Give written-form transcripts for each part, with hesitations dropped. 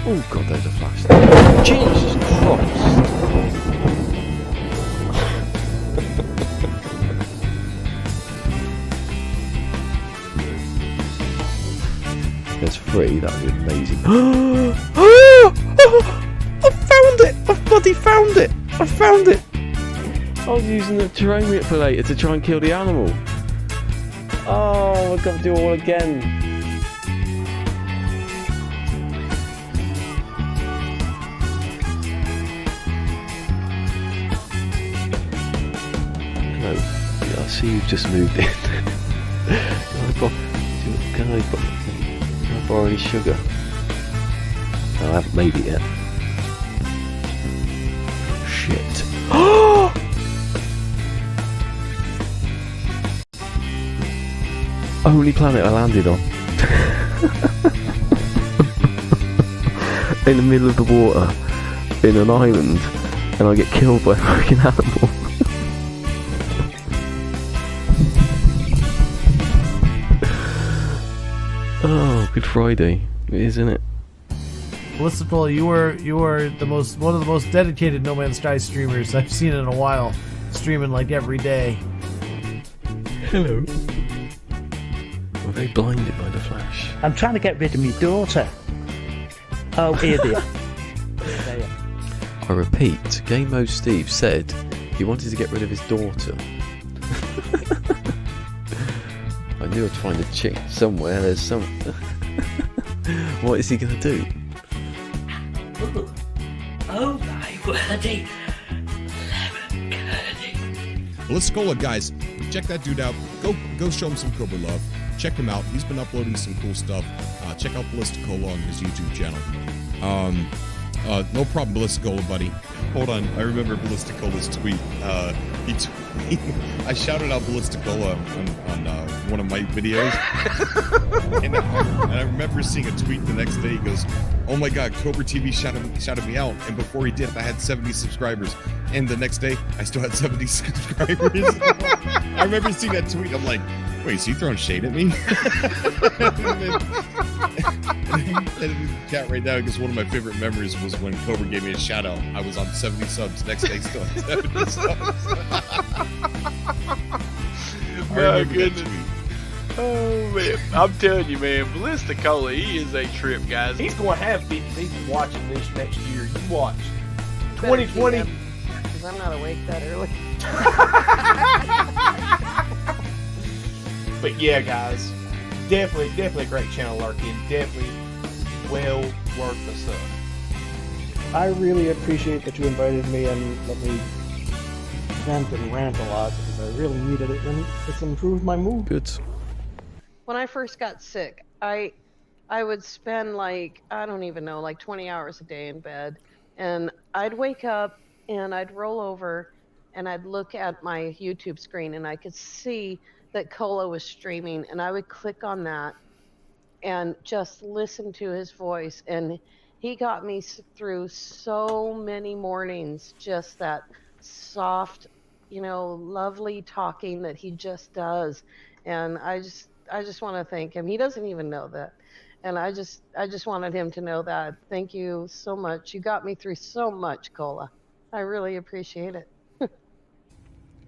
Oh god, there's a flash. Jesus Christ! There's 3, that'd be amazing. I found it! I bloody found it! I found it! I was using the terrain manipulator to try and kill the animal. Oh, I've got to do it all again. Hello. Yeah, I see you've just moved in. Can I borrow any sugar? No, I haven't made it yet. Shit. Only planet I landed on. In the middle of the water, in an island, and I get killed by a fucking animal. Oh, Good Friday, isn't it? Ballisticola, you were one of the most dedicated No Man's Sky streamers I've seen in a while, streaming like every day. Hello. Were they blinded by the flash? I'm trying to get rid of my daughter. Oh, here they are. I repeat, Game Mode Steve said he wanted to get rid of his daughter. I knew I'd find a chick somewhere. There's some. What is he gonna do? Oh my wordy. Ballisticola, guys, check that dude out. Go show him some Cobra love. Check him out. He's been uploading some cool stuff. Check out Ballisticola on his YouTube channel. No problem, Ballisticola, buddy. Hold on, I remember Ballisticola's tweet. I shouted out Ballisticola on one of my videos, and I remember seeing a tweet the next day. He goes, "Oh my God, Cobra TV shouted me out," and before he did, I had 70 subscribers, and the next day, I still had 70 subscribers. I remember seeing that tweet. I'm like, wait, is he throwing shade at me? And in the chat right now, because one of my favorite memories was when Cobra gave me a shout out. I was on 70 subs. Next day, still on 70 subs. My goodness. Oh man, I'm telling you, man, Ballisticola, he is a trip, guys. He's going to have 50 people watching this next year. You watch. 2020. Because I'm not awake that early. But yeah, guys, definitely a great channel, Larkin. Definitely well worth the sub. I really appreciate that you invited me and let me vent and rant a lot because I really needed it and it's improved my mood. Good. When I first got sick, I would spend like, I don't even know, like 20 hours a day in bed. And I'd wake up and I'd roll over and I'd look at my YouTube screen and I could see that Cola was streaming, and I would click on that and just listen to his voice, and he got me through so many mornings, just that soft, lovely talking that he just does. And I just want to thank him. He doesn't even know that, and I just wanted him to know that. Thank you so much. You got me through so much, Cola. I really appreciate it.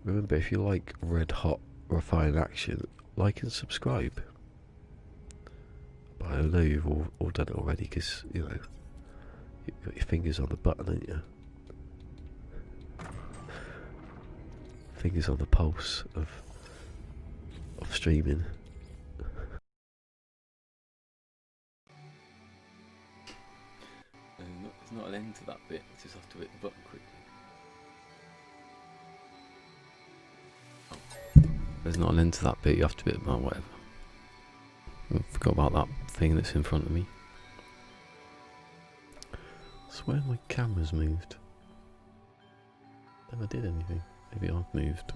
Remember, if you like red hot refined action, like and subscribe. But I know you've all done it already because you've got your fingers on the button, haven't you? Fingers on the pulse of streaming. There's not an end to that bit. I just have to hit the button quickly. There's not an end to that bit, you have to hit about whatever. I forgot about that thing that's in front of me. I swear my camera's moved. Never did anything. Maybe I've moved.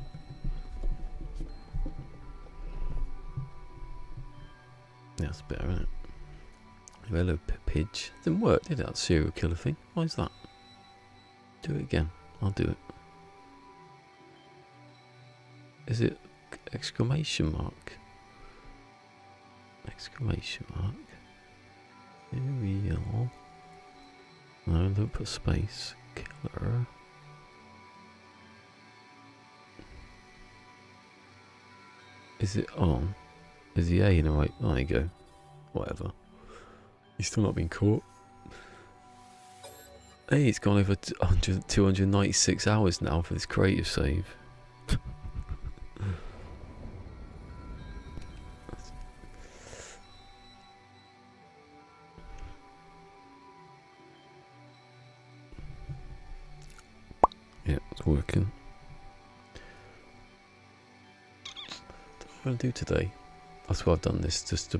Yeah, that's better, isn't it? Hello, Pidge. Didn't work, did it? That serial killer thing. Why is that? Do it again. I'll do it. Is it exclamation mark? Exclamation mark. Here we are. don't put space. Killer. Is it on? Is the A in the right? Oh, there you go. Whatever. He's still not been caught. Hey, it's gone over 296 hours now for this creative save. Yeah, it's working. What am I going to do today? That's why I've done this, just to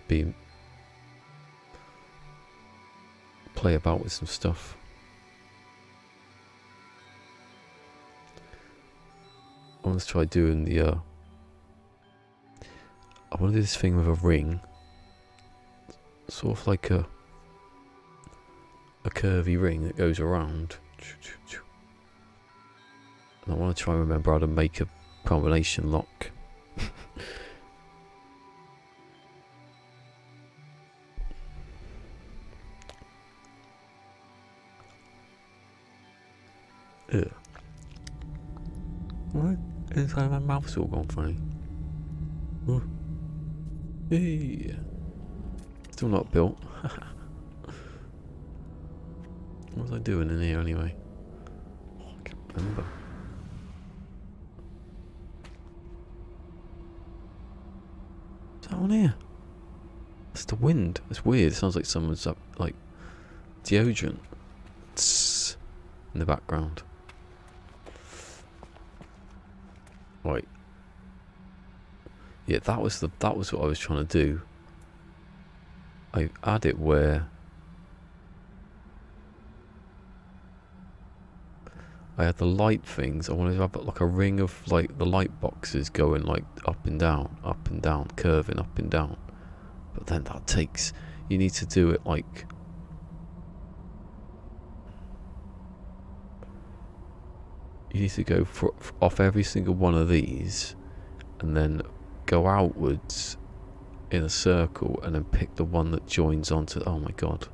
play about with some stuff. I want to try doing the I want to do this thing with a ring, sort of like a curvy ring that goes around, and I want to try and remember how to make a combination lock. Ugh. What? Inside my mouth's all gone funny. Oh. Hey. Still not built. What was I doing in here anyway? Oh, I can't remember. What's that on here? It's the wind. It's weird. It sounds like someone's up, like deodorant in the background. Right. Yeah, that was what I was trying to do. I had it where I had the light things. I wanted to have like a ring of like the light boxes going like up and down, curving up and down. But then that takes, you need to do it like you need to go off every single one of these and then go outwards in a circle and then pick the one that joins onto, oh my god.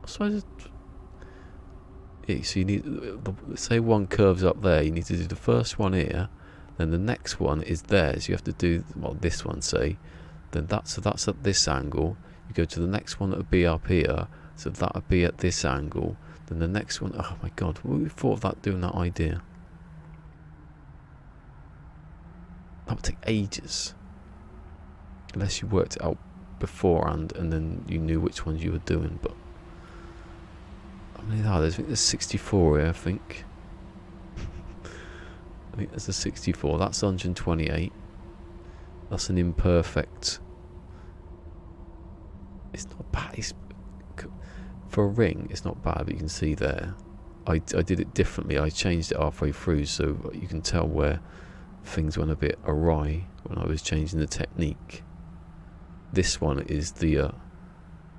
So yeah, so you need, say one curves up there, you need to do the first one here, then the next one is there, so you have to do, well, this one say, then that's at this angle, you go to the next one that would be up here, so that would be at this angle, then the next one, oh my god, what we thought of that, doing that idea? That would take ages. Unless you worked it out beforehand and then you knew which ones you were doing, but I mean, I think there's 64 here, I think. I think there's a 64, that's 128. That's an imperfect. It's not bad, for a ring, it's not bad, but you can see there. I did it differently, I changed it halfway through so you can tell where things went a bit awry when I was changing the technique. This one is the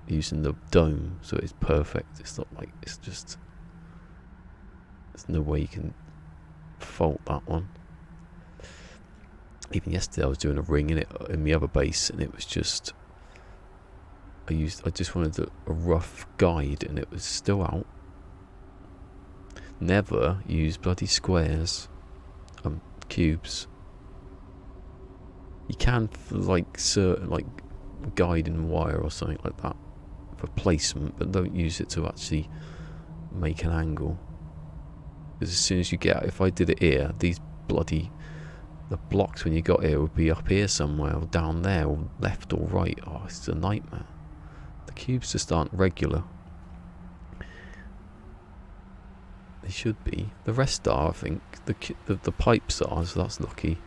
using the dome, so it's perfect. It's not like, it's just, there's no way you can fault that one. Even yesterday I was doing a ring in the other base, and it was just, I just wanted a rough guide, and it was still out. Never use bloody squares, cubes. You can for like certain, like guiding wire or something like that for placement, but don't use it to actually make an angle. Because as soon as you get, if I did it here, these bloody, the blocks when you got here would be up here somewhere, or down there, or left or right. Oh, it's a nightmare. The cubes just aren't regular. They should be. The rest are, I think. The pipes are, so that's lucky.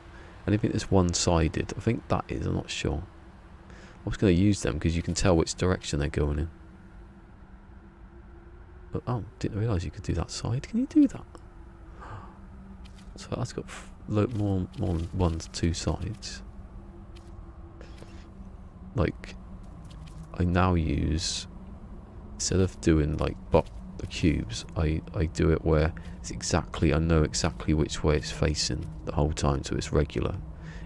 Anything that's one-sided, I think that is, I'm not sure. I was going to use them because you can tell which direction they're going in. But, oh, didn't realise you could do that side. Can you do that? So that's got more than 1 to 2 sides. Like, I now use, instead of doing like the cubes, I do it where it's exactly, I know exactly which way it's facing the whole time, so it's regular.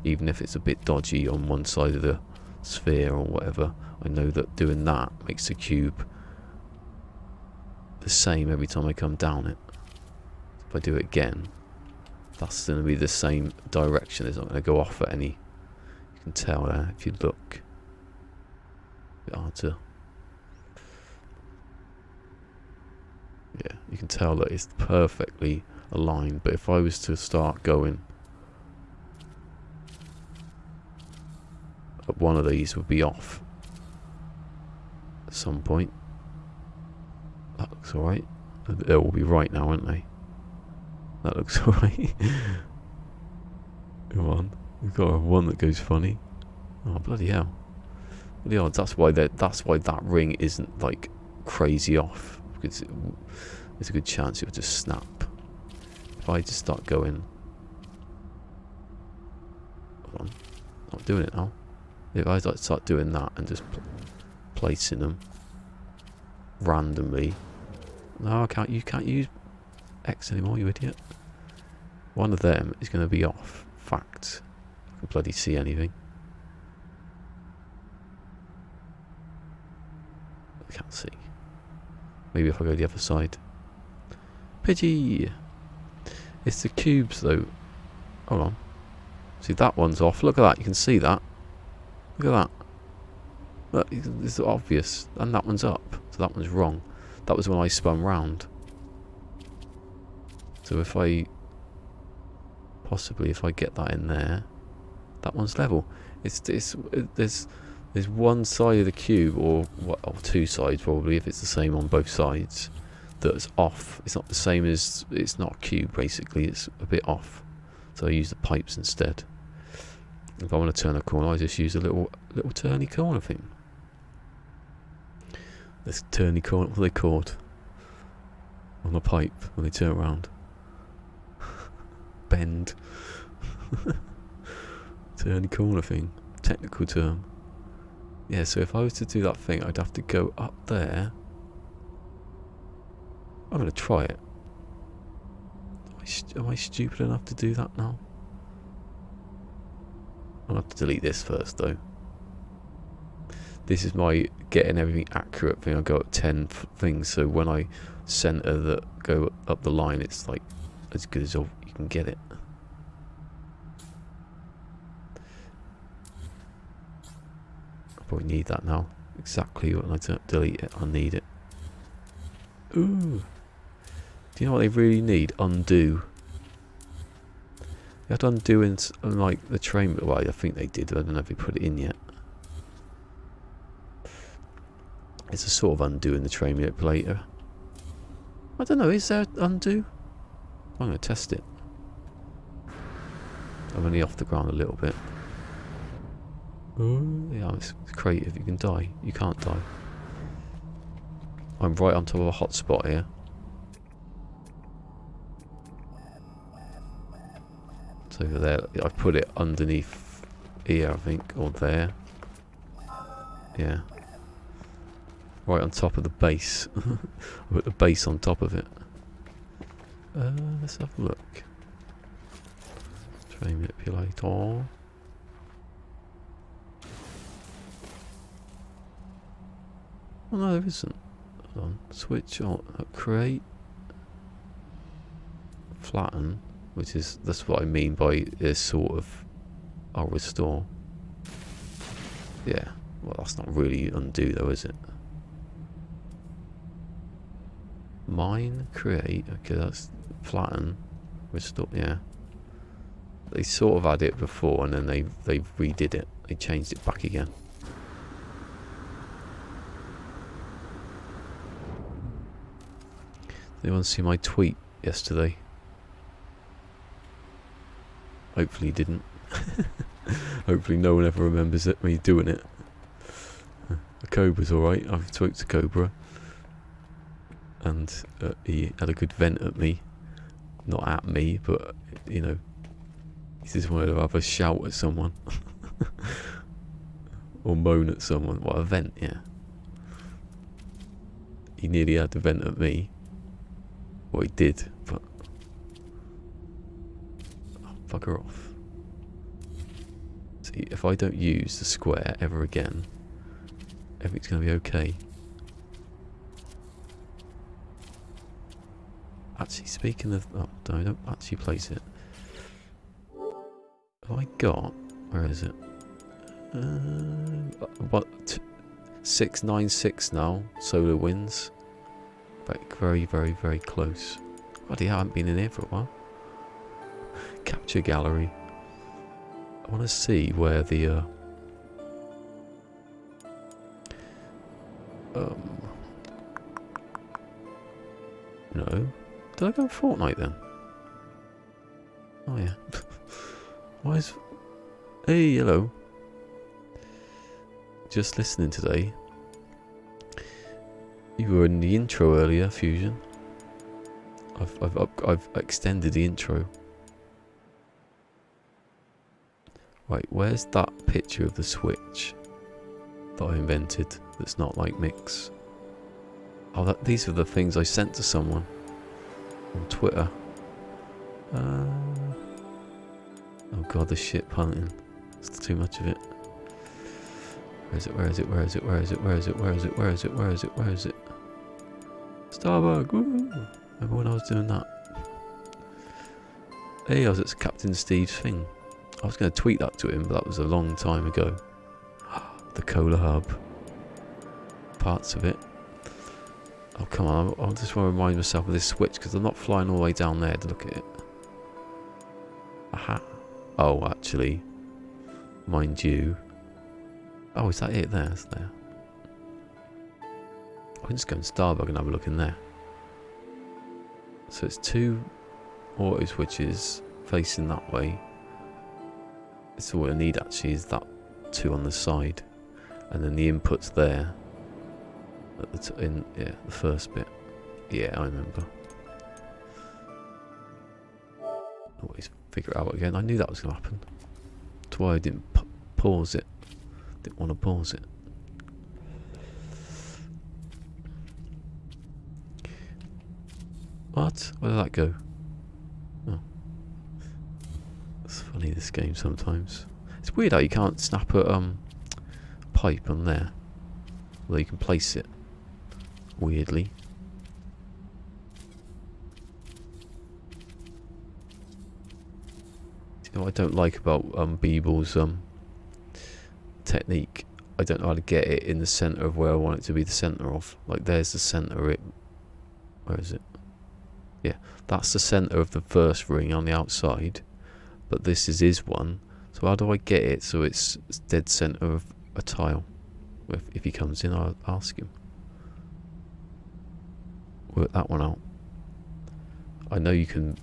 Even if it's a bit dodgy on one side of the sphere or whatever, I know that doing that makes the cube the same every time I come down it. If I do it again, that's going to be the same direction. It's not going to go off at any. You can tell there if you look. A bit hard to. Yeah, you can tell that it's perfectly aligned. But if I was to start going, one of these would be off at some point. That looks alright. They will be right now, won't they? That looks alright. Come on. We've got one that goes funny. Oh, bloody hell. Bloody odds. That's why that ring isn't like crazy off. Because there's a good chance it will just snap. If I just start going. Hold on. Not doing it now. If I start doing that and just placing them randomly. No, I can't. You can't use X anymore, you idiot. One of them is going to be off. Fact. I can bloody see anything. I can't see. Maybe if I go the other side. Pidgey! It's the cubes though. Hold on. See, that one's off. Look at that. You can see that. Look at that. Look, it's obvious. And that one's up. So that one's wrong. That was when I spun round. So if I... Possibly if I get that in there... That one's level. There's one side of the cube, or two sides probably, if it's the same on both sides, that's off. It's not the same as... It's not a cube basically. It's a bit off. So I use the pipes instead. If I want to turn a corner, I just use a little turny corner thing. This turny corner, what are they called? On a pipe when they turn around. Bend. Turny corner thing. Technical term. Yeah, so if I was to do that thing, I'd have to go up there. I'm going to try it. Am I stupid enough to do that now? I'll have to delete this first though. This is my getting everything accurate thing. I go up 10 things, so when I center that go up the line, it's like as good as you can get it. I probably need that now. Exactly when I delete it, I need it. Ooh. Do you know what they really need? Undo. You have to undo in like the train. Well, I think they did. I don't know if they put it in yet. It's a sort of undo in the train manipulator. I don't know. Is there undo? I'm going to test it. I'm only off the ground a little bit. Ooh, yeah, it's creative. You can die. You can't die. I'm right on top of a hotspot here. It's over there. I've put it underneath here, I think, or there. Yeah. Right on top of the base. I put the base on top of it. Let's have a look. Train manipulator. Oh no, there isn't. Hold on. Switch on. Create. Flatten. Which is, that's what I mean by this sort of, I'll restore. Yeah, well that's not really undo though, is it? Mine, create, okay, that's flatten, restore, yeah. They sort of had it before and then they redid it, they changed it back again. Did anyone see my tweet yesterday? Hopefully he didn't. Hopefully no one ever remembers it, me doing it. The Cobra's alright. I've talked to Cobra. And he had a good vent at me. Not at me, but, you know. He just wanted to have a shout at someone. Or moan at someone. What, a vent, yeah. He nearly had to vent at me. Well, he did, but... Fucker off. See, if I don't use the square ever again, everything's going to be okay. Actually, speaking of... Oh, no, I don't actually place it. Have I got... Where is it? What? 696 now. Solar winds. Like very, very, very close. Bloody hell, I haven't been in here for a while. Capture gallery. I want to see where the... No. Did I go on Fortnite then? Oh yeah. Why is... Hey, hello. Just listening today. You were in the intro earlier, Fusion. I've extended the intro. Right, where's that picture of the Switch that I invented that's not like Mix? Oh, these are the things I sent to someone on Twitter. Oh god, the shit punting. It's too much of it. Where is it? Where is it? Where is it? Where is it? Where is it? Where is it? Where is it? Where is it? Where is it? Starbuck! Woo! Remember when I was doing that? Hey, I was at Captain Steve's thing. I was going to tweet that to him, but that was a long time ago. The Cola Hub. Parts of it. Oh, come on. I just want to remind myself of this Switch, because I'm not flying all the way down there to look at it. Aha. Oh, actually. Mind you. Oh, is that it there? It's there. I can just go in Starbuck and have a look in there. So it's 2 auto switches facing that way. So what I need actually is that 2 on the side, and then the inputs there. At the the first bit. Yeah, I remember. Always figure it out again. I knew that was going to happen. That's why I didn't pause it. Didn't want to pause it. What? Where did that go? Oh. It's funny, this game sometimes. It's weird how you can't snap a pipe on there. Although you can place it. Weirdly. You know what I don't like about Beeble's technique? I don't know how to get it in the centre of where I want it to be the centre of. Like there's the centre. Where is it? Yeah, that's the centre of the first ring on the outside. But this is his one. So how do I get it so it's dead centre of a tile? If he comes in, I'll ask him. Work that one out. I know you can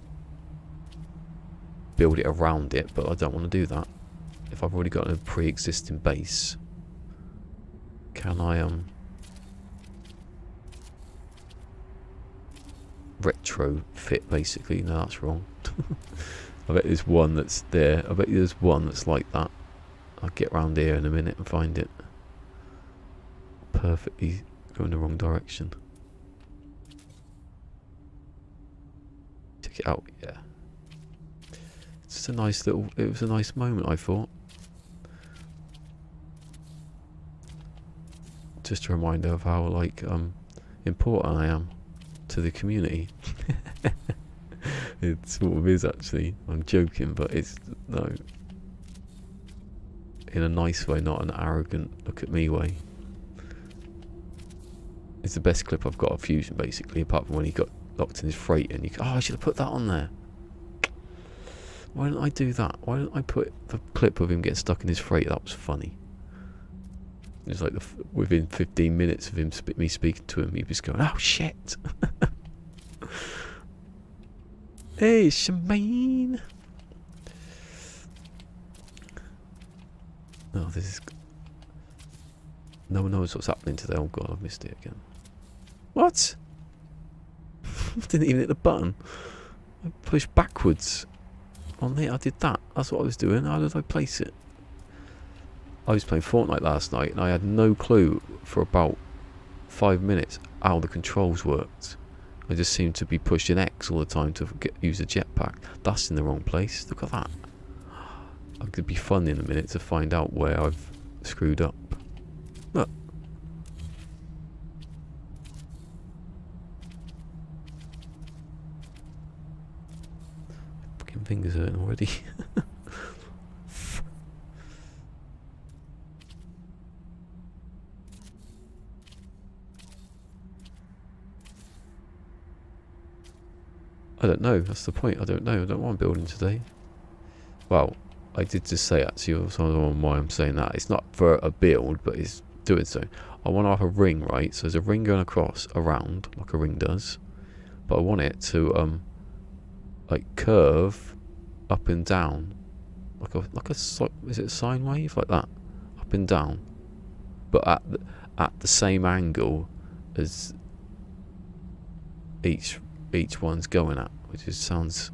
build it around it, but I don't want to do that. If I've already got a pre-existing base, can I retro fit basically? No, that's wrong. I bet there's one that's there. I bet there's one that's like that. I'll get round here in a minute and find it. Perfectly going the wrong direction. Check it out, yeah. It's just a nice little, it was a nice moment, I thought. Just a reminder of how like important I am to the community. It sort of is actually. I'm joking, but it's no, in a nice way, not an arrogant look at me way. It's the best clip I've got of Fusion basically, apart from when he got locked in his freight and you go, oh, I should have put that on there. Why didn't I do that? Why didn't I put the clip of him getting stuck in his freight? That was funny. It was like within 15 minutes of me speaking to him, he was going, oh shit. Hey, Shemaine. Oh, this is... No one knows what's happening today. Oh god, I've missed it again. What? Didn't even hit the button. I pushed backwards. On there, I did that. That's what I was doing. How did I place it? I was playing Fortnite last night and I had no clue for about 5 minutes how the controls worked. I just seemed to be pushing X all the time to use a jetpack. That's in the wrong place. Look at that. It could be fun in a minute to find out where I've screwed up. Look. fucking fingers hurting already. I don't know, that's the point. I don't know. I don't know what I'm building today. Well, I did just say actually, also why I'm saying that. It's not for a build, but it's doing so. I want to have a ring, right? So there's a ring going across, around, like a ring does. But I want it to, like, curve up and down. Like a is it a sine wave? Like that. Up and down. But at the same angle as each one's going at, which just sounds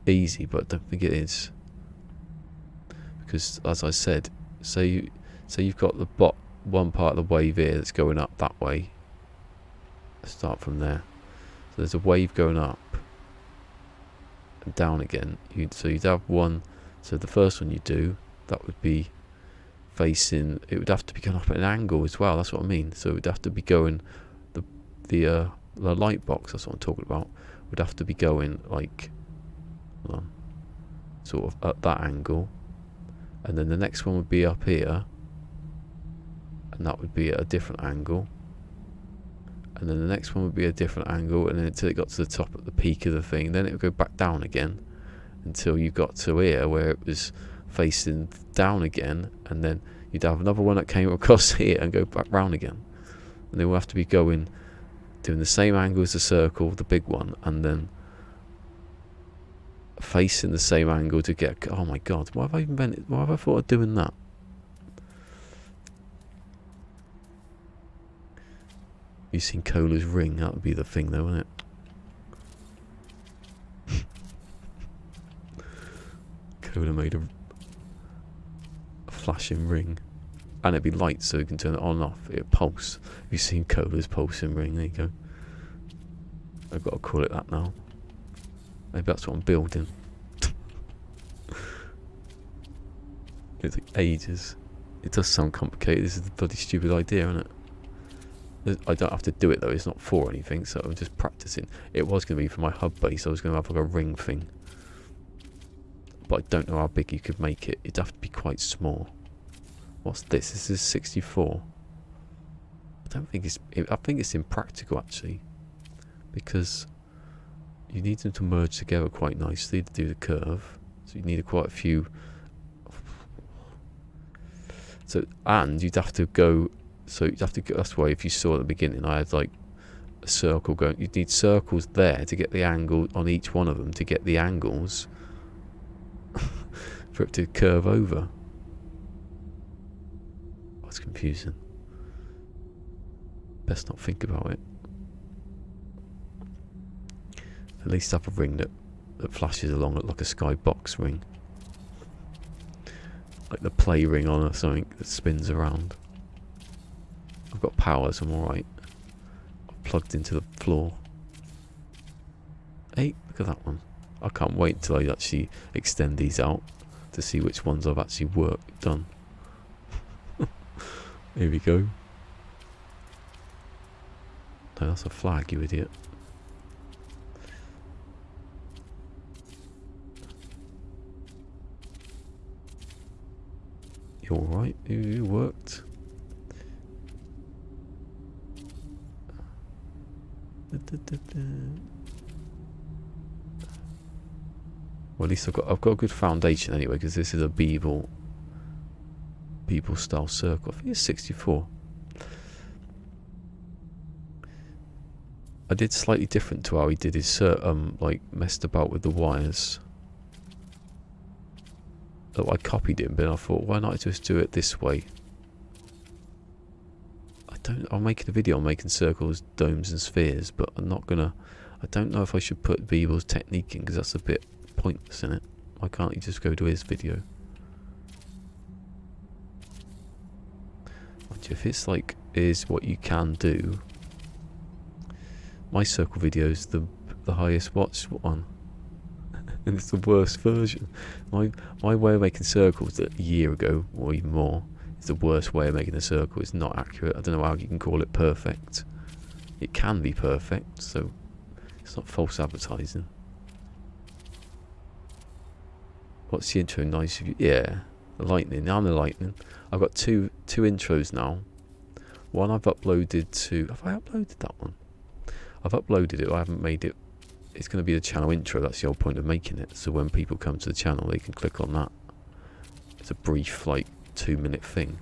easy, but I don't think it is, because as I said, say you've got the one part of the wave here that's going up that way. Let's start from there. So there's a wave going up and down again. So you'd have one. So the first one you do, that would be facing. It would have to be going up at an angle as well. That's what I mean. So it would have to be going the light box, that's what I'm talking about, would have to be going like sort of at that angle, and then the next one would be up here, and that would be at a different angle, and then the next one would be a different angle, and then until it got to the top at the peak of the thing, then it would go back down again until you got to here where it was facing down again, and then you'd have another one that came across here and go back round again, and they will have to be doing the same angle as the circle, the big one, and then facing the same angle to get. Oh my god, why have I invented? Why have I thought of doing that? You seen Cola's ring? That would be the thing, though, wouldn't it? Cola made a flashing ring, and it'd be light, so you can turn it on and off. It'd pulse. Have you seen Cola's pulsing ring? There you go. I've got to call it that now. Maybe that's what I'm building. It took ages. It does sound complicated. This is a bloody stupid idea, isn't it? I don't have to do it though. It's not for anything, so I'm just practicing. It was going to be for my hub base. I was going to have like a ring thing, but I don't know how big you could make it. It'd have to be quite small. What's this? This is 64. I don't think it's. I think it's impractical actually, because you need them to merge together quite nicely to do the curve. So you need quite a few. So and you'd have to go. So you'd have to go. That's why if you saw at the beginning, I had like a circle going. You'd need circles there to get the angle on each one of them to get the angles for it to curve over. It's confusing. Best not think about it. At least have a ring that flashes along like a skybox ring. Like the play ring on or something that spins around. I've got power, so I'm alright. I've plugged into the floor. Hey, look at that one. I can't wait until I actually extend these out to see which ones I've actually done. Here we go. No, that's a flag, you idiot. You alright? You worked. Well, at least I've got a good foundation anyway, because this is a Beeble style circle. I think it's 64. I did slightly different to how he did his like messed about with the wires. I copied him, but I thought, why not just do it this way? I'm making a video on making circles, domes and spheres, but I'm not gonna. I don't know if I should put Beeble's technique in, because that's a bit pointless in it. Why can't he just go to his video? If it's like is what you can do, my circle video is the highest watched one, and it's the worst version. My way of making circles a year ago or even more is the worst way of making a circle. It's not accurate. I don't know how you can call it perfect. It can be perfect, so it's not false advertising. What's the intro? Nice of you. Yeah, the lightning. I'm the lightning. I've got two intros now. One I've uploaded to. Have I uploaded that one? I've uploaded it. I haven't made it. It's going to be the channel intro. That's the whole point of making it. So when people come to the channel, they can click on that. It's a brief, like 2-minute thing.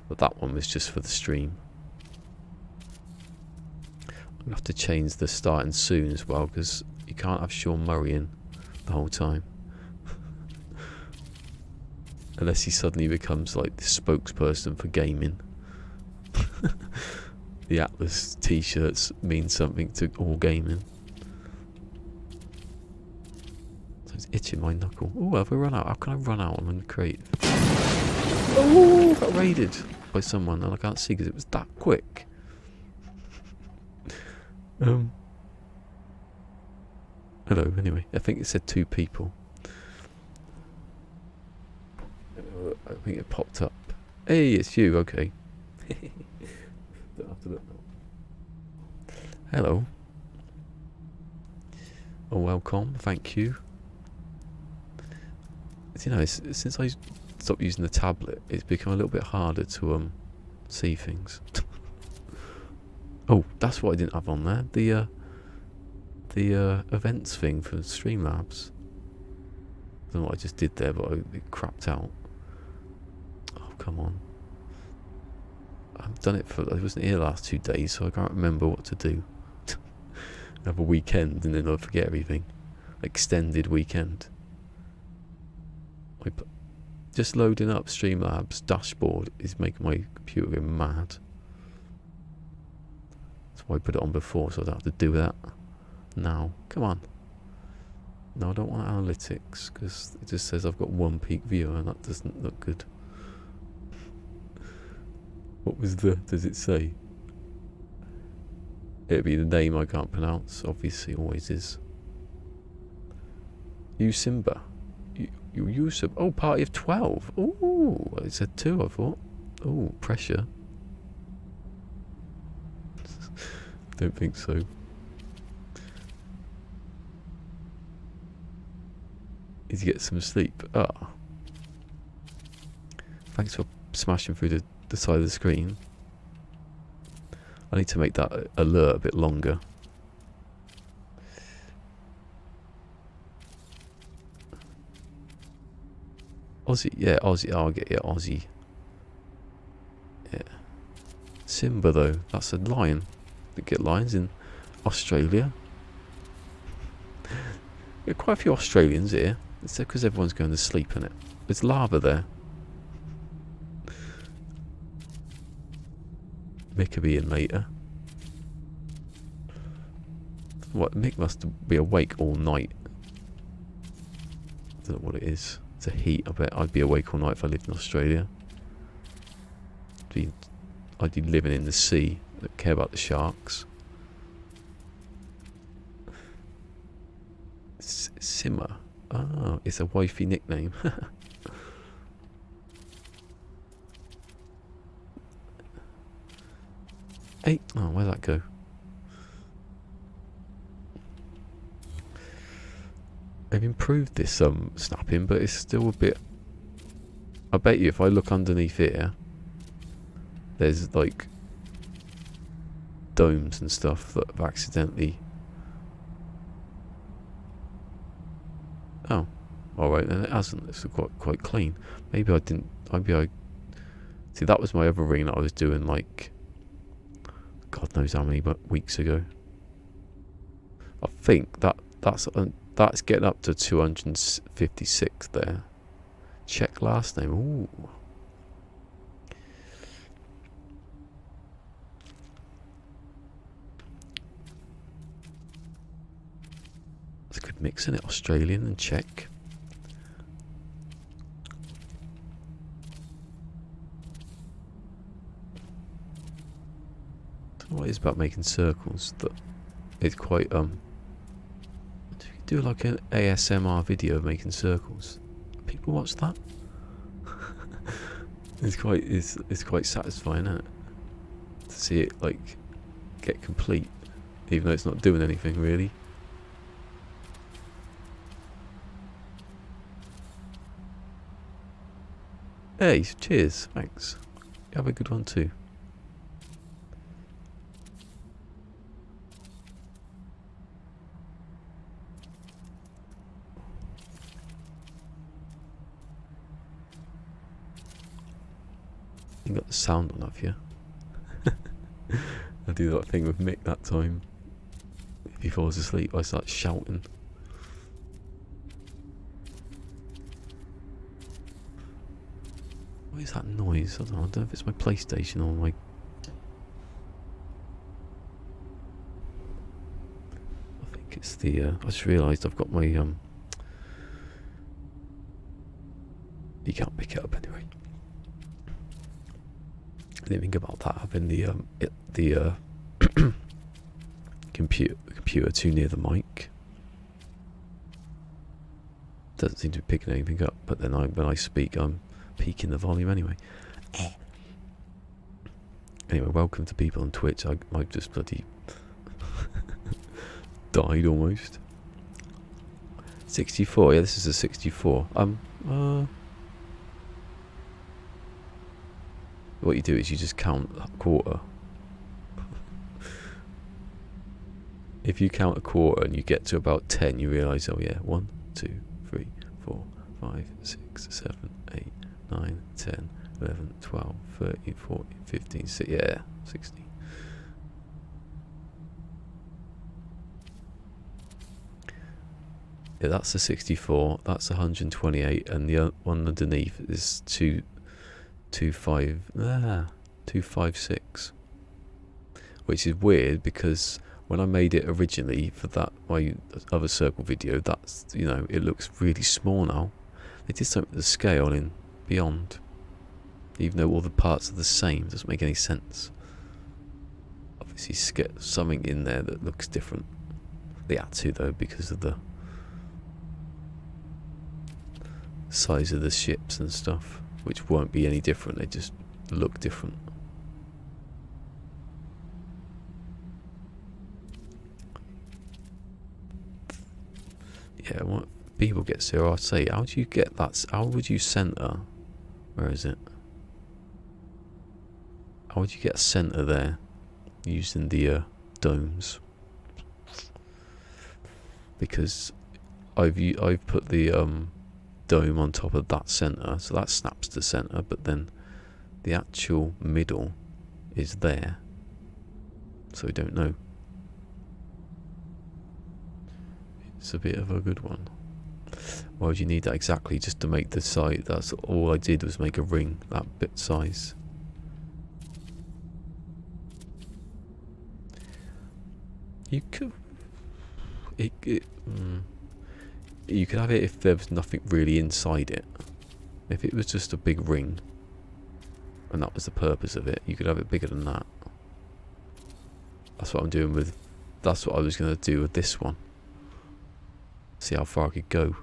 But that one was just for the stream. I'm going to have to change the starting soon as well, because you can't have Sean Murray in the whole time. Unless he suddenly becomes like the spokesperson for gaming. The Atlas t-shirts mean something to all gaming. So it's itching my knuckle. Oh, have we run out? How can I run out? I'm in the crate. Oh, got raided by someone and I can't see because it was that quick. Hello, anyway. I think it said 2 people. I think it popped up. Hey, it's you, okay. Don't have to look now. Hello. Oh, welcome, thank you. You know, since I stopped using the tablet, it's become a little bit harder to see things. Oh, that's what I didn't have on there. The events thing for Streamlabs. I don't know what I just did there, but it crapped out. Oh, come on. I've done it I wasn't here the last 2 days, so I can't remember what to do. Have a weekend and then I'll forget everything. Extended weekend. Just loading up Streamlabs dashboard is making my computer go mad. That's why I put it on before, so I don't have to do that now. Come on. No, I don't want analytics, because it just says I've got 1 peak viewer and that doesn't look good. What was does it say? It'd be the name I can't pronounce, obviously, always is. You Simba. You Yusuf. Oh, party of 12. Oh, it said 2, I thought. Oh, pressure. Don't think so. Did you get some sleep? Ah. Thanks for smashing through the side of the screen. I need to make that alert a bit longer. Aussie, yeah, Aussie, I'll get it, Aussie. Yeah. Simba though, that's a lion. They get lions in Australia. There are quite a few Australians here. It's because everyone's going to sleep in it. There's lava there. Mick will be in later. What, Mick must be awake all night. I don't know what it is. It's a heat. I bet I'd be awake all night if I lived in Australia. I'd be living in the sea. I don't care about the sharks. Simmer. Oh, it's a wifey nickname. Hey, oh, where'd that go? They've improved this snapping, but it's still a bit. I bet you if I look underneath here, there's like domes and stuff that have accidentally. Oh, all right, then it hasn't. It's quite clean. Maybe I didn't. Maybe I. See, that was my other ring that I was doing like. God knows how many weeks ago. I think that's getting up to 256 there. Check last name. Ooh. It's a good mix, isn't it? Australian and Czech. What it is about making circles that it's quite do like an ASMR video of making circles. People watch that. it's quite satisfying, isn't it? To see it like get complete, even though it's not doing anything really. Hey, cheers. Thanks. Have a good one too. You got the sound on, have you? I do that thing with Mick that time. If he falls asleep, I start shouting. What is that noise? I don't know if it's my PlayStation or my... I think it's the... I just realised I've got my... You can't pick it up anyway. I didn't think about that, having the computer too near the mic. Doesn't seem to be picking anything up, but then when I speak, I'm peaking the volume anyway. Anyway, welcome to people on Twitch. I just bloody died almost. 64, yeah, this is a 64. What you do is you just count a quarter. If you count a quarter and you get to about 10, you realise, oh yeah, 1, 2, 3, 4, 5, 6, 7, 8, 9, 10, 11, 12, 13, 14, 15, 16, yeah, 16. Yeah, that's a 64, that's 128, and the one underneath is 256, which is weird because when I made it originally for that my other circle video, that's, you know, it looks really small now. They did something with the scale in Beyond, even though all the parts are the same. It doesn't make any sense. Obviously get something in there that looks different. They had to though, because of the size of the ships and stuff, which won't be any different, they just look different. Yeah, what people get so I say, how do you get that? How would you center? Where is it? How would you get a center there using the domes? Because I've put the dome on top of that center, so that snaps to center, but then the actual middle is there, so we don't know. It's a bit of a good one. Why would you need that exactly? Just to make the side. That's all I did, was make a ring that bit size. You could you could have it if there was nothing really inside it. If it was just a big ring and that was the purpose of it, you could have it bigger than that. That's what I'm doing with, that's what I was going to do with this one. See how far I could go.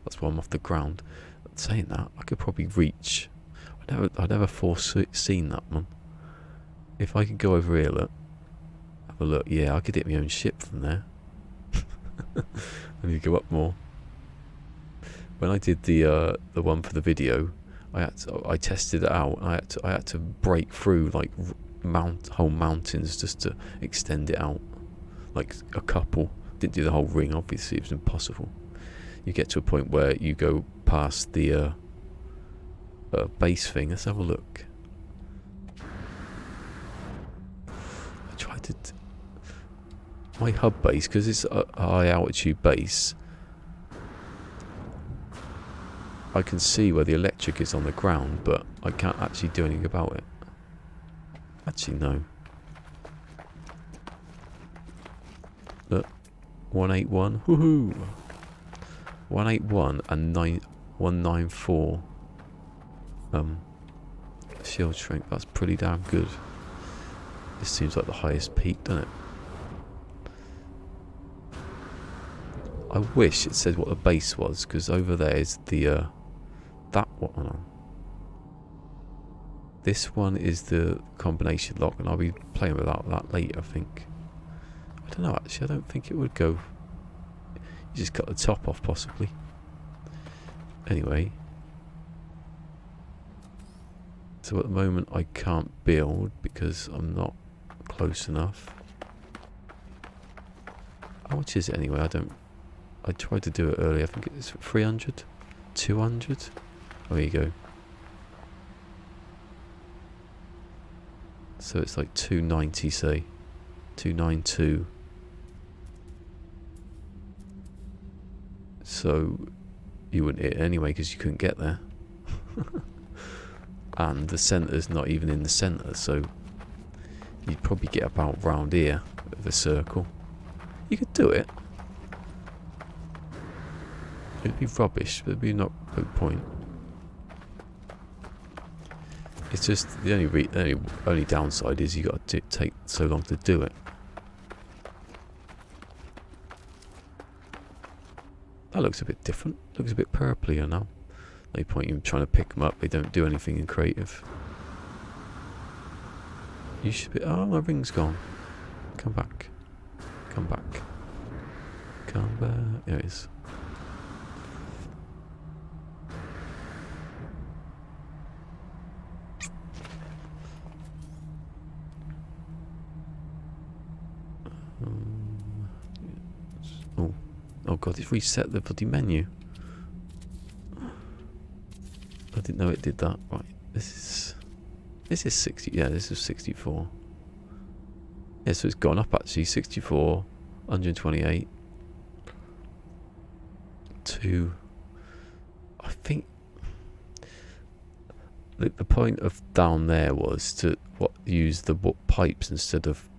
That's why I'm off the ground. But saying that, I could probably reach. I never foreseen that one. If I could go over here, look, have a look. Yeah, I could hit my own ship from there. Let me go up more. When I did the one for the video, I tested it out. I had to break through like whole mountains just to extend it out, like a couple. Didn't do the whole ring, obviously, it was impossible. You get to a point where you go past the base thing. Let's have a look. I tried to... my hub base, because it's a high altitude base, I can see where the electric is on the ground, but I can't actually do anything about it. Actually, no. Look. 181, woohoo! 181 and 194 shield strength. That's pretty damn good. This seems like the highest peak, doesn't it? I wish it said what the base was, because over there is the that one. Oh no. This one is the combination lock, and I'll be playing without that later, I think. I don't know, actually, I don't think it would go. You just cut the top off, possibly. Anyway. So at the moment I can't build because I'm not close enough. How much is it anyway? I tried to do it earlier. I think it's 300, 200. Oh, there you go. So it's like 290, say 292. So you wouldn't hit it anyway because you couldn't get there. And the centre's not even in the centre, so you'd probably get about round here of a circle. You could do it. It'd be rubbish, but it'd be no point. It's just the only downside is you got to take so long to do it. That looks a bit different. Looks a bit purplier now. No point in trying to pick them up. They don't do anything in creative. You should be. Oh, my ring's gone. Come back. Come back. Come back. There it is. Oh. Oh god, it's reset the bloody menu. I didn't know it did that. Right, this is 60. Yeah, this is 64. Yeah, so it's gone up actually. 64, 128 to. I think the point of down there was to use the pipes instead of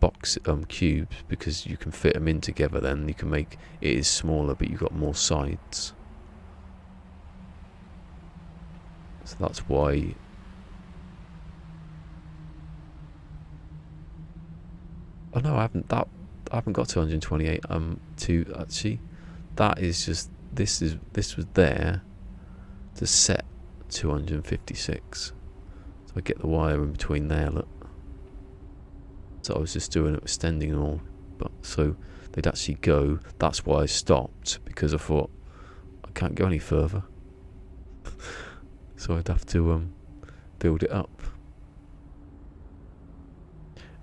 cubes, because you can fit them in together. Then you can make it is smaller, but you've got more sides. So that's why. Oh no, I haven't got to 128. To actually, that is just this was there to set 256. So I get the wire in between there. Look. So I was just doing it, extending them all, but so they'd actually go. That's why I stopped, because I thought I can't go any further. So I'd have to build it up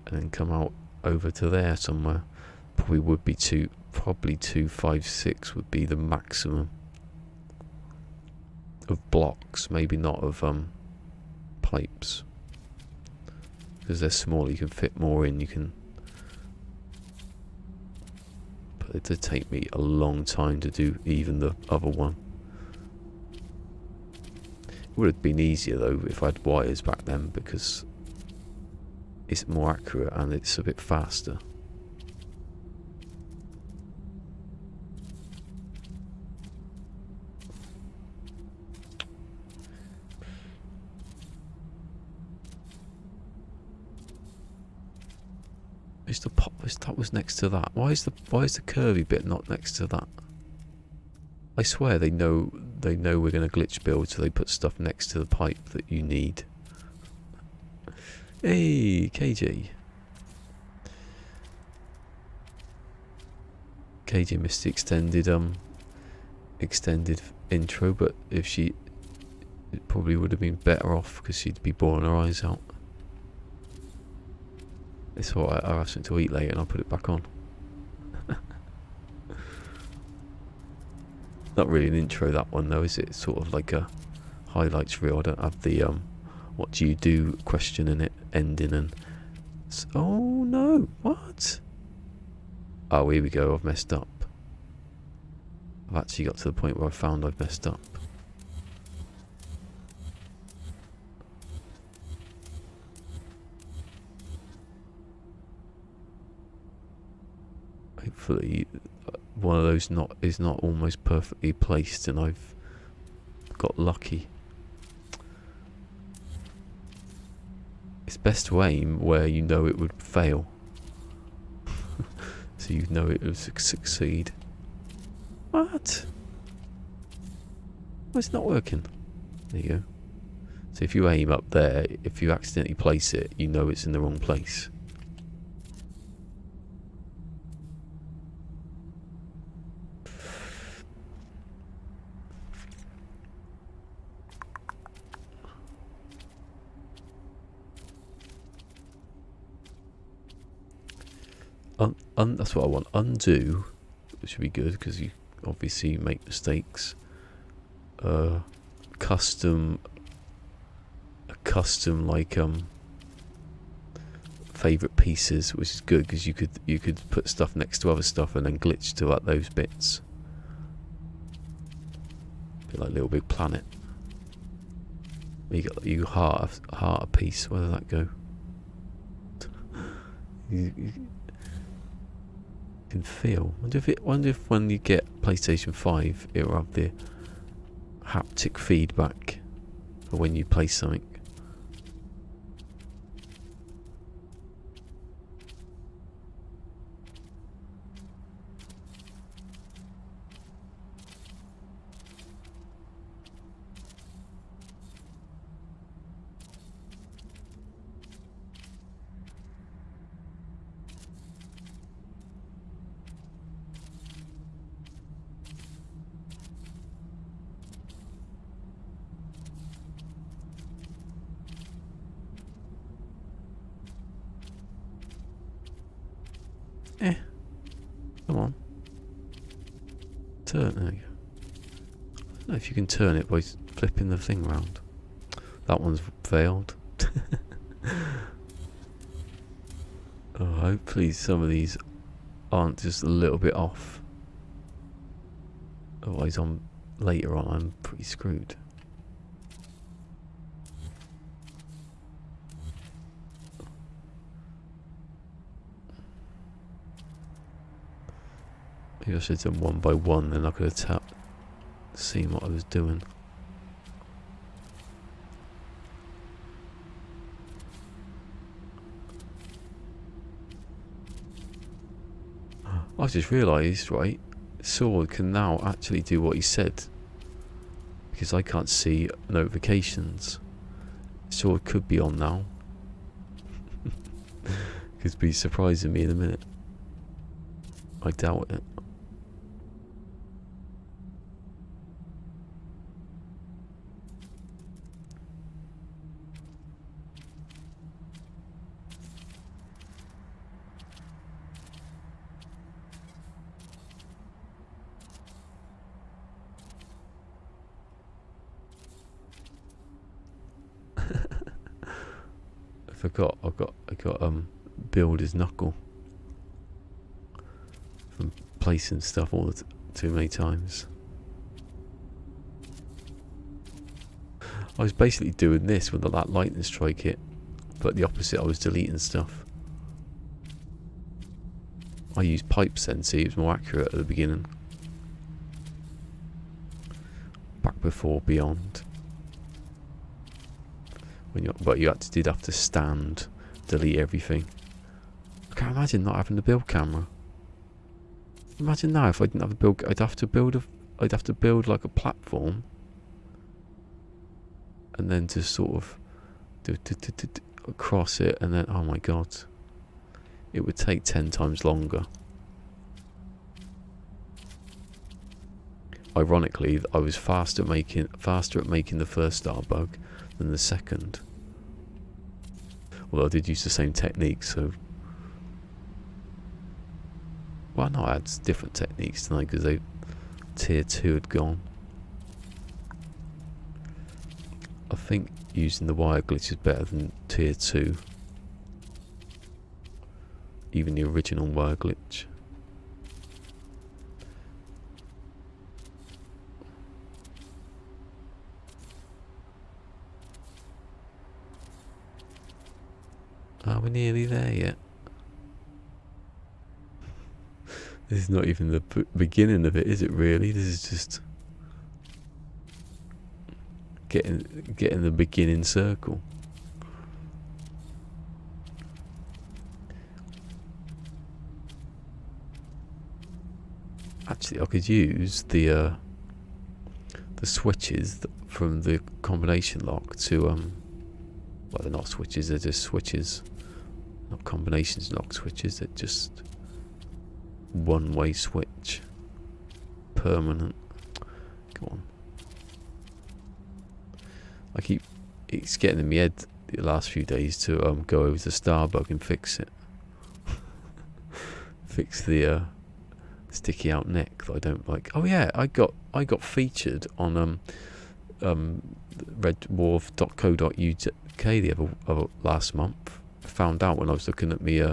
and then come out over to there somewhere. Probably 256 would be the maximum of blocks, maybe not of pipes, because they're smaller. You can fit more in. You can, but it did take me a long time to do even the other one. It would have been easier though if I had wires back then, because it's more accurate and it's a bit faster. Is the pop? That was next to that. Why is the curvy bit not next to that? I swear they know we're going to glitch build, so they put stuff next to the pipe that you need. Hey, KJ. KJ missed the extended intro, but it probably would have been better off because she'd be bawling her eyes out. It's alright, I'll have something to eat later and I'll put it back on. Not really an intro, that one though, is it? It's sort of like a highlights reel. I don't have the what do you do question in it, ending and oh no, what? Oh, here we go, I've messed up. I've actually got to the point where I found I've messed up. Hopefully one of those is not almost perfectly placed and I've got lucky. It's best to aim where you know it would fail. So you know it would succeed. What? Well, it's not working. There you go. So if you aim up there, if you accidentally place it, you know it's in the wrong place. That's what I want. Undo, which would be good because you obviously make mistakes. Custom like favorite pieces, which is good because you could put stuff next to other stuff and then glitch to like those bits. Be like Little Big Planet. You heart a piece. Where does that go? you can feel. Wonder if when you get PlayStation 5, it will have the haptic feedback for when you play something. Come on. Turn. There you go. I don't know if you can turn it by flipping the thing round. That one's failed. Oh, hopefully some of these aren't just a little bit off. Otherwise, later on I'm pretty screwed. Maybe I should have done one by one, then I could have seen what I was doing. I just realised, right, Sword can now actually do what he said. Because I can't see notifications. Sword could be on now. Could be surprising me in a minute. I doubt it. I got build his knuckle from placing stuff all too many times. I was basically doing this when that lightning strike hit, but the opposite. I was deleting stuff. I used pipes then, see, it was more accurate at the beginning. Back before Beyond. But you did have to stand, delete everything. I can't imagine not having the build camera. Imagine now if I didn't have a build. I'd have to build like a platform, and then just sort of do across it, and then oh my god, it would take 10 times longer. Ironically, I was faster at making the first star bug than the second. Although I did use the same technique, so... Well, no, I had different techniques tonight because tier 2 had gone. I think using the wire glitch is better than tier 2. Even the original wire glitch. Are we nearly there yet? This is not even the beginning of it, is it really? This is just getting the beginning circle. Actually, I could use the switches from the combination lock to well, they're not switches, they're just switches. Not combinations lock switches, they're just one-way switch. Permanent. Go on. It's getting in my head the last few days to go over to Starbug and fix it. fix the sticky out neck that I don't like. Oh yeah, I got featured on redwolf.co.uk the other last month. I found out when I was looking at me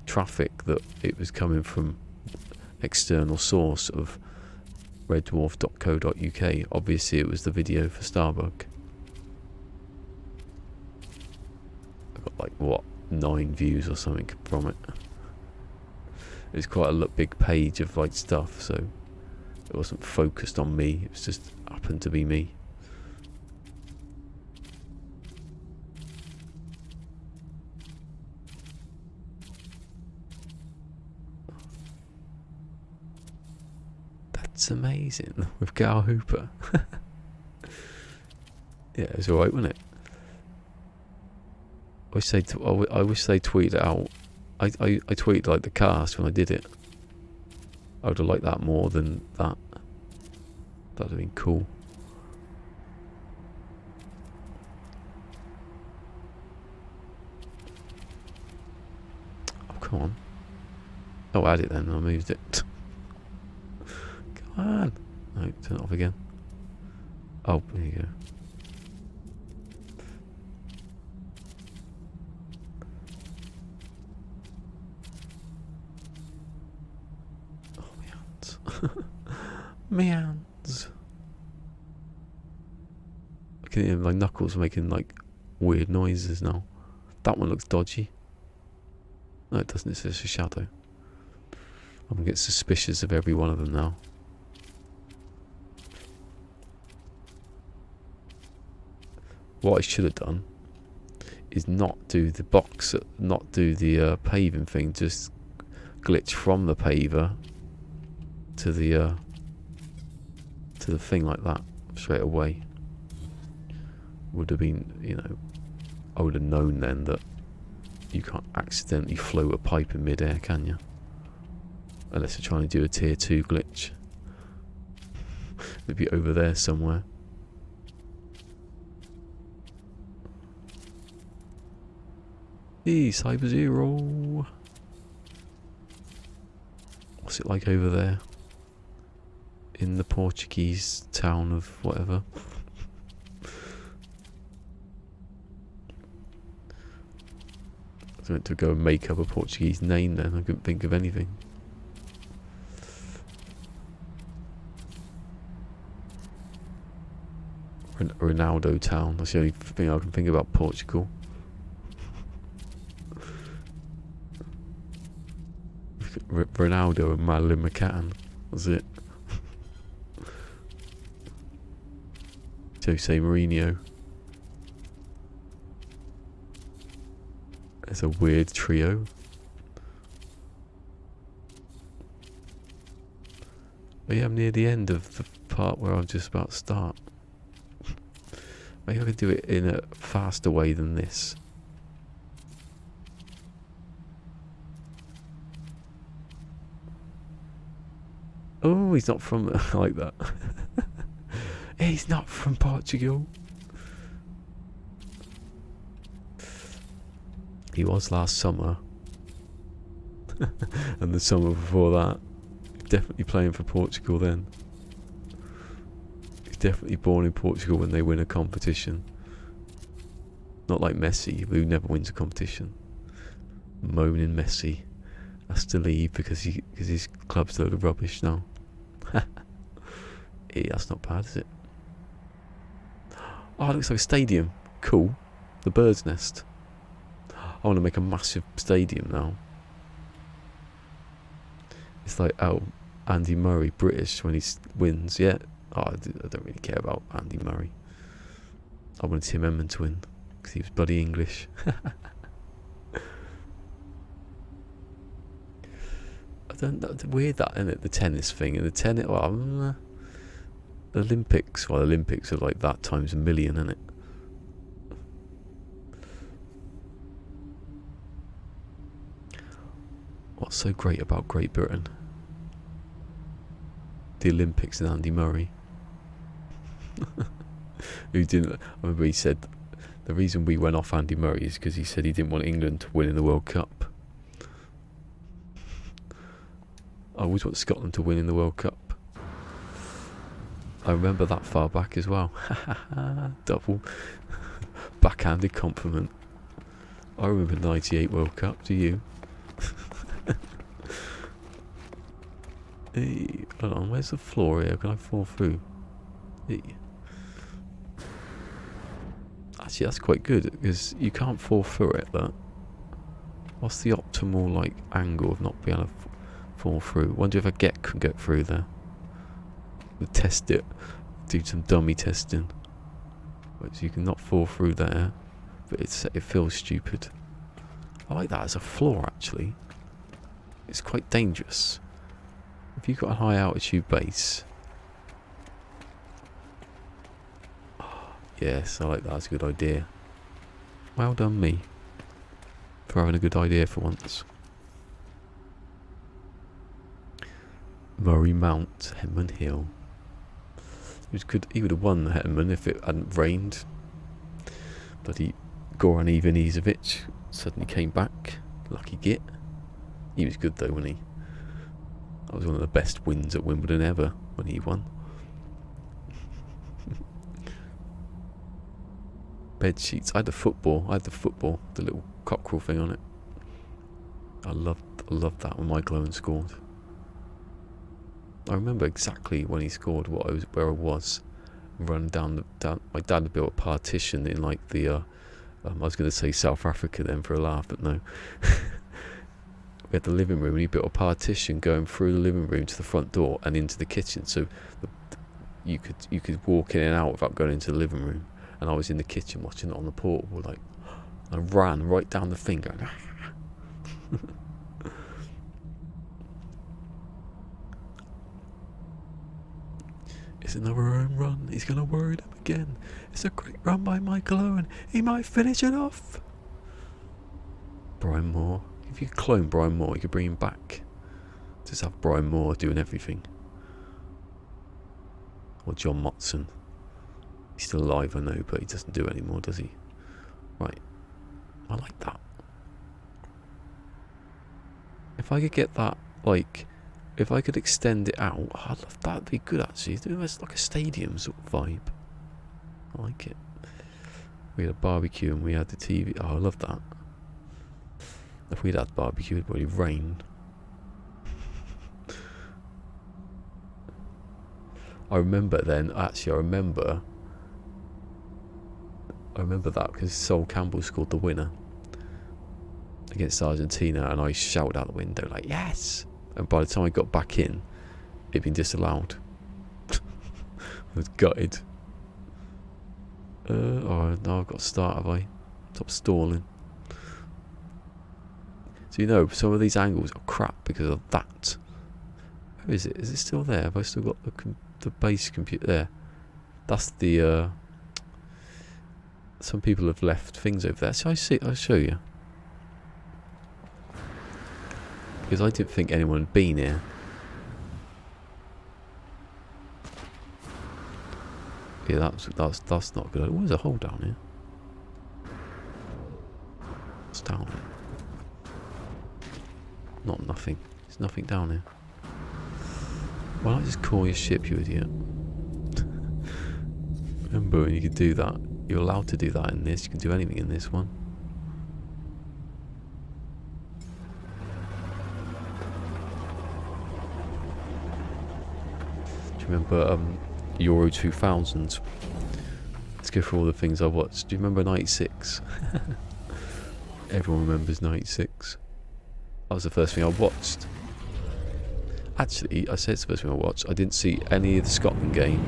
traffic that it was coming from external source of redwolf.co.uk. Obviously it was the video for Starbuck. I got like what, 9 views or something from it. It was quite a big page of like stuff, so it wasn't focused on me, it was just happened to be me. That's amazing, with Gal Hooper. Yeah, it was alright, wasn't it? I wish they tweeted it out. I tweeted like the cast when I did it. I would have liked that more than that. That would have been cool. Oh, come on. Oh, I had it then. I moved it. Come on. No, turn it off again. Oh, there you go. My hands. I can hear my knuckles making like weird noises now. That one looks dodgy. No, it doesn't. It's just a shadow. I'm gonna get suspicious of every one of them now. What I should have done is not do the box, not do the paving thing. Just glitch from the paver to the thing like that straight away. Would have been, you know, I would have known then that you can't accidentally float a pipe in mid-air, can you? Unless you're trying to do a tier 2 glitch. It'd be over there somewhere. Hey, Cyber Zero. What's it like over there? In the Portuguese town of whatever. I meant to go and make up a Portuguese name then. I couldn't think of anything. Ronaldo town. That's the only thing I can think about Portugal. Ronaldo and Madeline McCann. That's it. Jose Mourinho. It's a weird trio. But yeah, I'm near the end of the part where I'm just about to start. Maybe I could do it in a faster way than this. Oh, he's not from like that. He's not from Portugal. He was last summer. And the summer before that. Definitely playing for Portugal then. He's definitely born in Portugal when they win a competition. Not like Messi, who never wins a competition. Moaning Messi has to leave because his club's a load of rubbish now. Hey, that's not bad, is it? Oh, it looks like a stadium. Cool. The bird's nest. I want to make a massive stadium now. It's like, oh, Andy Murray, British, when he wins. Yeah. Oh, I don't really care about Andy Murray. I wanted Tim Edmund to win because he was bloody English. Weird that, isn't it? The tennis thing and the tennis. Well, the Olympics. Well, the Olympics are like that times a million, isn't it? What's so great about Great Britain? The Olympics and Andy Murray. Who didn't? I remember he said the reason we went off Andy Murray is because he said he didn't want England to win in the World Cup. I always want Scotland to win in the World Cup. I remember that far back as well. Double backhanded compliment. I remember the 98 World Cup, do you? Hey, hold on, where's the floor here? Can I fall through? Hey. Actually, that's quite good, because you can't fall through it, that. What's the optimal, like, angle of not being able to fall through? Wonder if a get can get through there. We'll test it. Do some dummy testing. Right, so you can not fall through there, but it feels stupid. I like that as a floor, actually. It's quite dangerous. If you've got a high altitude base. Yes, I like that. That's a good idea. Well done, me. For having a good idea for once. Murray Mount, Hetman Hill. He would have won the Hetman if it hadn't rained. Bloody Goran Ivanisevic suddenly came back. Lucky git. He was good though, wasn't he? That was one of the best wins at Wimbledon ever when he won. Bed sheets. I had the football. The little cockerel thing on it. I loved that when Michael Owen scored. I remember exactly when he scored where I was. Run down. My dad had built a partition in like the. I was going to say South Africa then for a laugh, but no. We had the living room, and he built a partition going through the living room to the front door and into the kitchen, so you could walk in and out without going into the living room. And I was in the kitchen watching it on the portable, like I ran right down the thing going. It's another home run. He's going to worry them again. It's a great run by Michael Owen. He might finish it off. Brian Moore. If you could clone Brian Moore, you could bring him back. Just have Brian Moore doing everything. Or John Motson. He's still alive, I know, but he doesn't do it anymore, does he? Right. I like that. If I could get that, like, if I could extend it out, I'd love that. Would be good, actually. It's like a stadium sort of vibe. I like it. We had a barbecue and we had the TV. Oh, I love that. If we'd had barbecue, it'd probably rain. I remember that because Sol Campbell scored the winner against Argentina, and I shouted out the window like, yes! And by the time I got back in, it'd been disallowed. I was gutted. Oh, now I've got to start, have I? Stop stalling. So you know, some of these angles are crap because of that. Where is it? Is it still there? Have I still got the base computer there? That's the... some people have left things over there. So I'll show you. Because I didn't think anyone had been here. Yeah, that's not good. Oh, there's a hole down here. What's down here? Nothing. There's nothing down here. Why not just call your ship, you idiot? Remember when you could do that. You're allowed to do that in this. You can do anything in this one. Do you remember Euro 2000? Let's go through all the things I watched. Do you remember 96? Everyone remembers 96. That was the first thing I watched. Actually, I say it's the first thing I watched. I didn't see any of the Scotland game.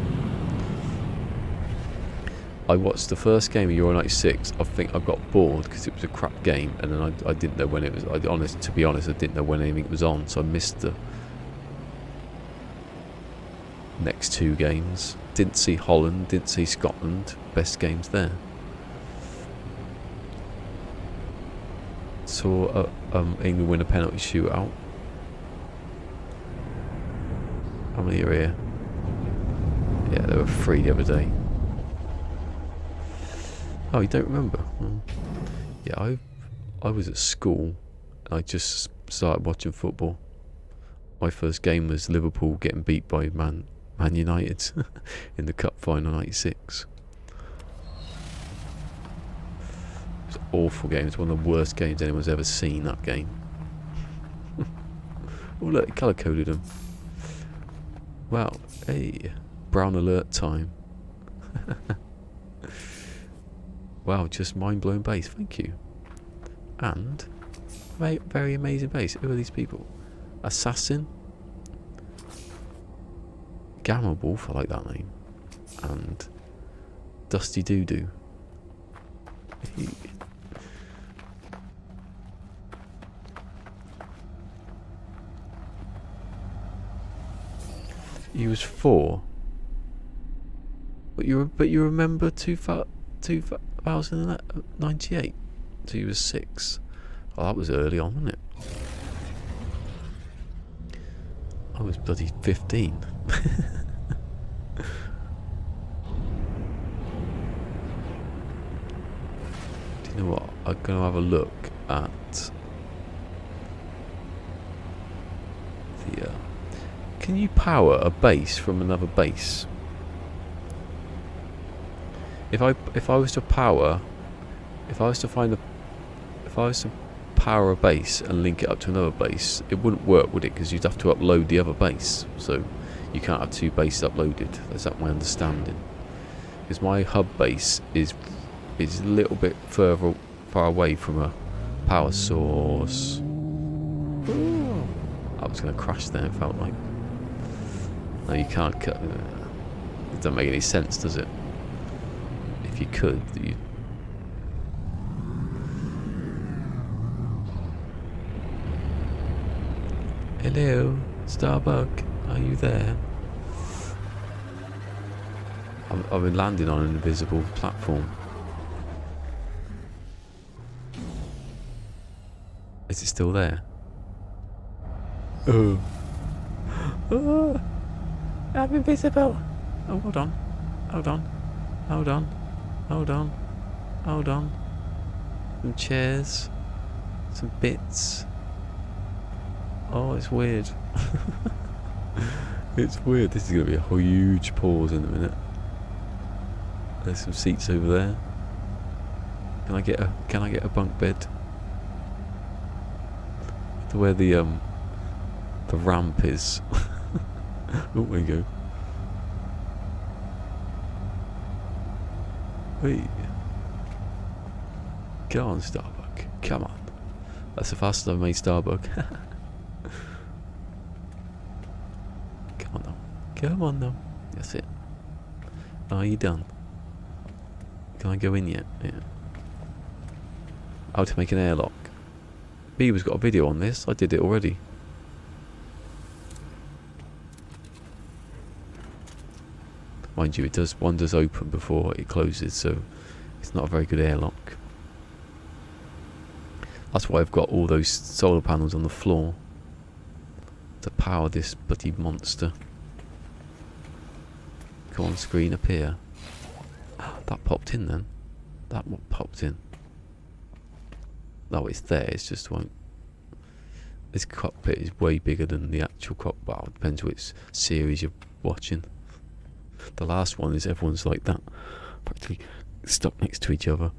I watched the first game of Euro 96. I think I got bored because it was a crap game, and then I didn't know when it was. To be honest, I didn't know when anything was on, so I missed the next two games. Didn't see Holland, didn't see Scotland. Best games there. Saw England win a penalty shootout. How many are here? Yeah, there were 3 the other day. Oh, you don't remember? Well, yeah, I was at school and I just started watching football. My first game was Liverpool getting beat by Man United in the cup final '96. It was an awful game. It's one of the worst games anyone's ever seen. That game. Oh look, it colour coded them. Wow, hey, brown alert time. Wow, just mind blowing base. Thank you. And very amazing base. Who are these people? Assassin. Gamma Wolf, I like that name. And Dusty Doodoo. He was 4. But you remember 2098? So he was 6. Oh, that was early on, wasn't it? I was bloody 15. Do you know what? I'm going to have a look at the... Can you power a base from another base? If I was to power a base and link it up to another base, it wouldn't work, would it? Because you'd have to upload the other base, so you can't have 2 bases uploaded. Is that my understanding? Because my hub base is a little bit far away from a power source. Ooh. I was going to crash there. It felt like. No, you can't cut. It doesn't make any sense, does it? If you could, you. Hello, Starbug, are you there? I've been landing on an invisible platform. Is it still there? Oh. Oh. I'm invisible. Oh, hold on. Hold on. Hold on. Hold on. Hold on. Some chairs. Some bits. Oh, it's weird. It's weird. This is going to be a huge pause in a minute. There's some seats over there. Can I get a bunk bed? To where the ramp is. Oh, there you go. Wait. Come on, Starbuck. Come on. That's the fastest I've made Starbuck. Come on now. Come on now. That's it. Are you done? Can I go in yet? Yeah. How to make an airlock. Beaver's got a video on this. I did it already. Mind you, one does open before it closes, so it's not a very good airlock. That's why I've got all those solar panels on the floor to power this bloody monster. Come on, screen appear. That popped in then. That what popped in. No, it's there. It's just won't. This cockpit is way bigger than the actual cockpit. Well, it depends which series you're watching. The last one is everyone's like that, practically stuck next to each other.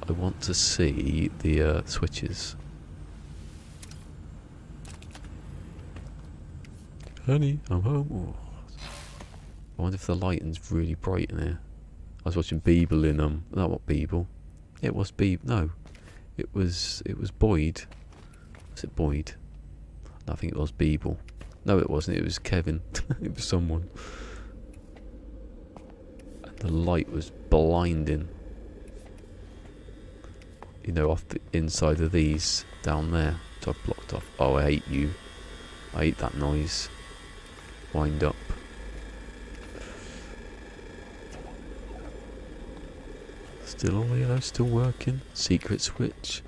I want to see the switches. Honey, I'm home. Oh. I wonder if the lighting's really bright in here. I was watching Beeble in no, what Beeble? It was Beeble. No, it was Boyd. Was it Boyd? No, I think it was Beeble. No, it wasn't. It was Kevin. It was someone. And the light was blinding. You know, off the inside of these down there. So I blocked off. Oh, I hate you. I hate that noise. Wind up. Still all yellow, still working. Secret switch.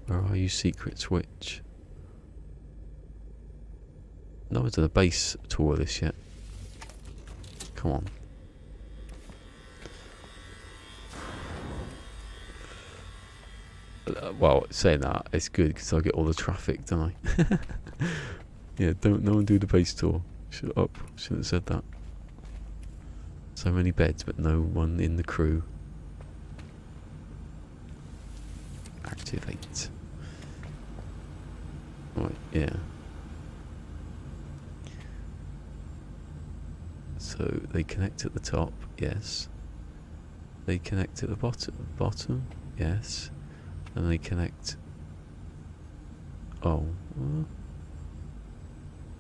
Where are you, secret switch? No one's done a base tour of this yet. Come on. Well, saying that, it's good because I get all the traffic, don't I? Yeah, no one do the base tour. Shut up. Shouldn't have said that. So many beds, but no one in the crew. Activate. Right, yeah. So they connect at the top, yes. They connect at the bottom, yes. And they connect. Oh, well.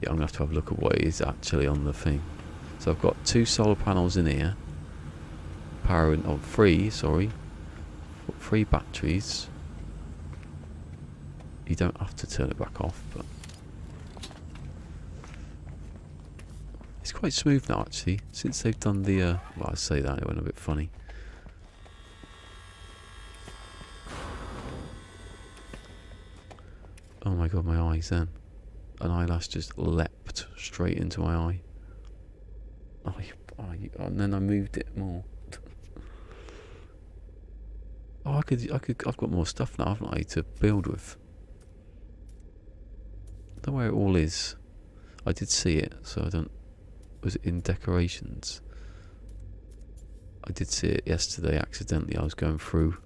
Yeah, I'm gonna have to have a look at what is actually on the thing. So I've got 2 solar panels in here. Powering, 3, sorry. 3 batteries. You don't have to turn it back off, but it's quite smooth now actually, since they've done the, well, I say that, it went a bit funny. Oh my god, my eyes then. An eyelash just leapt straight into my eye. And then I moved it more. Oh, I've got more stuff now, haven't I, to build with. I don't know where it all is. I did see it, so I don't... Was it in decorations? I did see it yesterday accidentally. I was going through.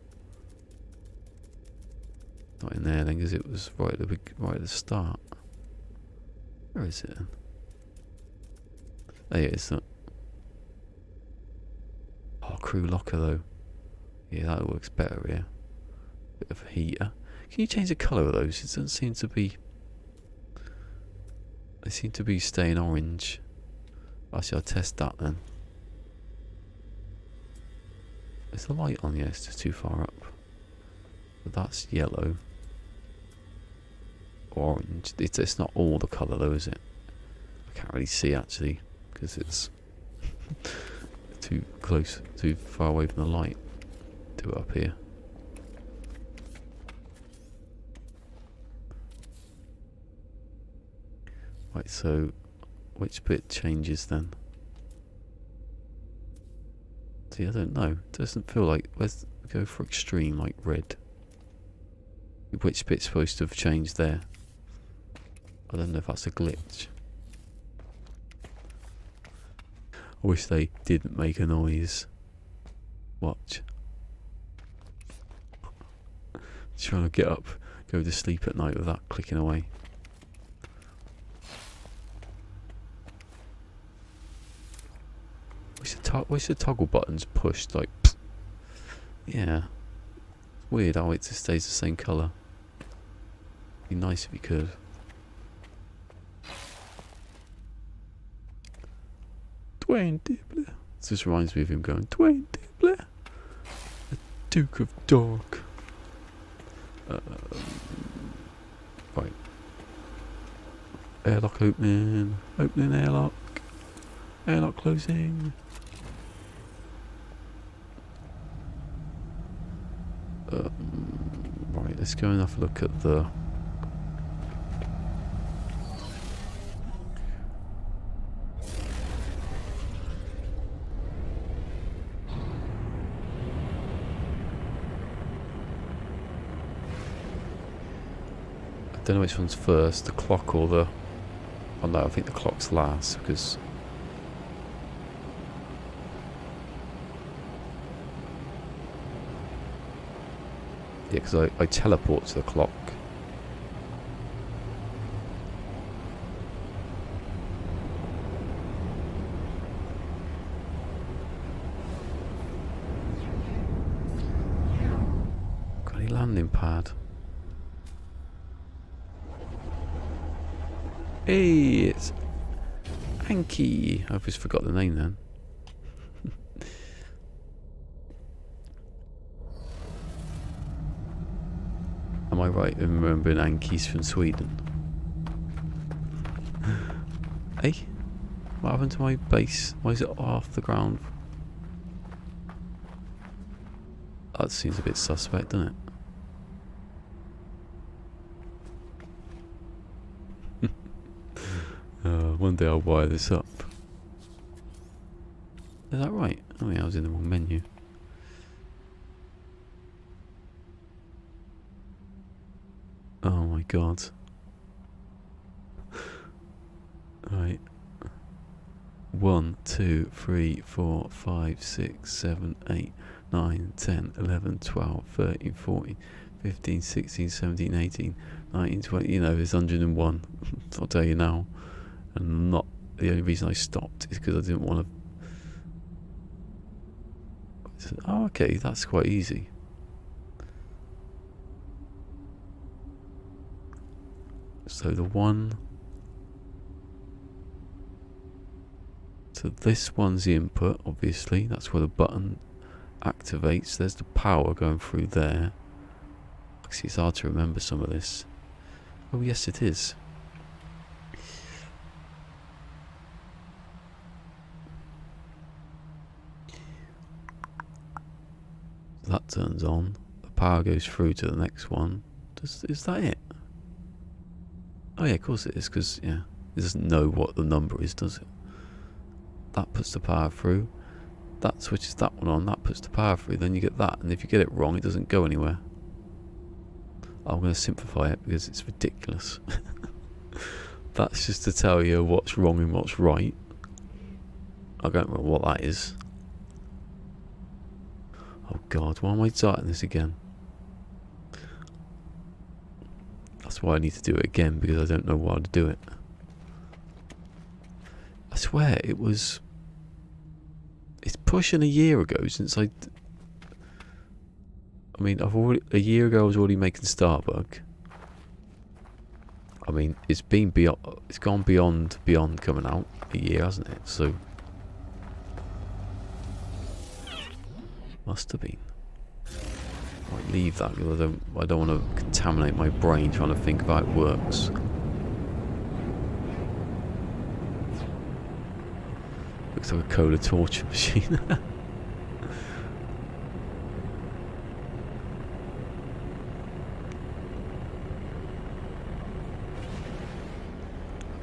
Not in there then, because it was right at the start. Where is it then? Oh yeah, it's that. Oh, crew locker though. Yeah, that works better, yeah. Bit of a heater. Can you change the colour of those? It doesn't seem to be... They seem to be staying orange. Actually, I'll test that then. Is the light on? Yeah, it's just too far up. But that's yellow. Orange. It's not all the colour though, is it? I can't really see actually, because it's too close, too far away from the light. Do it up here. Right, so which bit changes then? See, I don't know. It doesn't feel like... Let's go for extreme, like red. Which bit's supposed to have changed there? I don't know if that's a glitch. I wish they didn't make a noise. Watch. Trying to get up, go to sleep at night without clicking away. Wish the toggle button's pushed like... Yeah. Weird how it just stays the same colour. Be nice if you could. Dwayne Dibbler. This just reminds me of him going, Dwayne Dibbler, the Duke of Dork. Right. Airlock opening. Opening airlock. Airlock closing. Right, let's go and have a look at the... I don't know which one's first, the clock or the... Oh no, I think the clock's last, because... Yeah, because I teleport to the clock. Got any landing pad? Hey, it's Anki. I just forgot the name then. Am I right in remembering Anki's from Sweden? Hey, what happened to my base? Why is it off the ground? That seems a bit suspect, doesn't it? One day I'll wire this up. Is that right? Oh yeah, I was in the wrong menu. god. Right. 1, 2, 3, 4, 5, 6, 7, 8, 9, 10, 11, 12, 13, 14, 15, 16, 17, 18, 19, 20. You know, there's 101. I'll tell you now. And not the only reason I stopped is because I didn't want to. Oh, okay, that's quite easy. So the one. So this one's the input, obviously. That's where the button activates. There's the power going through there. Actually, it's hard to remember some of this. Oh, yes, it is. That turns on. The power goes through to the next one. Is that it? Oh, yeah, of course it is, because, yeah, it doesn't know what the number is, does it? That puts the power through. That switches that one on. That puts the power through. Then you get that. And if you get it wrong, it doesn't go anywhere. I'm going to simplify it because it's ridiculous. That's just to tell you what's wrong and what's right. I don't know what that is. Oh god, why am I starting this again? That's why I need to do it again, because I don't know how to do it. I swear it was... It's pushing a year ago since I mean, a year ago I was already making Starbug. I mean, it's gone beyond coming out a year, hasn't it? So must have been. I might leave that because I don't want to contaminate my brain trying to think of how it works. Looks like a cola torture machine.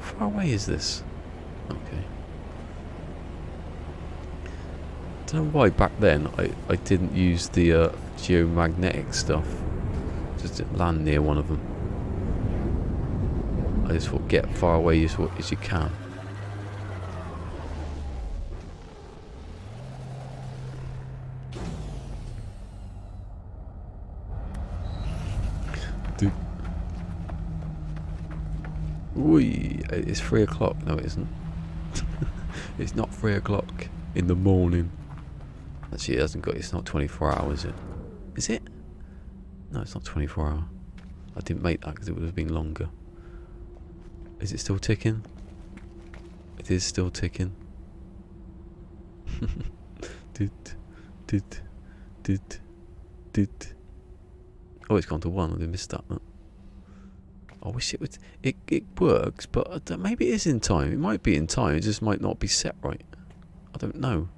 How far away is this? Okay. I don't know why back then I didn't use the geomagnetic stuff. Just didn't land near one of them. I just thought get far away as you can. Oi, it's 3 o'clock. No, it isn't. It's not 3 o'clock in the morning. Actually, it's not 24 hours. Is it? No, it's not 24 hours. I didn't make that because it would have been longer. Is it still ticking? It is still ticking. Oh, it's gone to 1. I missed that. I wish it would. It works, but maybe it is in time. It might be in time. It just might not be set right. I don't know.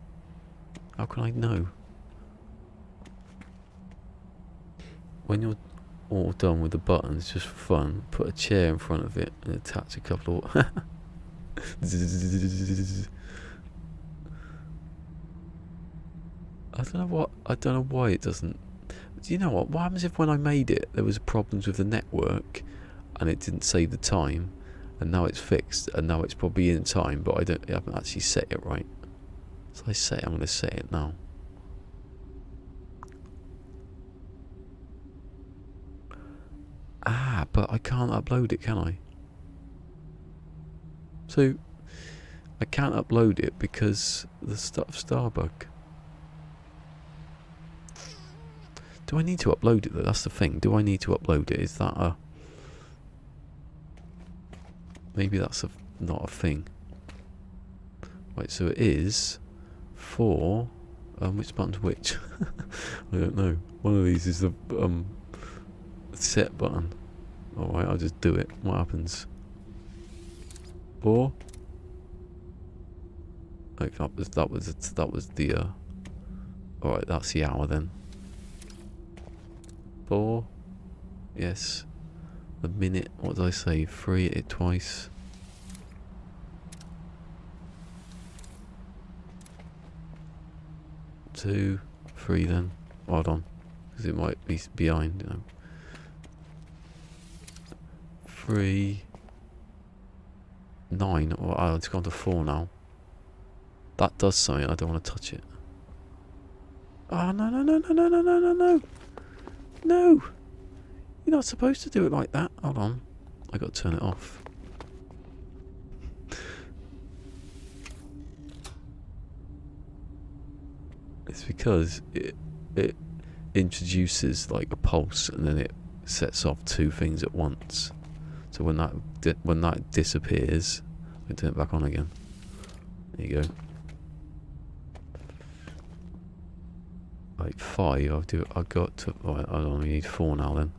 How can I know? When you're all done with the buttons, just for fun, put a chair in front of it and attach a couple of. I don't know why it doesn't. Do you know what? What happens if when I made it there was problems with the network and it didn't save the time, and now it's fixed and now it's probably in time, but I haven't actually set it right. So I'm going to set it now. Ah, but I can't upload it, can I? So I can't upload it because the Starbug. Do I need to upload it though? That's the thing. Do I need to upload it? Is that a... Maybe that's not a thing. Right, so it is for... which button's which? I don't know. One of these is the set button. Alright, I'll just do it. What happens? Or... Oh, that was the... Alright, that's the hour then. 4. Yes. The minute. What did I say? 3 it twice. Two, 3 then. Hold on. Because it might be behind, you know. 3, 9. Oh, it's gone to 4 now. That does something. I don't want to touch it. Oh, no, no, no, no, no, no, no, no, no. No. You're not supposed to do it like that. Hold on. I got to turn it off. It's because it introduces like a pulse and then it sets off 2 things at once. So when that disappears, I turn it back on again. There you go. Like 5, I got to. Oh, I only need 4 now. Then,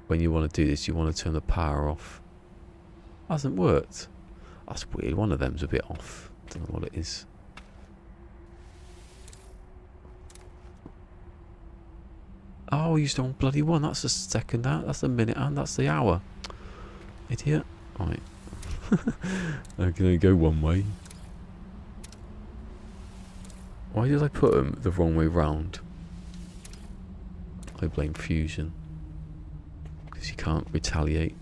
when you want to do this, you want to turn the power off. Hasn't worked. That's weird. One of them's a bit off. Don't know what it is. Oh, you still on bloody 1. That's the second out. That's the minute, and that's the hour. Idiot. Right. I can only go one way. Why did I put them the wrong way round? I blame Fusion. Because you can't retaliate.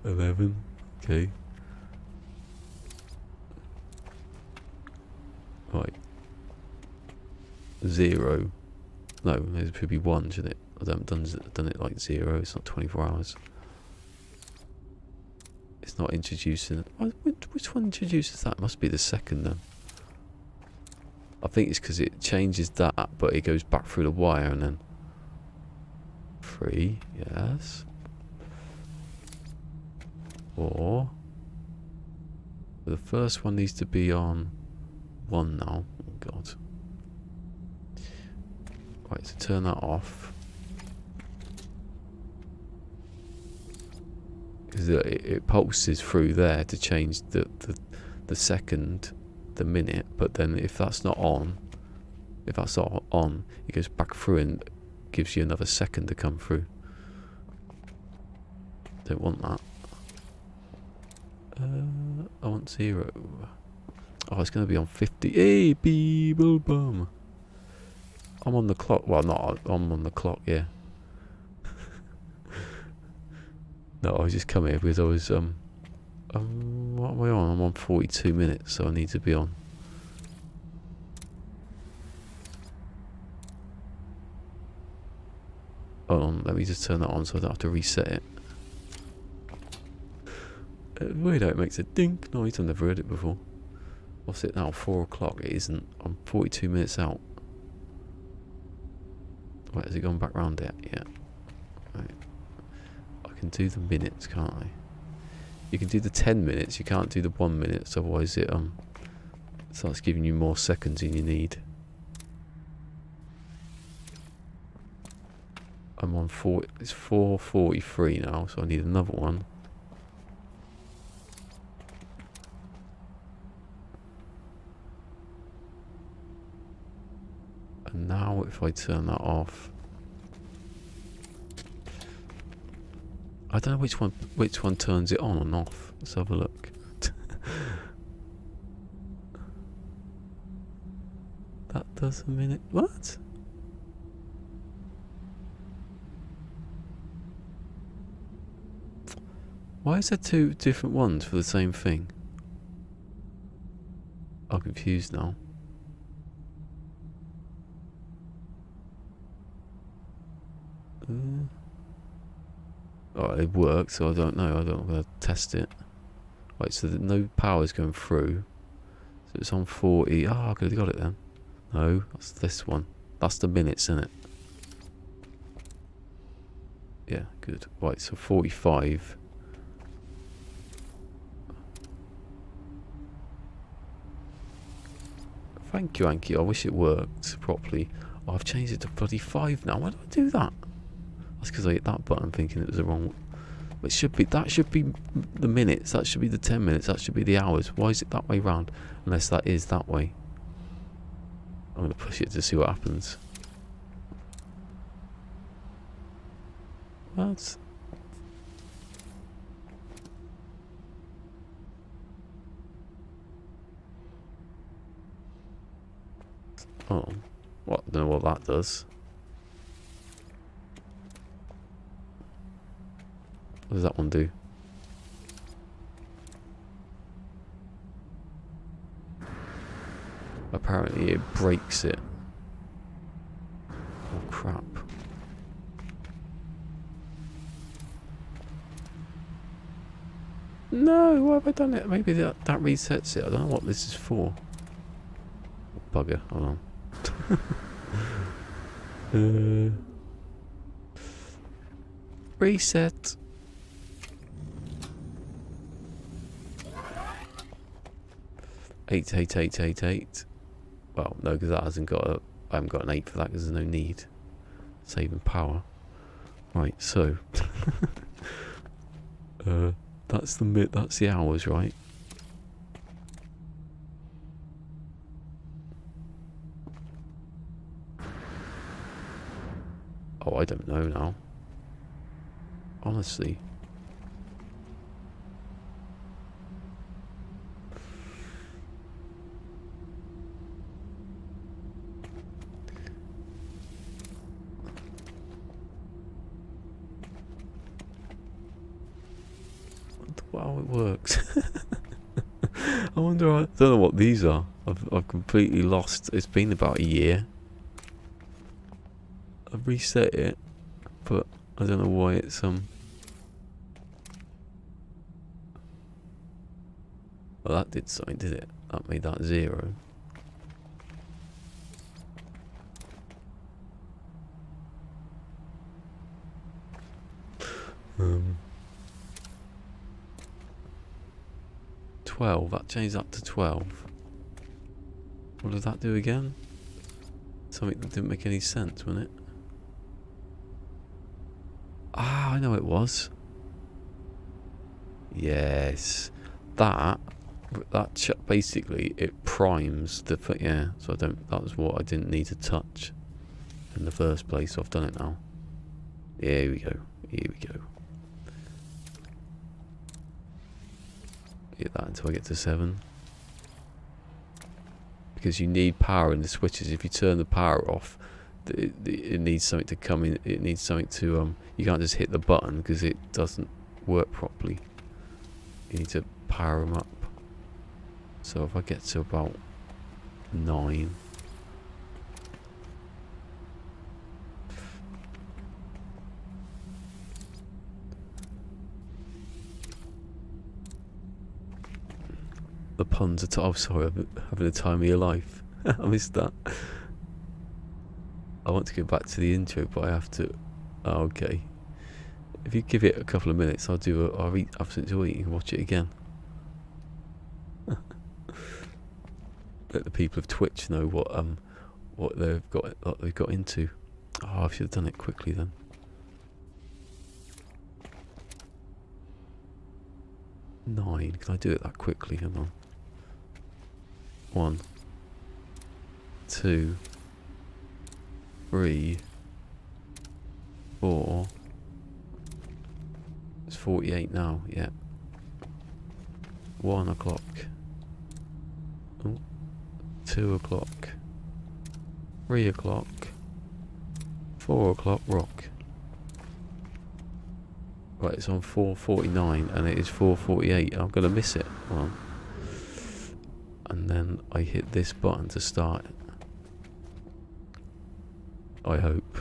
11. Okay. Right. 0. No, it should be 1, shouldn't it? I haven't done it like 0. It's not 24 hours. It's not introducing. Which one introduces that? Must be the second then. I think it's because it changes that, but it goes back through the wire and then 3. Yes. 4. The first one needs to be on 1 now. Oh god. Right, so turn that off. Because it pulses through there to change the second, the minute, but then if that's not on, it goes back through and gives you another second to come through. Don't want that. I want 0. Oh, it's going to be on 50. Hey, people bum. I'm on the clock. Well, not. I'm on the clock. Yeah. No, I was just coming here because I was what am I on? I'm on 42 minutes, so I need to be on. Hold on, let me just turn that on so I don't have to reset it. Weird how it makes a dink noise. I've never heard it before. What's it now? 4 o'clock. It isn't. I'm 42 minutes out. Wait, has it gone back round yet? Yeah. Right. I can do the minutes, can't I? You can do the 10 minutes. You can't do the 1 minute. So otherwise it starts giving you more seconds than you need. I'm on 4. It's 4:43 now, so I need another one. And now if I turn that off, I don't know which one turns it on and off. Let's have a look. That does a minute. What? Why is there 2 different ones for the same thing? I'm confused now. Oh, it works, so I don't know. I'm going to test it. Right, so no power's going through. So it's on 40. Oh, I could have got it then. No, that's this one. That's the minutes, isn't it? Yeah, good. Right, so 45. Thank you, Anki. I wish it worked properly. Oh, I've changed it to bloody 5 now. Why do I do that? That's because I hit that button thinking it was the wrong. It should be. That should be the minutes. That should be the 10 minutes. That should be the hours. Why is it that way round? Unless that is that way. I'm going to push it to see what happens. What? Oh, what? I don't know what that does. What does that one do? Apparently it breaks it. Oh crap. No, why have I done it? Maybe that resets it. I don't know what this is for. Bugger, hold on. Reset. Eight. Well, no, because that hasn't got a. I haven't got an 8 for that because there's no need. Saving power. Right, so that's the hours, right? Oh, I don't know now. Honestly. Wow, it works. I wonder. I don't know what these are. I've completely lost. It's been about a year. I've reset it, but I don't know why it's Well, that did something, did it? That made that 0. 12. That changed up to 12. What did that do again? Something that didn't make any sense, wasn't it? Ah, I know it was. Yes, basically it primes the yeah. So that was what I didn't need to touch in the first place. So I've done it now. Yeah, here we go. Get that until I get to 7. Because you need power in the switches. If you turn the power off, it needs something to come in. It needs something to you can't just hit the button because it doesn't work properly. You need to power them up. So if I get to about 9. The puns are oh, sorry, I'm having a time of your life. I missed that. I want to go back to the intro, but I have to. Oh, okay. If you give it a couple of minutes, I'll eat something to eat and watch it again. Let the people of Twitch know what they've got into. Oh, I should have done it quickly then. Nine. Can I do it that quickly? Hang on. 1, 2, 3, 4. It's 48 now. Yeah. 1 o'clock. Oh. 2 o'clock. 3 o'clock. 4 o'clock. Rock. Right, it's on 4:49 and it is 4:48. I'm gonna miss it. Hold on. And then I hit this button to start it. I hope.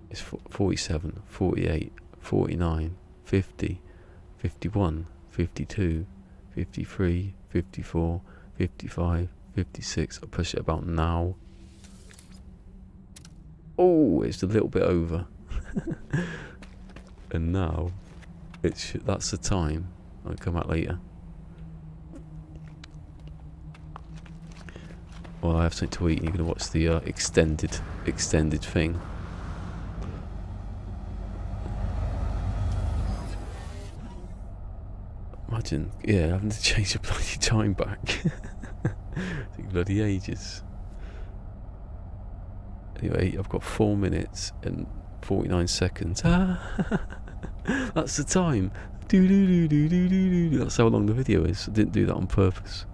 It's 47, 48, 49, 50, 51, 52, 53, 54, 55, 56. I'll push it about now. Oh, it's a little bit over. And now, that's the time. I'll come out later. Well, I have something to eat and you're going to watch the extended thing. Imagine, yeah, having to change the bloody time back. Take bloody ages. Anyway, I've got 4 minutes and 49 seconds. That's the time. That's how long the video is. I didn't do that on purpose.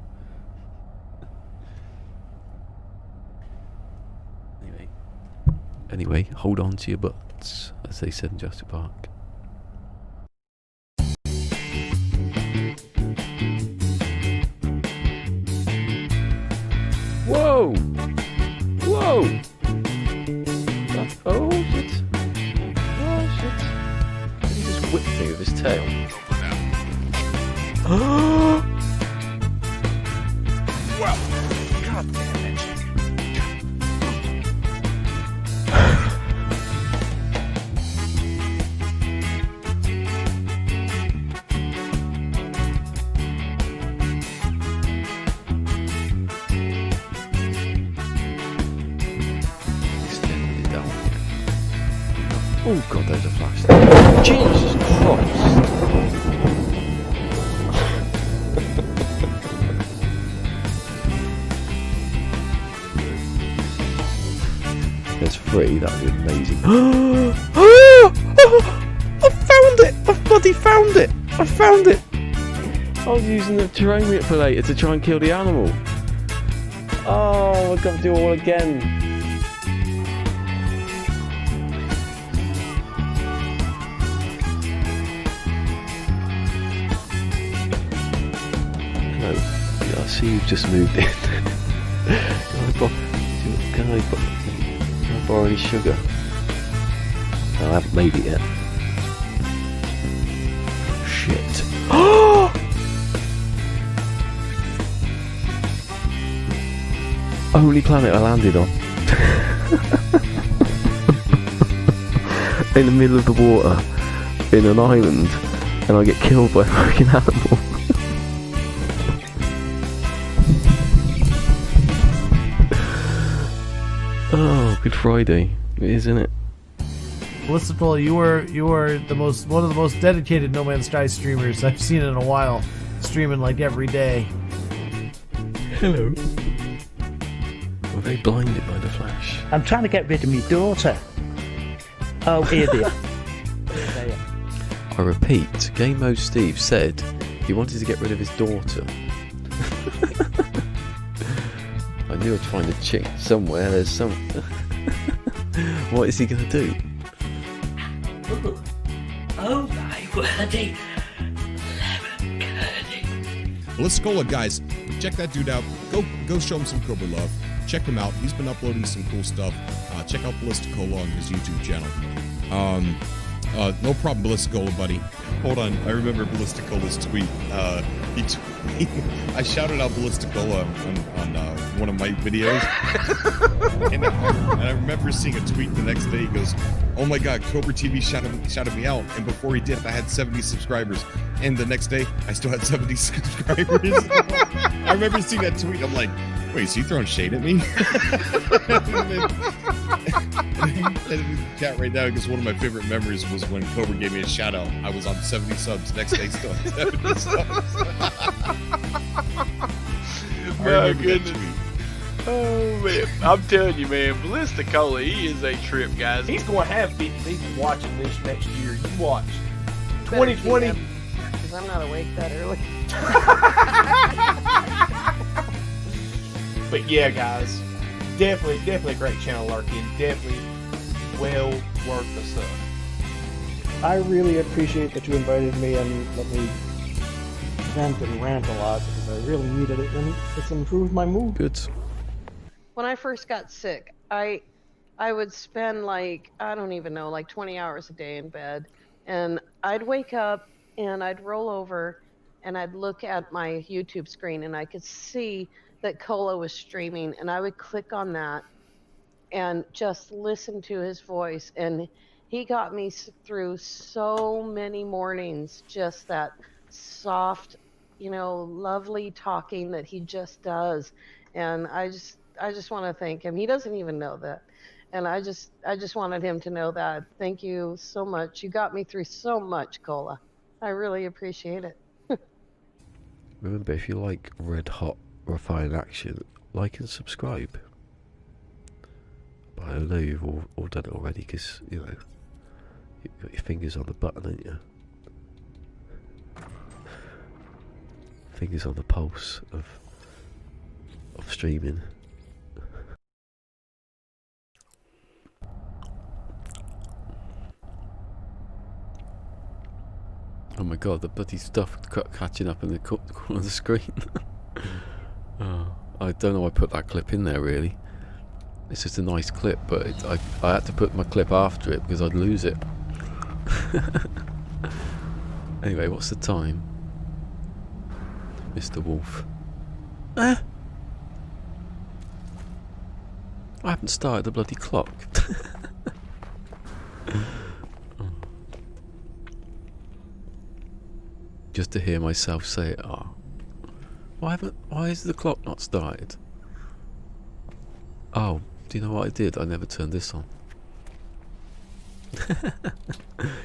Anyway, hold on to your butts, as they said in Jurassic Park. Whoa! Whoa! Oh shit! Oh shit! He just whipped me with his tail. Well, God damn it. Oh god, there's a flash there. Jesus Christ! There's 3, that'd be amazing. I found it! I bloody found it! I found it! I was using the terrain manipulator to try and kill the animal. Oh, I've got to do it all again. No, yeah, I see you've just moved in. Can I borrow any sugar? No, I haven't made it yet. Shit. Only planet I landed on. In the middle of the water, in an island, and I get killed by a freaking animal. Oh, Good Friday. It is, isn't it? Ballisticola, you are one of the most dedicated No Man's Sky streamers I've seen in a while, streaming like every day. Hello. Were they blinded by the flash? I'm trying to get rid of my daughter. Oh, here they are. I repeat, Game Mode Steve said he wanted to get rid of his daughter. I knew I'd find a chick somewhere. There's some. What is he gonna do? Oh my wordy lemon curdy. Ballisticola, guys, check that dude out. Go show him some Cobra love. Check him out. He's been uploading some cool stuff. Check out Ballisticola on his YouTube channel. No problem, Ballisticola, buddy. Hold on, I remember Ballisticola's tweet. I shouted out Ballisticola on one of my videos, and I remember seeing a tweet the next day. He goes, "Oh my God, Cobra TV shouted me out," and before he did, I had 70 subscribers, and the next day, I still had 70 subscribers. I remember seeing that tweet. I'm like, wait, is he throwing shade at me? And in the chat right now, because one of my favorite memories was when Cobra gave me a shout out. I was on 70 subs. Next day, still at 70 subs. My goodness. Oh man, I'm telling you, man, Ballisticola, he is a trip, guys. He's going to have 50 people watching this next year. You watch. 2020. Because I'm not awake that early. But yeah, guys, definitely a great channel, Larkin. Definitely well worth the sub. I really appreciate that you invited me and let me vent and rant a lot because I really needed it and it's improved my mood. Good. When I first got sick, I would spend like, I don't even know, like 20 hours a day in bed. And I'd wake up and I'd roll over and I'd look at my YouTube screen and I could see that Cola was streaming, and I would click on that and just listen to his voice. And he got me through so many mornings, just that soft, lovely talking that he just does. And I just want to thank him. He doesn't even know that. And I just wanted him to know that. Thank you so much. You got me through so much, Cola. I really appreciate it. Remember, if you like red hot refined action, like and subscribe. But I know you've all done it already because you've got your fingers on the button, haven't you? Fingers on the pulse of streaming. Oh my god, the bloody stuff catching up in the corner of the screen. Oh, I don't know why I put that clip in there really. It's just a nice clip, but I had to put my clip after it because I'd lose it. Anyway, what's the time? Mr. Wolf. I haven't started the bloody clock. Just to hear myself say it. Oh, why is the clock not started? Oh, do you know what I did? I never turned this on.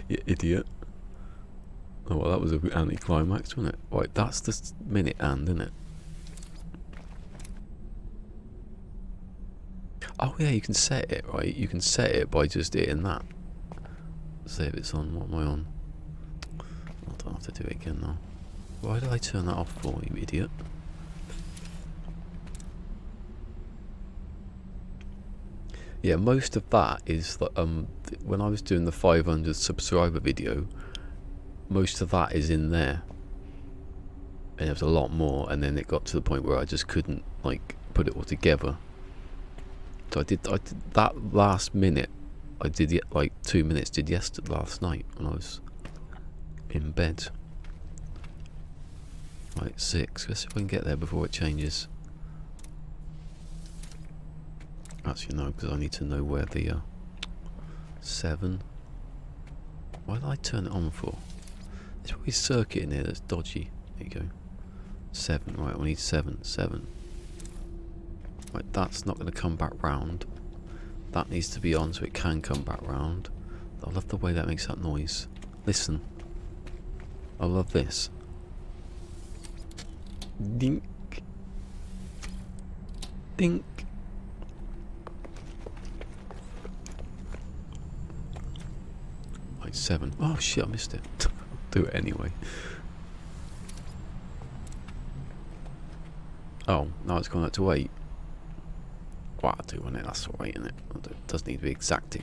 You idiot. Oh well, that was an anti-climax, wasn't it? Right, that's the minute hand, isn't it? Oh yeah, you can set it, right? You can set it by just hitting that. See if it's on. What am I on? I don't have to do it again now. Why did I turn that off for, you idiot? Yeah, most of that is when I was doing the 500 subscriber video, most of that is in there, and there was a lot more, and then it got to the point where I just couldn't like put it all together. So I did that last minute. I did it like 2 minutes. Did yesterday last night when I was in bed. Right, 6. Let's see if we can get there before it changes. Actually no, because I need to know where the 7. Why did I turn it on for? There's probably a circuit in here that's dodgy. There you go. 7. Right, we need 7. Right, that's not going to come back round. That needs to be on so it can come back round. I love the way that makes that noise. Listen. I love this. Dink. Dink. Right, 7. Oh shit, I missed it. I'll do it anyway. Oh, now it's gone up to 8. Well, I'll do one it, that's alright, isn't it? It doesn't need to be exact.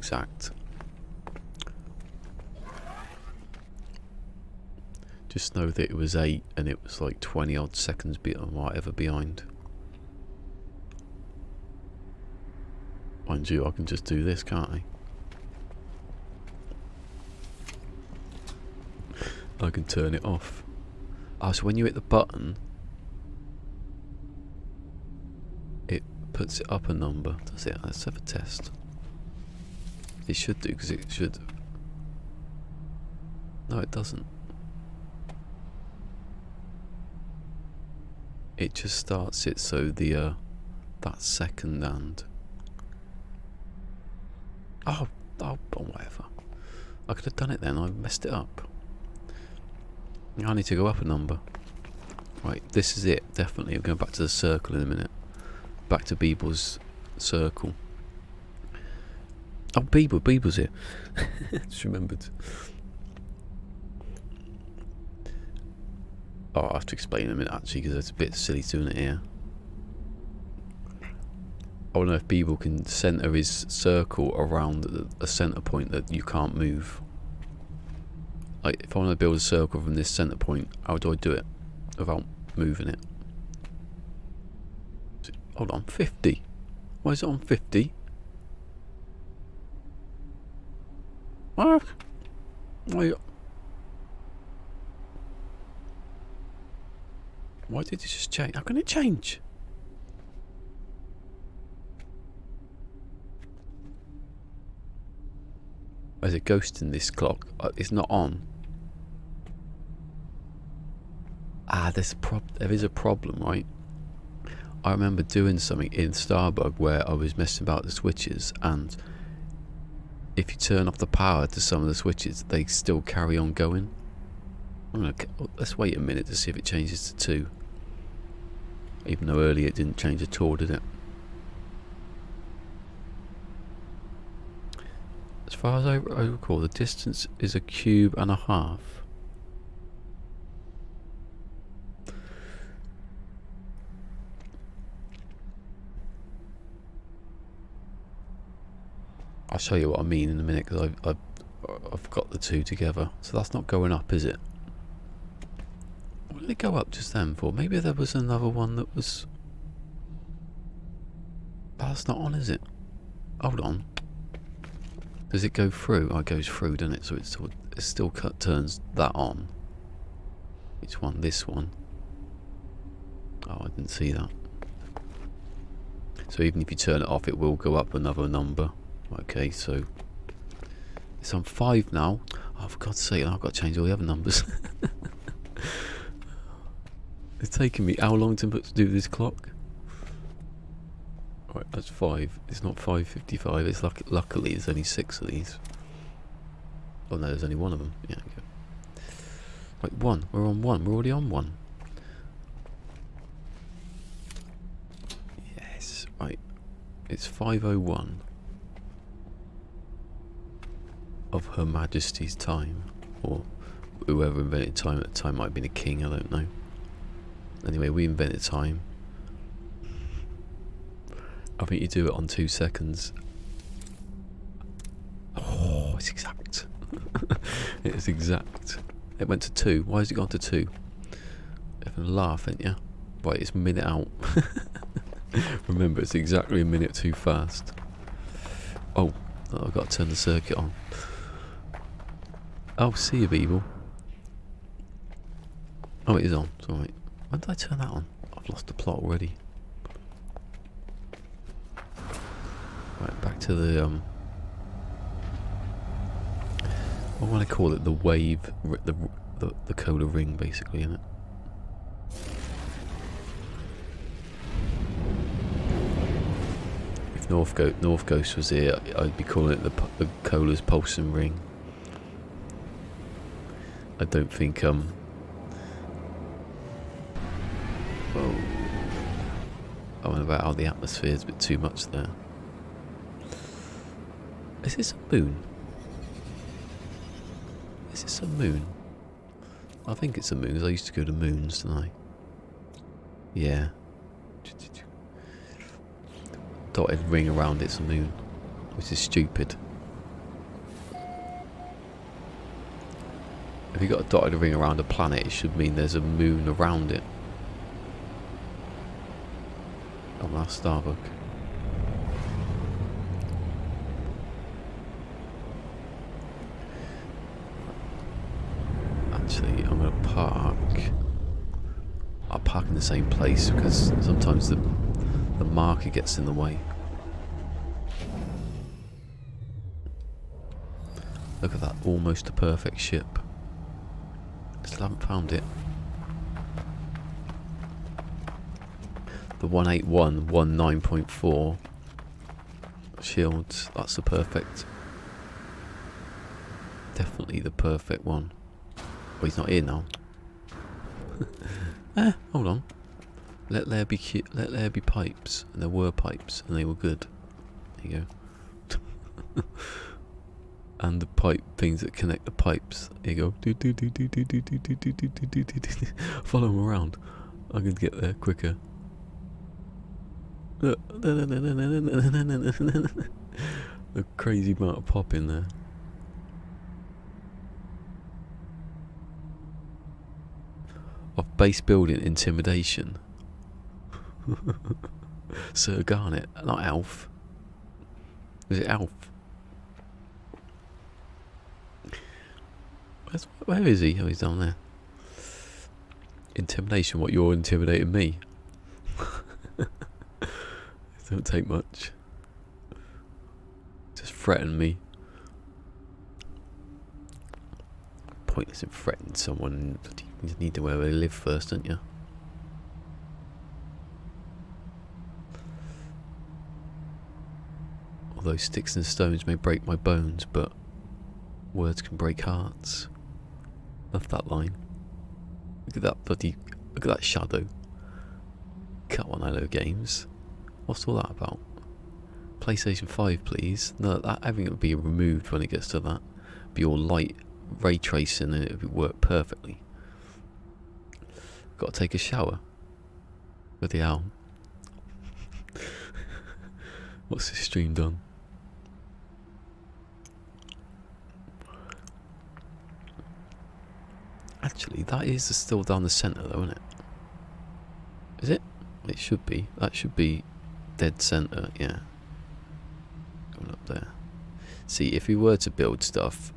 Just know that it was 8 and it was like 20 odd seconds or whatever behind. Mind you, I can just do this, can't I? I can turn it off. Oh, so when you hit the button, it puts it up a number, does it? Let's have a test. It should do, because it should... No, it doesn't. It just starts it so the that second hand. Oh, whatever. I could have done it then. I messed it up. I need to go up a number. Right, this is it. Definitely. I'm going back to the circle in a minute. Back to Beeble's circle. Oh, Beeble's here. Just remembered. Oh, I have to explain in a minute actually, because it's a bit silly doing it here. I don't know if Beeble can centre his circle around a centre point that you can't move. Like, if I want to build a circle from this centre point, how do I do it without moving it? Hold on, 50. Why is it on 50? What? Why did it just change? How can it change? There's a ghost in this clock. It's not on. Ah, there is a problem, right? I remember doing something in Starbug where I was messing about the switches, and if you turn off the power to some of the switches, they still carry on going. Let's wait a minute to see if it changes to 2. Even though earlier it didn't change at all, did it? As far as I recall, the distance is a cube and a half. I'll show you what I mean in a minute, because I've got the two together. So that's not going up, is it? What did it go up just then for? Maybe there was another one that was... That's not on, is it? Hold on. Does it go through? Oh, it goes through, doesn't it? So it still turns that on. Which one? This one. Oh, I didn't see that. So even if you turn it off, it will go up another number. Okay, so it's on 5 now. Oh, for God's sake, I've got to change all the other numbers. It's taken me how long to do this clock? Right, that's 5. It's not 5:55. It's luckily there's only 6 of these. Oh no, there's only one of them. Yeah. Okay. Right, 1. We're on 1. We're already on 1. Yes. Right. It's 5:01 of Her Majesty's time, or whoever invented time at the time. Might have been a king. I don't know. Anyway, we invented time. I think you do it on 2 seconds. Oh, it's exact. It's exact. It went to 2. Why has it gone to 2? You're gonna laugh, ain't you? Right, it's a minute out. Remember, it's exactly a minute too fast. Oh, I've got to turn the circuit on. Oh, see you, people. Oh, it is on. It's alright. When did I turn that on? I've lost the plot already. Right, back to the what want to call it? The wave, the cola ring, basically, isn't it? If North Ghost was here, I'd be calling it the cola's pulsing ring. I don't think Oh. I went about how the atmosphere's a bit too much there. Is this a moon? Is this a moon? I think it's a moon, because I used to go to moons, didn't I? Yeah. Dotted ring around it's a moon, which is stupid. If you got a dotted ring around a planet, it should mean there's a moon around it. On our Starbuck. Actually, I'm going to park. I'll park in the same place because sometimes the marker gets in the way. Look at that, almost a perfect ship. Still haven't found it. The 18119.4 shields, that's the perfect. Definitely the perfect one. Well, he's not here now. Hold on. Let there be pipes, and there were pipes, and they were good. There you go. And the pipe things that connect the pipes. There you go. Follow them around. I can get there quicker. Look. The crazy amount of pop in there. Of base building intimidation. Sir Garnet, not Alf. Is it Alf? Where is he? Oh, he's down there. Intimidation, what, you're intimidating me? Don't take much. Just threaten me. Pointless in threatening someone. You just need to know where they live first, don't you? Although sticks and stones may break my bones, but words can break hearts. Love that line. Look at that look at that shadow. Come on, Hello Games. What's all that about? PlayStation 5, please. No, that I think it would be removed when it gets to that. Be all light ray tracing and it would work perfectly. Got to take a shower. With the owl. What's this stream done? actually, that is still down the centre though, isn't it? Is it? It should be. That should be dead centre, yeah. Going up there. See, if we were to build stuff,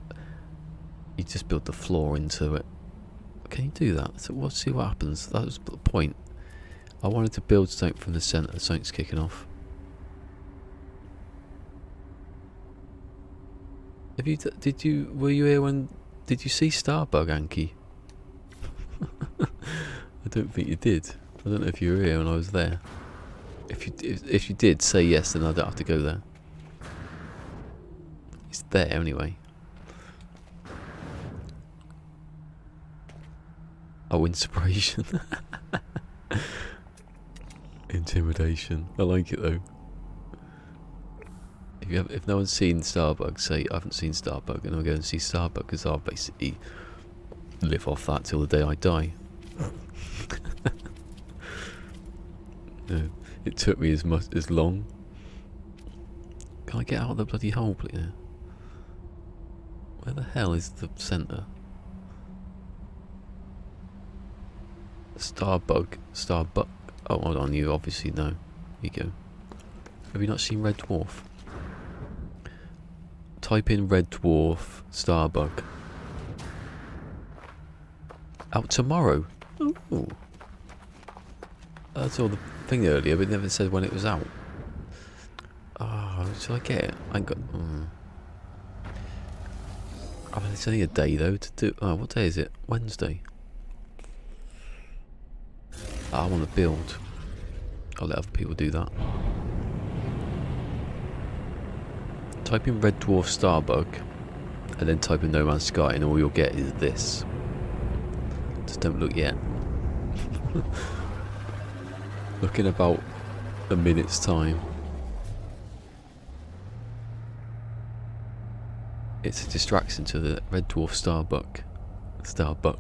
you just build the floor into it. Can you do that? So we'll see what happens. That was the point. I wanted to build something from the centre. Something's kicking off. Have you? Did you? Were you here when? Did you see Starbug, Anki? I don't think you did. I don't know if you were here when I was there. If you did, say yes, then I don't have to go there. It's there anyway. Oh, inspiration. Intimidation. I like it though. If no one's seen Starbug, say I haven't seen Starbug, and I'll go and see Starbug because I'll basically live off that till the day I die. No, it took me as long. Can I get out of the bloody hole, please? Where the hell is the centre? Starbug. Oh, hold on, you obviously know. Here you go. Have you not seen Red Dwarf? Type in Red Dwarf Starbug. Out tomorrow. Ooh. I saw the thing earlier, but it never said when it was out. Oh, shall I get it? I ain't got. I mean, it's only a day though to do. Oh, what day is it? Wednesday. I want to build. I'll let other people do that. Type in Red Dwarf Starbug, and then type in No Man's Sky, and all you'll get is this. Just don't look yet. Look in about a minute's time. It's a distraction to the Red Dwarf Starbug. Starbug.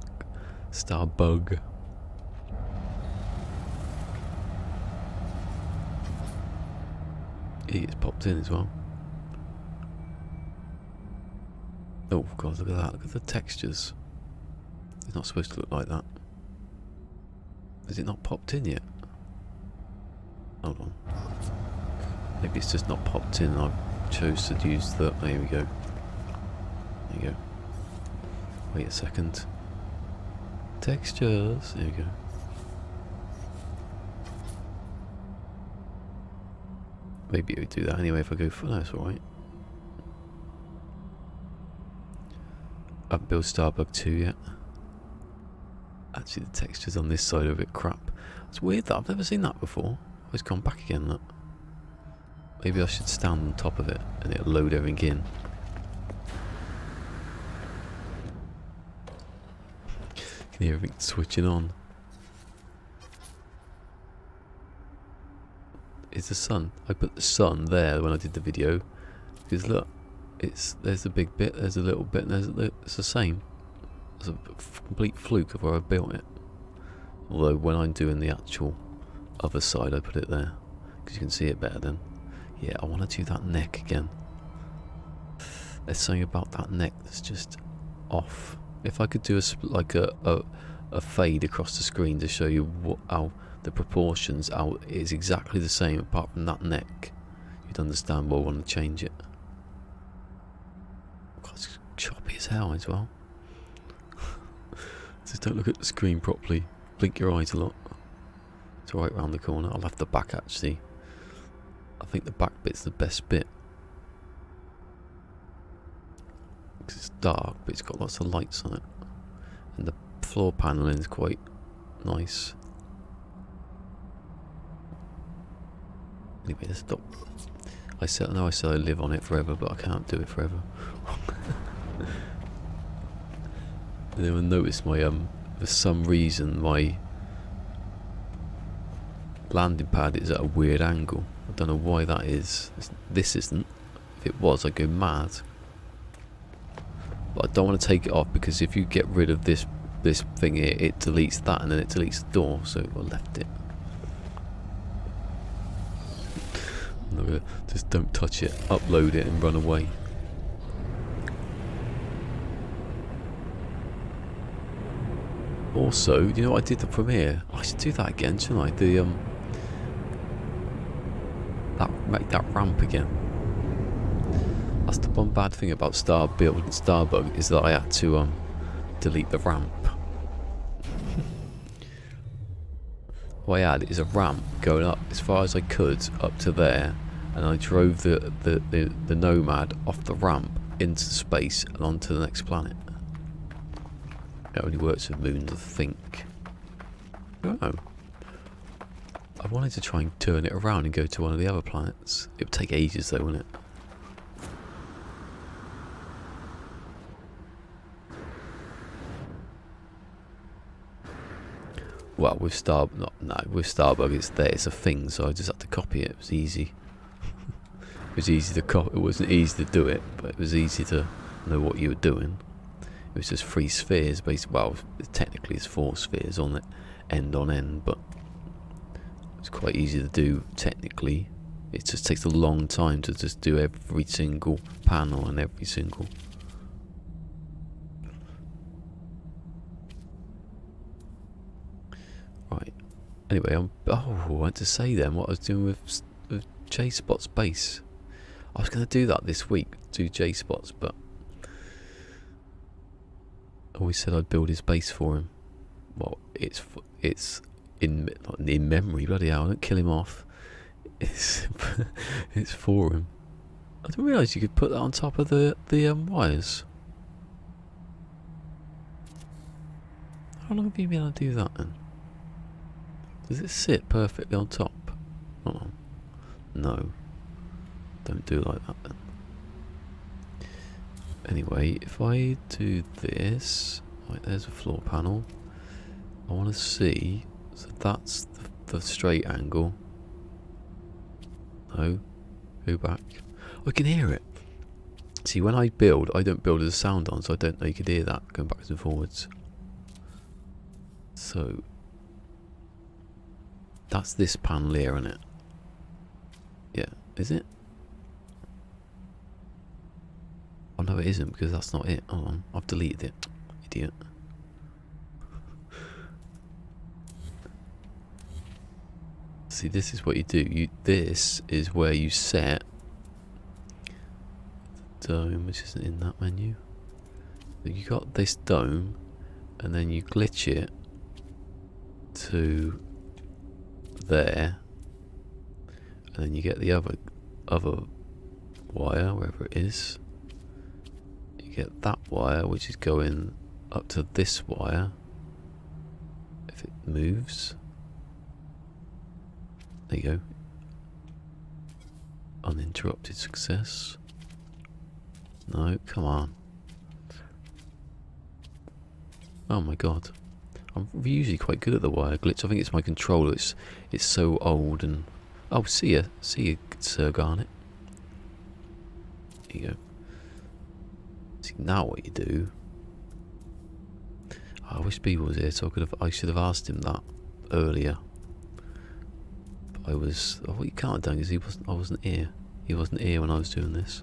It's popped in as well. Oh god, look at that. Look at the textures. It's not supposed to look like that. Is it not popped in yet? Hold on. Maybe it's just not popped in and I chose to use the... There we go. There you go. Wait a second. Textures. There we go. Maybe it would do that anyway if I go for... No, it's alright. I haven't built Starbug 2 yet. Actually, the textures on this side are a bit crap. It's weird that I've never seen that before. It's gone back again, look. Maybe I should stand on top of it and it'll load everything in. Can hear everything switching on. It's the sun. I put the sun there when I did the video because look, there's a big bit, there's a little bit, and it's the same. It's a complete fluke of where I built it. Although when I'm doing the actual other side, I put it there because you can see it better then. Yeah, I want to do that neck again. There's something about that neck that's just off. If I could do a fade across the screen to show you how the proportions out is exactly the same apart from that neck, you'd understand why I want to change it. God, it's choppy as hell as well. Just don't look at the screen properly. Blink your eyes a lot. It's right round the corner. I'll have the back actually. I think the back bit's the best bit. Because it's dark, but it's got lots of lights on it. And the floor paneling is quite nice. Anyway, let's stop. I know I said I live on it forever, but I can't do it forever. Anyone notice my for some reason my landing pad is at a weird angle. I don't know why that is. This isn't. If it was, I'd go mad. But I don't want to take it off because if you get rid of this thing here, it deletes that and then it deletes the door. So I left it. I'm not gonna, just don't touch it. Upload it and run away. Also, you know what I did from here? I should do that again, shouldn't I? Make that ramp again. That's the one bad thing about Starbug, is that I had to delete the ramp. What I had is a ramp going up as far as I could up to there, and I drove the Nomad off the ramp into space and onto the next planet. It only works with moons, I think. I don't know. I wanted to try and turn it around and go to one of the other planets. It would take ages though, wouldn't it? Well, with Starbug it's there, it's a thing, so I just had to copy it. It was easy. It was easy to copy. It wasn't easy to do it, but it was easy to know what you were doing. It was just 3 spheres, basically. Well, technically it's 4 spheres on it, end on end, but it's quite easy to do technically. It just takes a long time to just do every single panel and every single... Right. Anyway, I went to say then what I was doing with J-Spot's base. I was going to do that this week, do J-Spot's, but I always said I'd build his base for him. Well, it's in memory, bloody hell, don't kill him off. It's for him. I didn't realise you could put that on top of the wires. How long have you been able to do that then? Does it sit perfectly on top? Oh, no. Don't do like that then. Anyway, if I do this, right, there's a floor panel. I want to see, so that's the straight angle. No, go back. I can hear it. See, when I build, I don't build with the sound on, so I don't know you could hear that going backwards and forwards. So that's this panel here, isn't it? Yeah, is it? Oh no, it isn't, because that's not it. Hold on, I've deleted it. Idiot. See, this is what you do. This is where you set the dome, which isn't in that menu. So you got this dome, and then you glitch it to there, and then you get the other wire, wherever it is. You get that wire, which is going up to this wire. If it moves. There you go. Uninterrupted success. No, come on. Oh my god. I'm usually quite good at the wire glitch. I think it's my controller. It's so old and... Oh, see ya, Sir Garnet. There you go. See, now what you do... Oh, I wish Beaver was here, so I should have asked him that earlier. What you can't have done is I wasn't here. He wasn't here when I was doing this.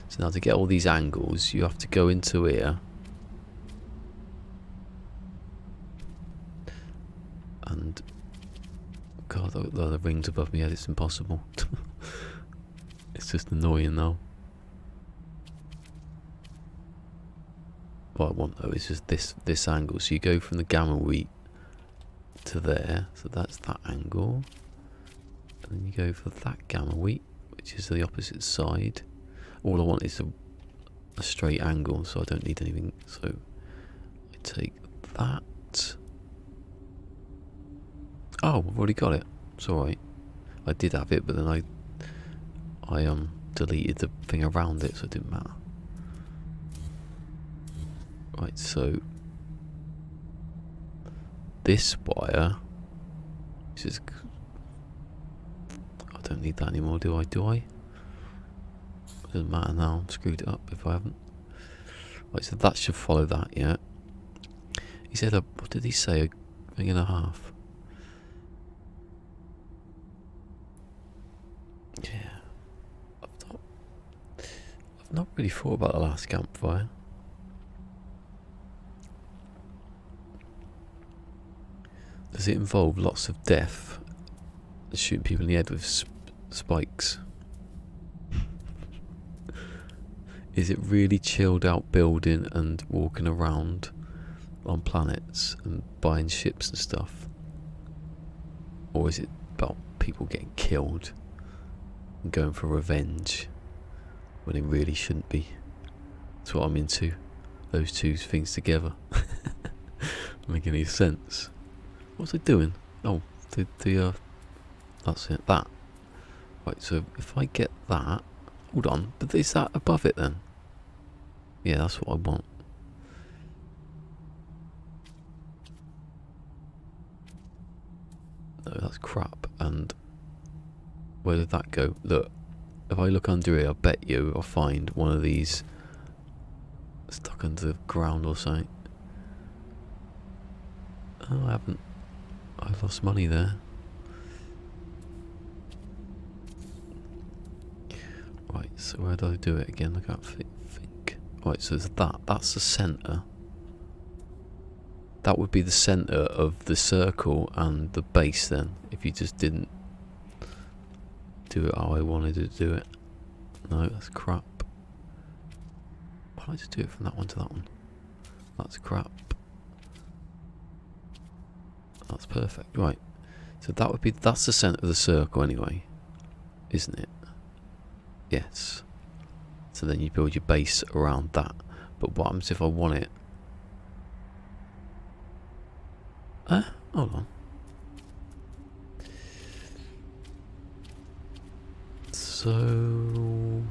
So now to get all these angles, you have to go into here. And God, the rings above my head, it's impossible. It's just annoying though. What I want though is just this angle. So you go from the gamma wheat to there, so that's that angle, and then you go for that gamma wheat, which is the opposite side. All I want is a straight angle, so I don't need anything. So I take that. Oh, I've already got it. It's alright. I did have it, but then I deleted the thing around it, so it didn't matter. Right, so this wire, which is, I don't need that anymore, do I? Doesn't matter now, I've screwed it up if I haven't. Right, so that should follow that, yeah. He said, what did he say, a ring and a half? Yeah. I've not really thought about the last campfire. Does it involve lots of death? Shooting people in the head with spikes? Is it really chilled out building and walking around on planets and buying ships and stuff? Or is it about people getting killed and going for revenge when they really shouldn't be? That's what I'm into. Those two things together. Make any sense? What was I doing? Oh, that's it. That. Right, so if I get that... Hold on, but is that above it then? Yeah, that's what I want. No, that's crap. And where did that go? Look, if I look under here, I bet you I'll find one of these stuck under the ground or something. Oh, I haven't. I lost money there. Right, so where do I do it again? I can't think. Right, so there's that. That's the centre. That would be the centre of the circle and the base then, if you just didn't do it how I wanted to do it. No, that's crap. Why don't I just do it from that one to that one? That's crap. That's perfect. Right. So that would be, that's the centre of the circle anyway, isn't it? Yes. So then you build your base around that. But what happens if I want it? Hold on. So...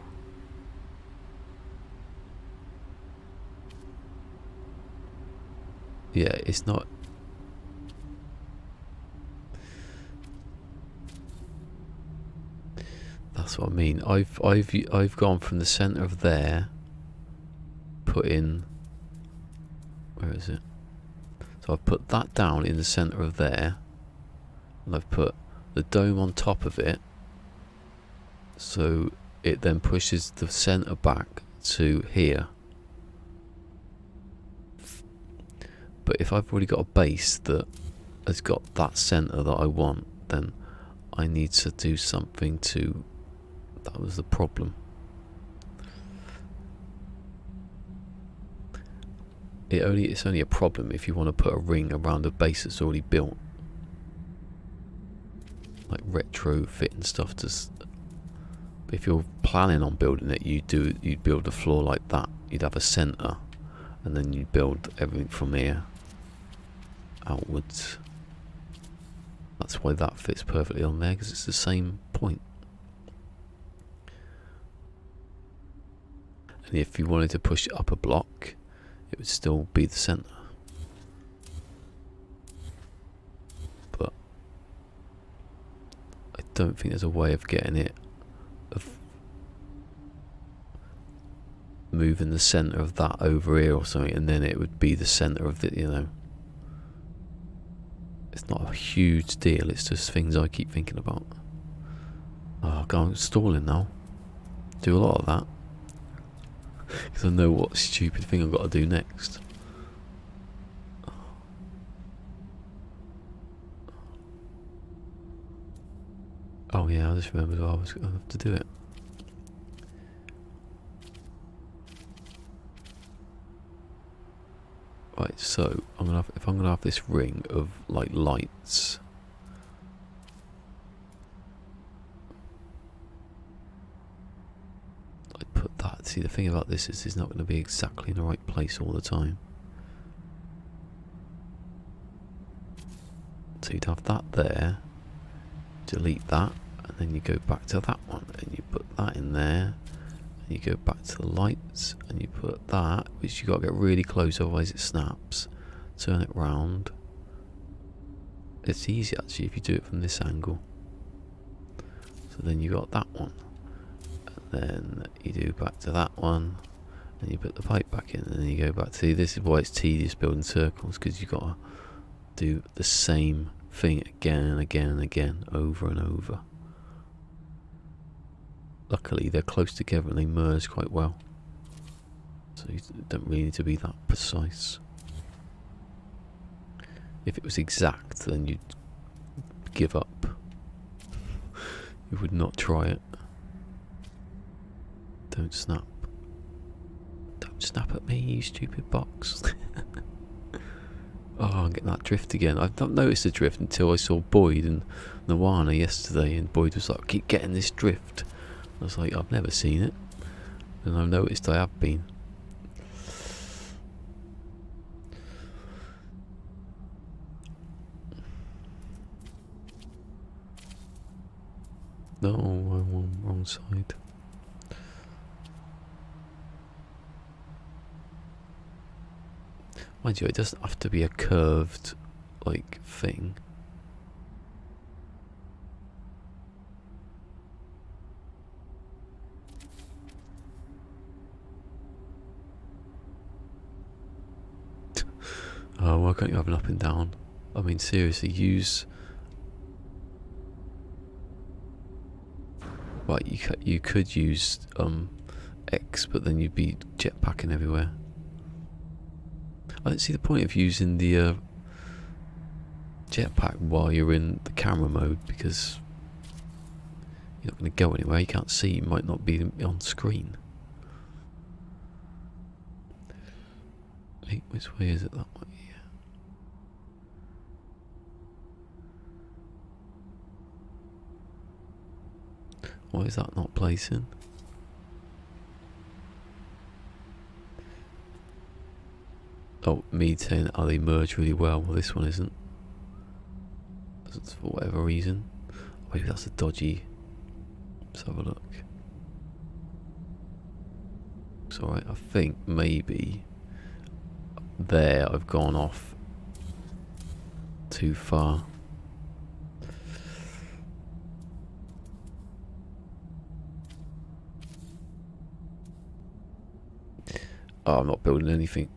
yeah, it's not... That's what I mean. I've gone from the centre of there, put in... where is it? So I've put that down in the centre of there, and I've put the dome on top of it, so it then pushes the centre back to here. But if I've already got a base that has got that centre that I want, then I need to do something to... that was the problem. It's only a problem if you want to put a ring around a base that's already built, like retrofit and stuff. But if you're planning on building it, you'd build a floor like that. You'd have a centre, and then you'd build everything from here outwards. That's why that fits perfectly on there, because it's the same point. And if you wanted to push it up a block, it would still be the centre. But I don't think there's a way of getting it, of moving the centre of that over here or something, and then it would be the centre of the, you know. It's not a huge deal, it's just things I keep thinking about. Oh god, I'm stalling now. Do a lot of that. Because I know what stupid thing I've got to do next. Oh yeah, I just remembered I was going to have to do it. Right, so if I'm gonna have this ring of like lights, I'd put that. See, the thing about this is it's not going to be exactly in the right place all the time. So you'd have that there, delete that, and then you go back to that one, and you put that in there. You go back to the lights and you put that, which you got to get really close, otherwise it snaps. Turn it round. It's easy actually if you do it from this angle. So then you got that one, and then you do back to that one, and you put the pipe back in, and then you go back to. This is why it's tedious building circles, because you got to do the same thing again and again and again, over and over. Luckily they're close together and they merge quite well, so you don't really need to be that precise. If it was exact, then you'd give up. You would not try it. Don't snap. Don't snap at me, you stupid box. Oh, I'm getting that drift again. I've not noticed the drift until I saw Boyd and Nawana yesterday, and Boyd was like, I keep getting this drift. I was like, I've never seen it. And I've noticed I have been. No, I'm on the wrong side. Mind you, it doesn't have to be a curved, like, thing. Oh, why can't you have an up and down? I mean, seriously, use... Right, you could use X, but then you'd be jetpacking everywhere. I don't see the point of using the jetpack while you're in the camera mode, because you're not going to go anywhere. You can't see. You might not be on screen. Hey, which way is it? That way. Why is that not placing? Oh, me saying, oh, they merge really well. Well, this one isn't. For whatever reason. Maybe that's a dodgy. Let's have a look. It's alright. I think maybe there I've gone off too far. Oh, I'm not building anything.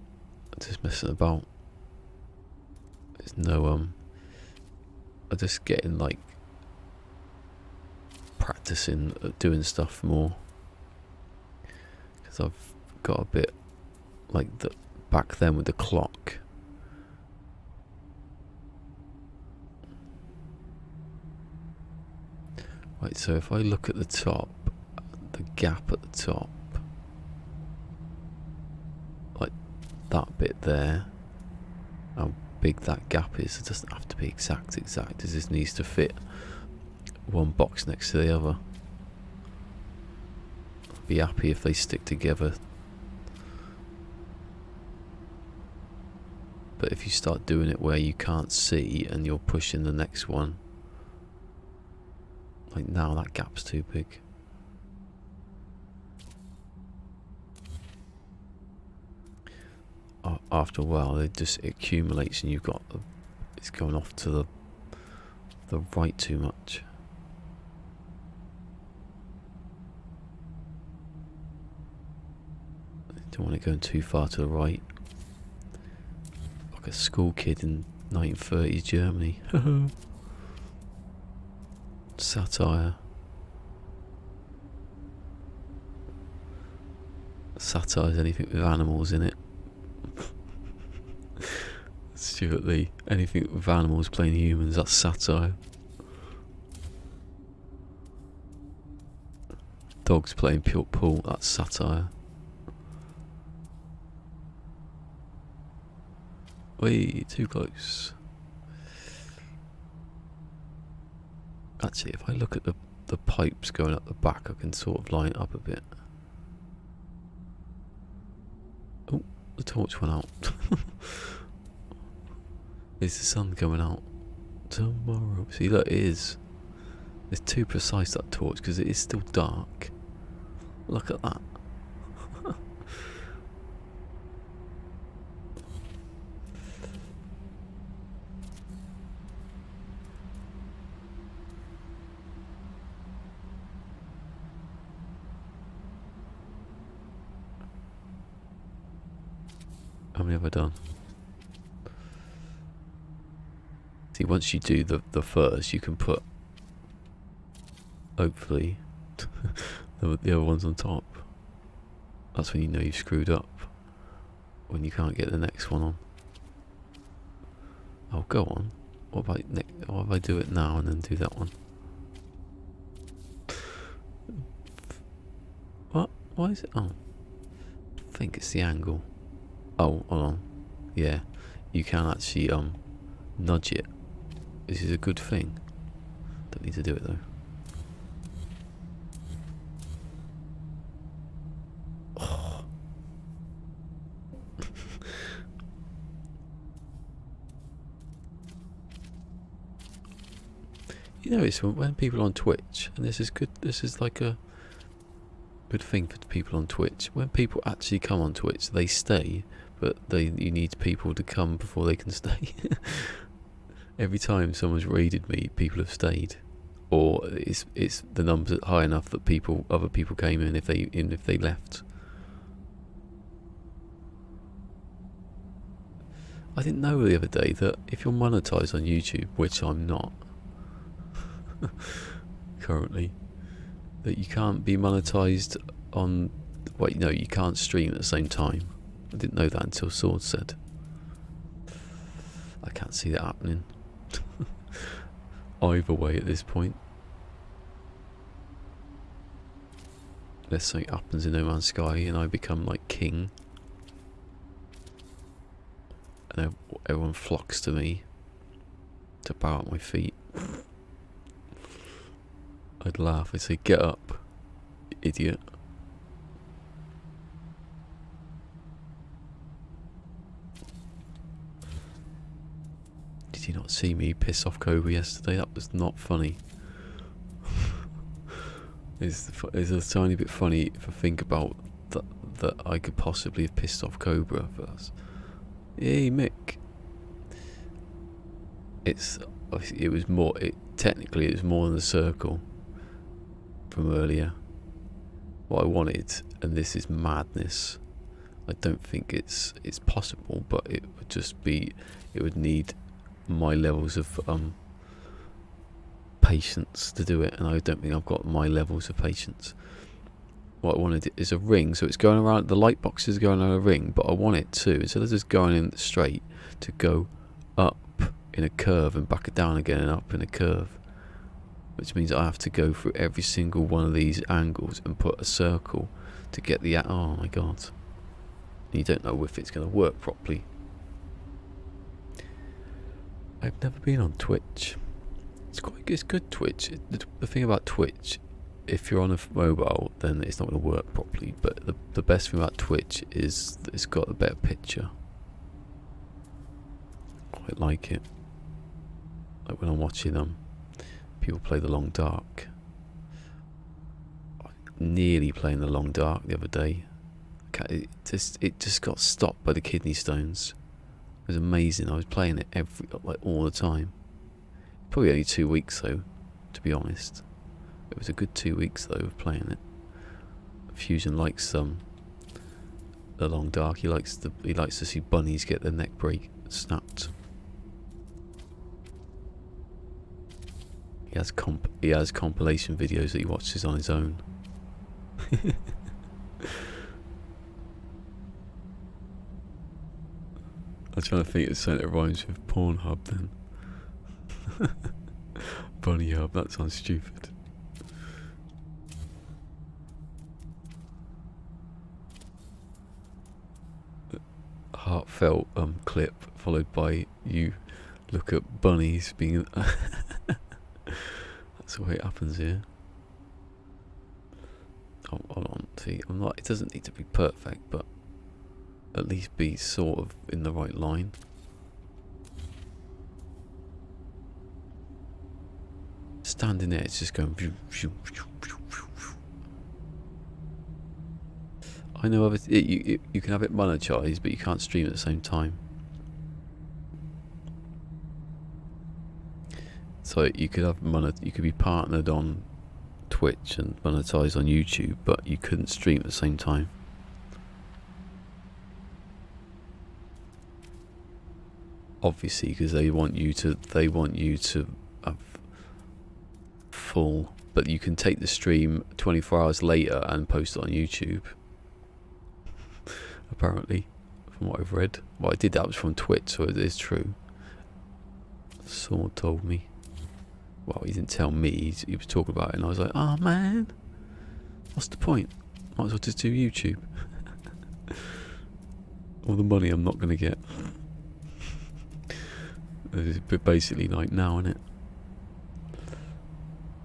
I'm just messing about. There's no I'm just getting like practicing at doing stuff more, because I've got a bit like the back then with the clock. Right, so if I look at the top, the gap at the top, like that bit there, how big that gap is, it doesn't have to be exact, it just needs to fit one box next to the other. I'd be happy if they stick together. But if you start doing it where you can't see and you're pushing the next one, like now that gap's too big. After a while it just accumulates and you've got it's going off to the right too much. Don't want it going too far to the right, like a school kid in 1930s Germany. Satire. Satire is anything with animals in it. Stuart Lee. Anything with animals playing humans, that's satire. Dogs playing pool, that's satire. Way too close. Actually, if I look at the pipes going up the back, I can sort of line it up a bit. Oh, the torch went out. Is the sun coming out tomorrow? See, look, it is. It's too precise, that torch, because it is still dark. Look at that. How many have I done? See, once you do the first, you can put, hopefully, the other ones on top. That's when you know you've screwed up, when you can't get the next one on. Oh, go on. What if I do it now and then do that one? What? Why is it? Oh, I think it's the angle. Oh, hold on. Yeah, you can actually nudge it. This is a good thing. Don't need to do it though. Oh. You know, it's when people on Twitch, and this is good. This is like a good thing for people on Twitch. When people actually come on Twitch, they stay, but you need people to come before they can stay. Every time someone's raided me, people have stayed, or it's the numbers are high enough that other people came in if they left. I didn't know the other day that if you're monetized on YouTube, which I'm not currently, that you can't be monetized on. Wait, no, you can't stream at the same time. I didn't know that until Sword said. I can't see that happening. Either way at this point. Unless something happens in No Man's Sky and I become like king. And everyone flocks to me to bow at my feet. I'd laugh. I'd say, "Get up, you idiot." Did you not see me piss off Cobra yesterday? That was not funny. It's a tiny bit funny if I think about that I could possibly have pissed off Cobra for us. Hey Mick. Technically it was more than the circle from earlier. What I wanted, and this is madness. I don't think it's possible, but it would need my levels of patience to do it, and I don't think I've got my levels of patience. What I wanted is a ring, so it's going around, the light box is going around a ring, but I want it to, instead of just going in straight, to go up in a curve and back down again and up in a curve, which means I have to go through every single one of these angles and put a circle to get the, oh my god, you don't know if it's going to work properly. I've never been on Twitch. It's good Twitch. The thing about Twitch, if you're on a mobile, then it's not going to work properly. But the best thing about Twitch is that it's got a better picture. I quite like it. Like when I'm watching people play the Long Dark. Nearly playing the Long Dark the other day. It just got stopped by the kidney stones. It was amazing. I was playing it all the time. Probably only 2 weeks though, to be honest. It was a good 2 weeks though of playing it. Fusion likes the Long Dark. He likes to see bunnies get their neck snapped. He has compilation videos that he watches on his own. I'm trying to think of something that rhymes with Pornhub then. Bunny Hub, that sounds stupid. Heartfelt clip followed by you look at bunnies being that's the way it happens here. Oh, hold on, see, it doesn't need to be perfect, but at least be sort of in the right line. Standing there, it's just going. I know you can have it monetized, but you can't stream at the same time. So you could be partnered on Twitch and monetized on YouTube, but you couldn't stream at the same time. Obviously, because they want you to have full, but you can take the stream 24 hours later and post it on YouTube. Apparently, from what I've read. Well, I did that was from Twitch, so it is true. Someone told me. Well, he didn't tell me. He was talking about it, and I was like, "Oh man, what's the point? Might as well just do YouTube." All the money I'm not going to get. But basically, like now, innit?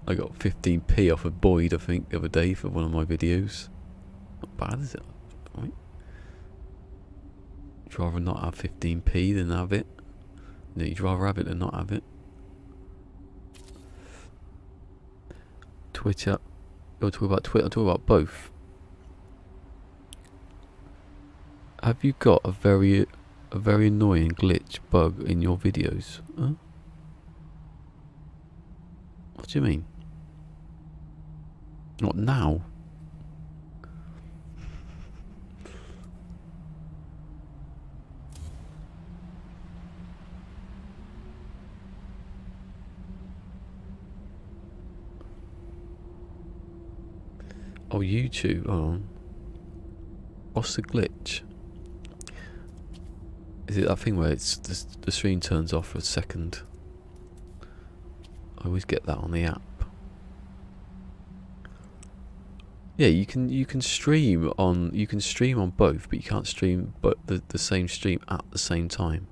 I got 15p off of Boyd, I think, the other day for one of my videos. Not bad, is it? Right? You'd rather not have 15p than have it. No, you'd rather have it than not have it. Twitter. You're talking about Twitter. I'm talking about both. Have you got a very annoying glitch bug in your videos? Huh? What do you mean? Not now. Oh, YouTube. Oh. What's the glitch? Is it that thing where it's the stream turns off for a second? I always get that on the app. Yeah, you can stream on both, but you can't stream the same stream at the same time.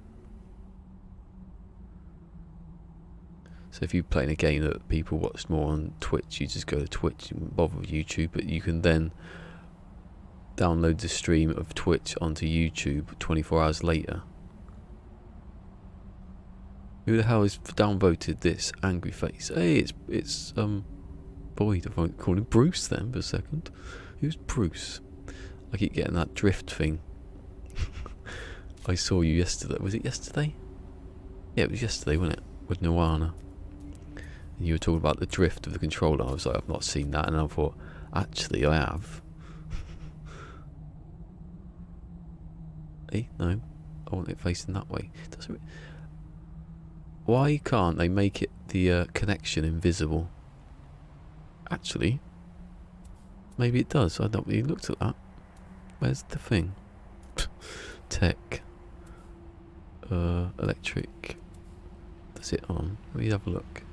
So if you're playing a game that people watch more on Twitch, you just go to Twitch, you wouldn't bother with YouTube, but you can then download the stream of Twitch onto YouTube 24 hours later. Who the hell has downvoted this angry face? Hey, it's Boyd. I won't call him Bruce then for a second. Who's Bruce? I keep getting that drift thing. I saw you yesterday. Was it yesterday? Yeah, it was yesterday, wasn't it? With Nirvana. And you were talking about the drift of the controller. I was like, I've not seen that, and I thought, actually, I have. Hey, no, I want it facing that way. Doesn't. Why can't they make it the connection invisible? Actually, maybe it does. I don't really looked at that. Where's the thing? Tech, electric. That's it on. Let me have a look.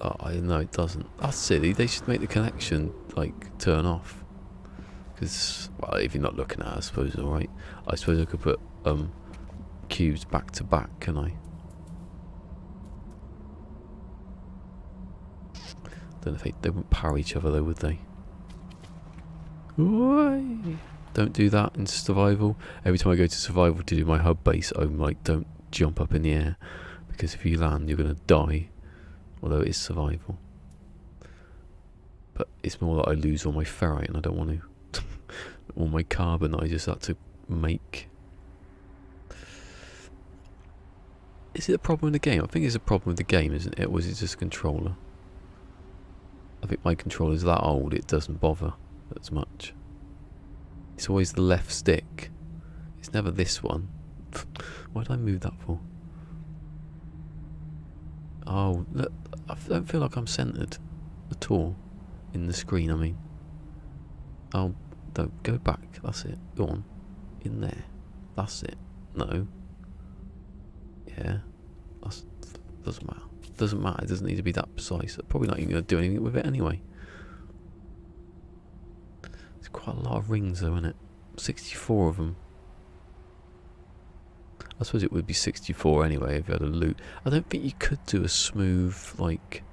Oh, I know it doesn't. That's silly. They should make the connection like turn off. Because, well, if you're not looking at it, I suppose, alright. I suppose I could put cubes back to back, can I? Don't know if they wouldn't power each other though, would they? Why? Don't do that in survival. Every time I go to survival to do my hub base, I'm like, don't jump up in the air. Because if you land, you're going to die. Although it is survival. But it's more that I lose all my ferrite and I don't want to. All my carbon I just had to make. Is it a problem with the game? I think it's a problem with the game, isn't it? Or is it just a controller? I think my controller's that old it doesn't bother as much. It's always the left stick. It's never this one. Why did I move that for? Oh, look, I don't feel like I'm centered at all in the screen, I mean. Oh, don't go back. That's it. Go on. In there. That's it. No. Yeah. Doesn't matter. Doesn't matter. It doesn't need to be that precise. I'm probably not even going to do anything with it anyway. There's quite a lot of rings though, isn't it? 64 of them. I suppose it would be 64 anyway if you had a loot. I don't think you could do a smooth, like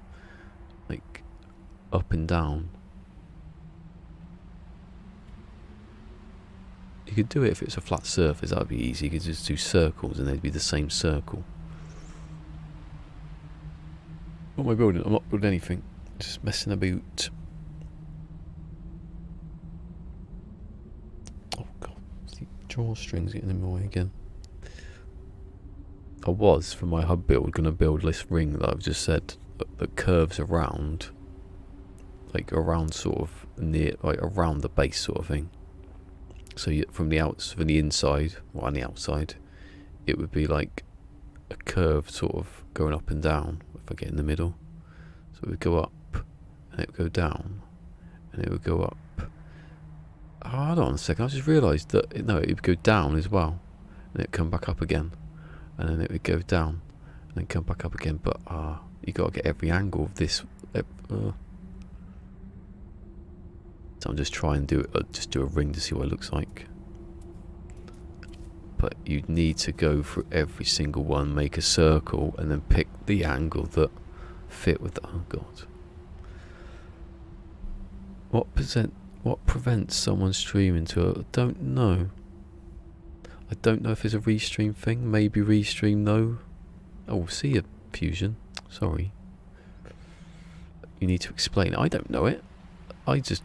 up and down. You could do it if it's a flat surface, that would be easy. You could just do circles and they'd be the same circle. What am I building? I'm not building anything. Just messing about. Oh god, the drawstrings getting in my way again. I was, for my hub build, going to build this ring that I've just said that curves around, like around sort of near, like around the base sort of thing. So from the inside, or on the outside, it would be like a curve sort of going up and down if I get in the middle. So it would go up, and it would go down, and it would go up. Oh, hold on a second, I just realised that, no, it would go down as well. and it'd come back up again, and then it would go down, and then come back up again. But you got to get every angle of this. So I'm just trying to do a ring to see what it looks like. But you need to go through every single one, make a circle, and then pick the angle that fit with the. Oh god. What prevents someone streaming to I don't know. I don't know if it's a restream thing. Maybe restream no. Oh, see ya, Fusion. Sorry. You need to explain it. I don't know it. I just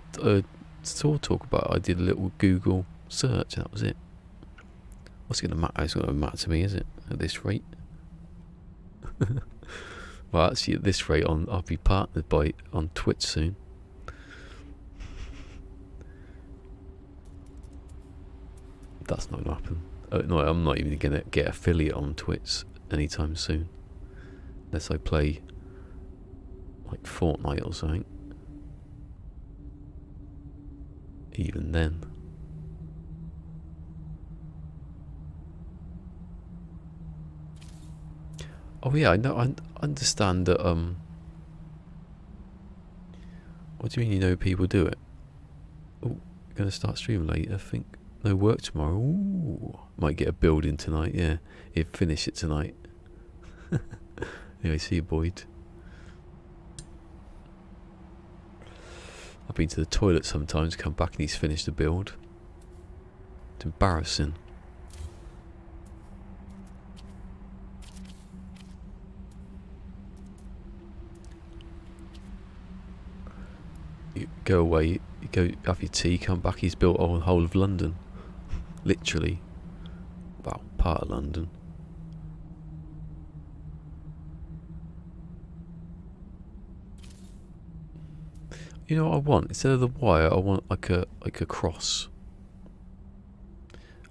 saw talk about it. I did a little Google search and that was it. What's going to matter? It's going to matter to me, is it? At this rate? Well, actually, at this rate, I'll be partnered on Twitch soon. That's not going to happen. No, I'm not even going to get affiliate on Twitch anytime soon. Unless I play like Fortnite or something. Even then. Oh yeah, I know. I understand that. What do you mean? You know people do it? Oh, gonna start streaming late. I think no work tomorrow. Ooh, might get a building tonight. Yeah, he'd finish it tonight. Anyway, see you, Boyd. I've been to the toilet sometimes. Come back and he's finished the build. It's embarrassing. You go away, you go have your tea, come back, he's built the whole of London. Literally. Well, part of London. You know what I want? Instead of the wire, I want like a cross.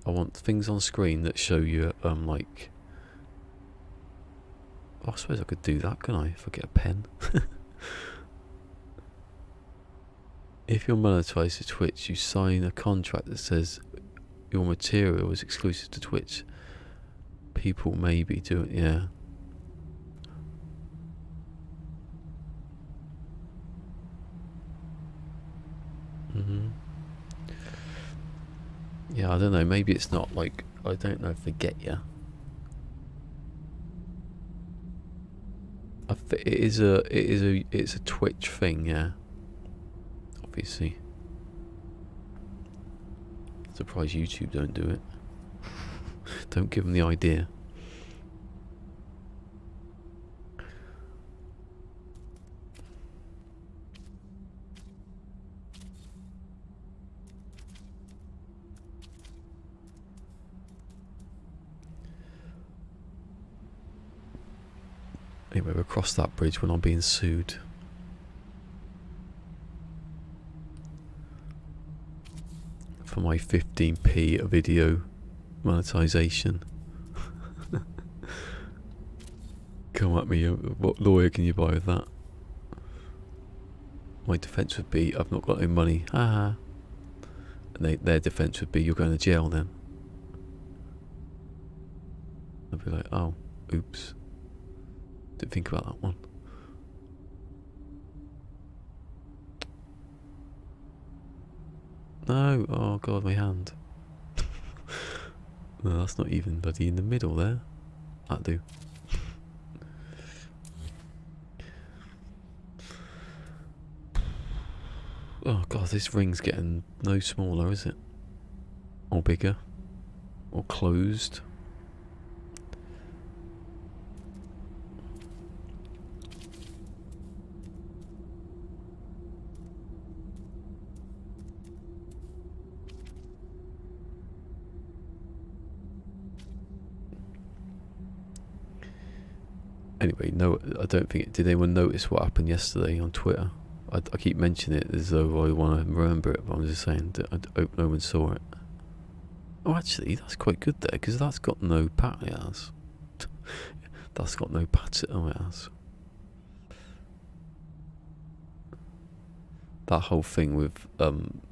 I want things on screen that show you like I suppose I could do that, can I? If I get a pen. If you're monetized to Twitch, you sign a contract that says your material is exclusive to Twitch. People may be doing, yeah. Yeah, I don't know. Maybe it's not like, I don't know if they get you. It's a Twitch thing, yeah. Obviously. Surprised YouTube don't do it. Don't give them the idea. Anyway, we'll cross that bridge when I'm being sued. For my 15p a video monetization. Come at me, what lawyer can you buy with that? My defence would be, I've not got no money. Haha. And their defence would be, you're going to jail then. I'd be like, oh, oops. Didn't think about that one. No, oh god, my hand. No, that's not even bloody in the middle there. That'll do. Oh god, this ring's getting no smaller, is it? Or bigger. Or closed. Anyway, no, I don't think. Did anyone notice what happened yesterday on Twitter? I keep mentioning it as though I want to remember it, but I'm just saying that I hope no one saw it. Oh, actually, that's quite good there because that's got no pat. It has. That's got no pat. Oh, it has. That whole thing with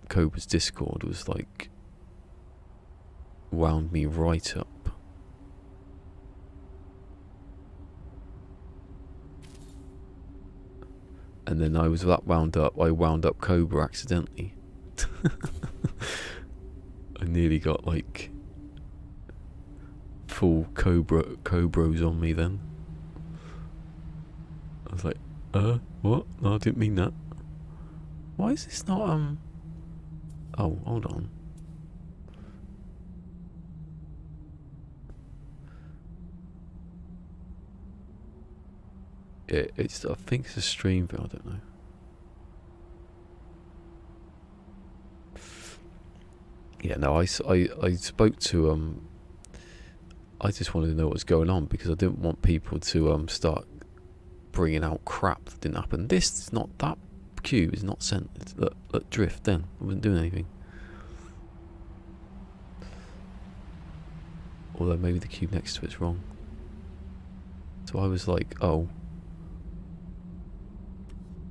Cobra's Discord was like wound me right up. and then I was that wound up. I wound up Cobra accidentally. I nearly got like full Cobras on me then. I was like, what? No, I didn't mean that. Why is this not, oh, hold on. It's, I think it's a stream view, I don't know. Yeah, no, I spoke to, I just wanted to know what was going on because I didn't want people to, start bringing out crap that didn't happen. This is not, that cube is not sent. Look, drift then. I wasn't doing anything. Although maybe the cube next to it's wrong. So I was like, oh,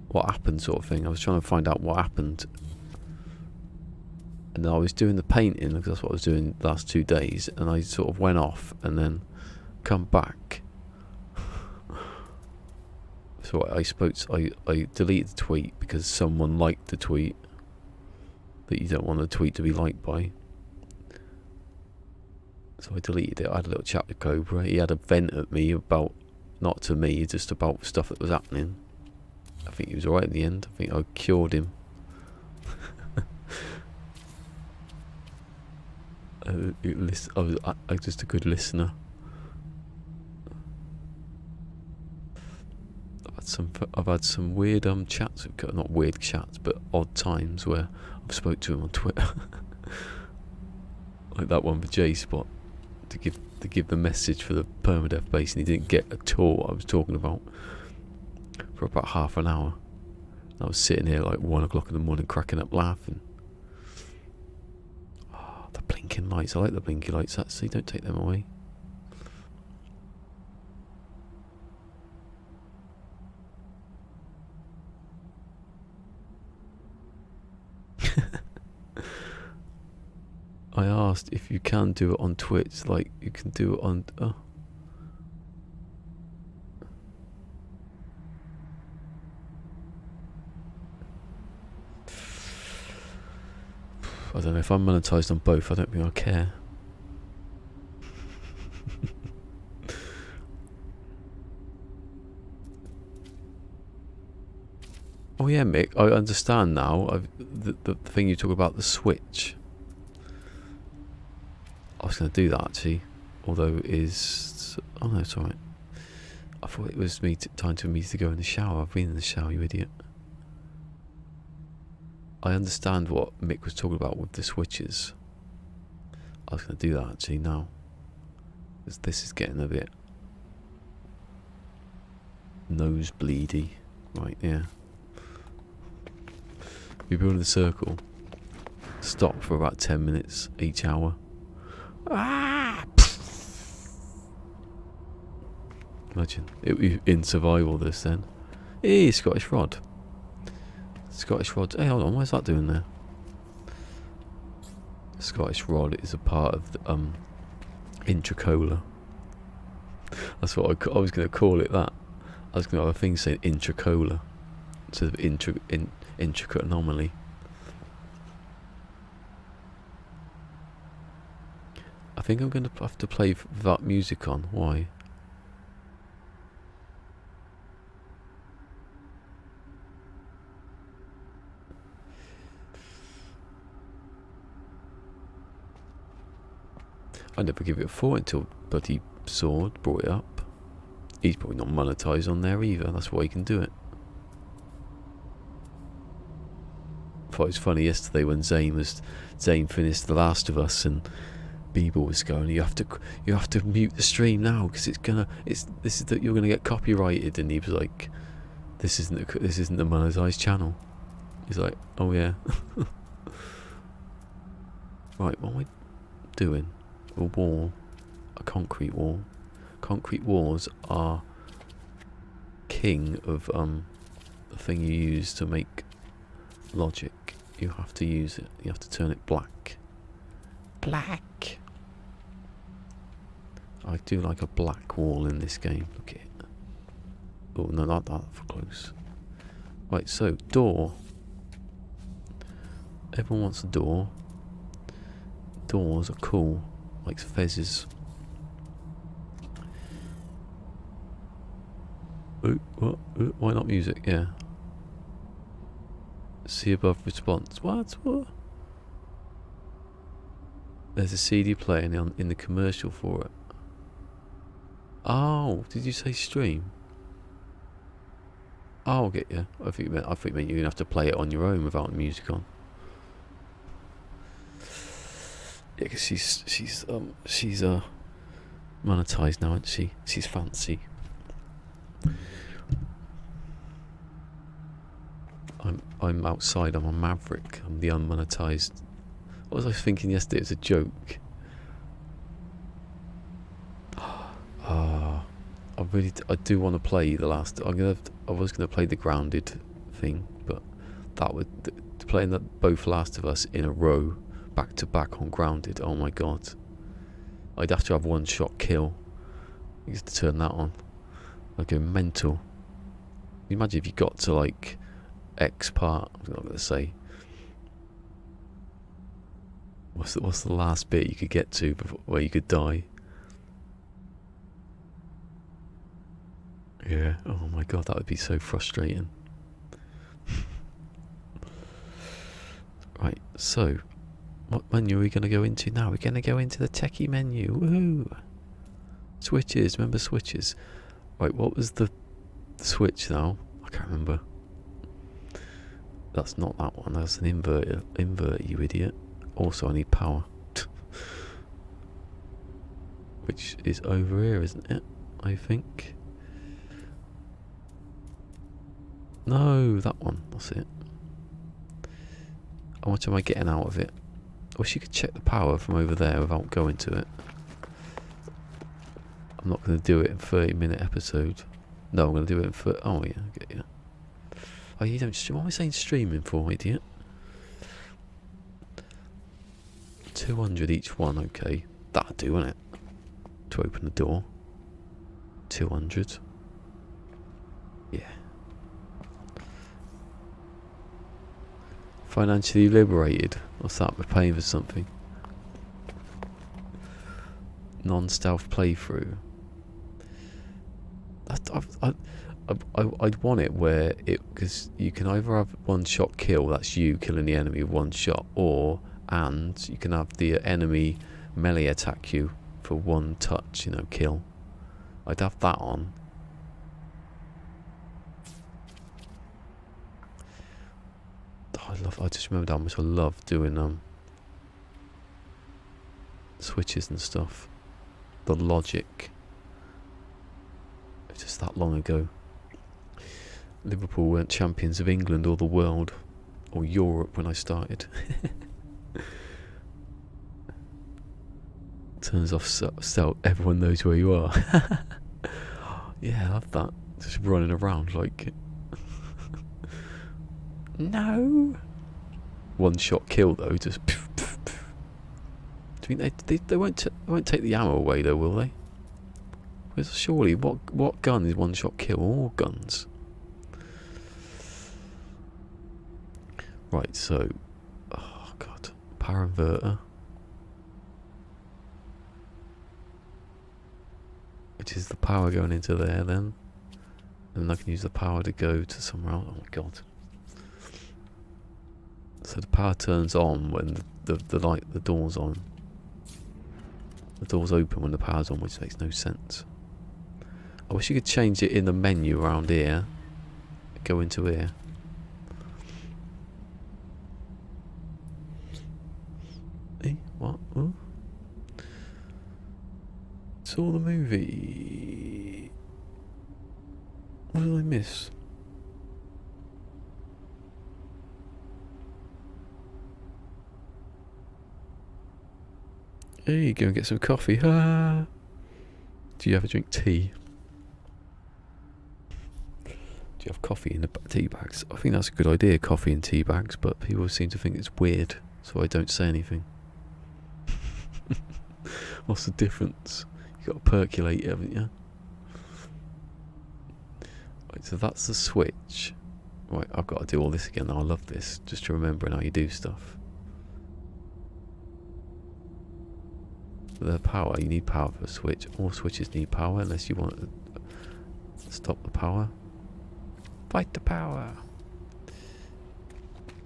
what happened sort of thing. I was trying to find out what happened. And then I was doing the painting because that's what I was doing the last 2 days. And I sort of went off and then come back. So I deleted the tweet because someone liked the tweet that you don't want the tweet to be liked by. So I deleted it. I had a little chat with Cobra. He had a vent at me about, not to me, just about stuff that was happening. I think he was alright in the end. I think I cured him. I was just a good listener. I've had some weird chats, not weird chats, but odd times where I've spoke to him on Twitter, like that one with J-Spot, to give the message for the Permadeath base, and he didn't get at all what I was talking about for about half an hour. And I was sitting here like 1 o'clock in the morning, cracking up laughing. Oh, the blinking lights! I like the blinking lights. Actually, don't take them away. I asked if you can do it on Twitch, like you can do it on. I don't know if I'm monetized on both. I don't think I care. Oh yeah, Mick. I understand now. The thing you talk about, the switch. I was going to do that actually, although it is. Oh no, it's alright. I thought it was time for me to go in the shower. I've been in the shower, you idiot. I understand what Mick was talking about with the switches. I was going to do that actually now, because this is getting a bit nosebleedy. Right, yeah. We build a circle. Stop for about 10 minutes each hour. Ah! Imagine it in survival. This then. Hey, Scottish rod. Scottish rod. Hey, hold on. What's that doing there? Scottish rod is a part of the intracola. That's what I was going to call it. That I was going to have a thing saying intracola instead of intricate anomaly. I think I'm going to have to play that music on. Why? I never give it a thought until bloody Sword brought it up. He's probably not monetized on there either. That's why he can do it. I thought it was funny yesterday when Zane finished The Last of Us and Bieber was going, you have to mute the stream now because you're gonna get copyrighted, and he was like, this isn't a monetized channel. He's like, oh yeah. Right, what am I doing? A wall, a concrete wall. Concrete walls are king of the thing you use to make logic. You have to use it. You have to turn it black. Black. I do like a black wall in this game. Look at it. Oh no, not that for close. Right, so door. Everyone wants a door. Doors are cool, like fezzes. Ooh, what? Ooh, why not music? Yeah. See above response. What? There's a CD playing in the commercial for it. Oh, did you say stream? Oh, I'll get you. I think you meant you're gonna have to play it on your own without music on. Yeah, because she's monetized now, isn't she? She's fancy. I'm outside. I'm a maverick. I'm the unmonetized. What was I thinking yesterday? It was a joke. I do want to play the last. I was gonna play the grounded thing, but that would playing that both Last of Us in a row, back to back on grounded. Oh my god! I'd have to have one shot kill. I used to turn that on. I'd go mental. Can you imagine if you got to like X part? I'm not gonna say. What's the last bit you could get to before, where you could die? Yeah. Oh my god, that would be so frustrating. Right. So, what menu are we going to go into now? We're going to go into the techie menu. Woohoo! Switches. Remember switches? Right. What was the switch now? I can't remember. That's not that one. That's an inverter. Inverter, you idiot. Also, I need power. Which is over here, isn't it? I think. No, that one. That's it. How much am I getting out of it? I wish you could check the power from over there without going to it. I'm not going to do it in 30-minute episode. No, I'm going to do it in 30... Oh, yeah, I get you. Oh, you don't stream. What am I saying streaming for, idiot? 200 each one, okay. That'll do, won't it? To open the door. 200. Yeah. Financially liberated. What's that? We're paying for something. Non-stealth playthrough. I'd want it where because you can either have one shot kill, that's you killing the enemy with one shot, and you can have the enemy melee attack you for one touch, kill. I'd have that on. I just remembered how much I love doing switches and stuff. The logic. It's just that long ago. Liverpool weren't champions of England or the world or Europe when I started. Turns off so everyone knows where you are. Yeah, I love that. Just running around like no. One shot kill though, just poof, poof, poof. Do you think they won't take the ammo away though, will they? Because surely what gun is one shot kill? All guns. Right, so oh god. Power inverter. Which is the power going into there then. And then I can use the power to go to somewhere else. Oh my god. So the power turns on when the door's on. The door's open when the power's on, which makes no sense. I wish you could change it in the menu around here. Go into here. What? Ooh. Saw the movie. What did I miss? Hey, go and get some coffee. Ah. Do you ever drink tea? Do you have coffee in the tea bags? I think that's a good idea, coffee in tea bags, but people seem to think it's weird, so I don't say anything. What's the difference? You got to percolate, haven't you? Right, so that's the switch. Right, I've got to do all this again. I love this, just to remembering how you do stuff. The power, you need power for a switch. All switches need power unless you want to stop the power. Fight the power.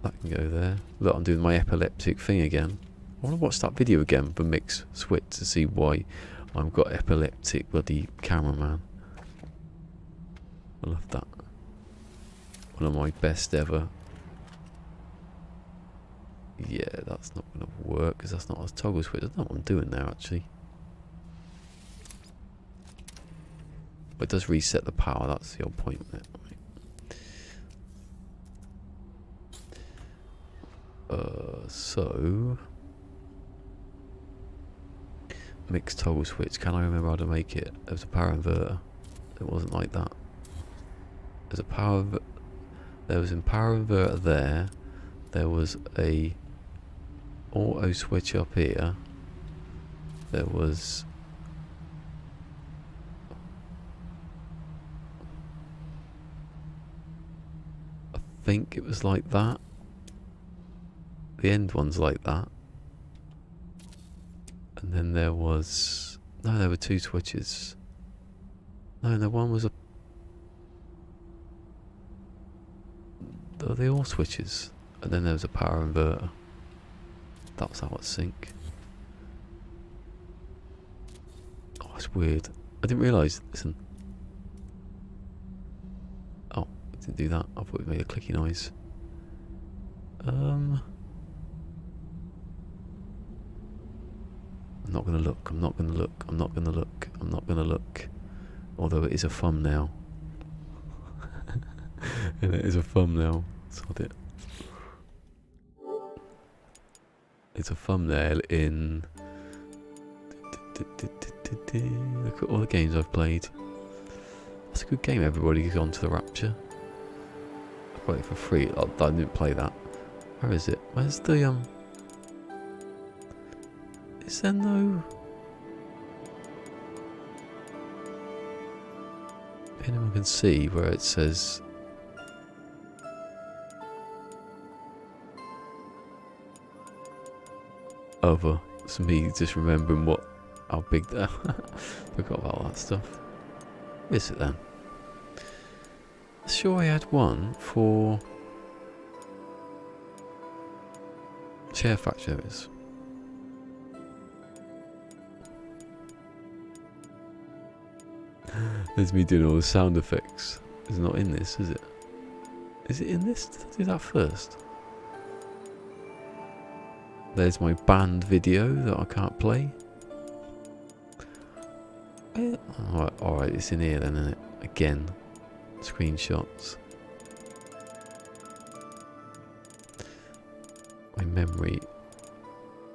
That can go there. Look, I'm doing my epileptic thing again. I want to watch that video again for Mix Switch to see why I've got epileptic bloody cameraman. I love that. One of my best ever. Yeah, that's not going to work because that's not a toggle switch. I don't know what I'm doing there actually. But it does reset the power, that's the whole point of it. So mixed toggle switch, can I remember how to make it? There was a power inverter. It wasn't like that. There's a power there was a power inverter there. There was a auto switch up here. There was I think it was like that. The end one's like that. And then there was... No, there were two switches. No, one was a... Are they all switches? And then there was a power inverter. That was out of sync. Oh, it's weird. I didn't realise... Listen. Oh, it didn't do that. I thought it made a clicky noise. I'm not going to look, I'm not going to look, I'm not going to look, I'm not going to look. Although it is a thumbnail. And it is a thumbnail. Sod it. It's a thumbnail in... Look at all the games I've played. That's a good game, everybody who's gone to the Rapture. I got it for free. I didn't play that. Where is it? Where's the Is there no... Anyone can see where it says... Other. It's me just remembering how big that... Forgot about that stuff. Where is it then? Sure I had one for... Share Factory there is. There's me doing all the sound effects. It's not in this, is it? Is it in this? Did I do that first? There's my band video that I can't play. Alright, it's in here then, isn't it? Again. Screenshots. My memory.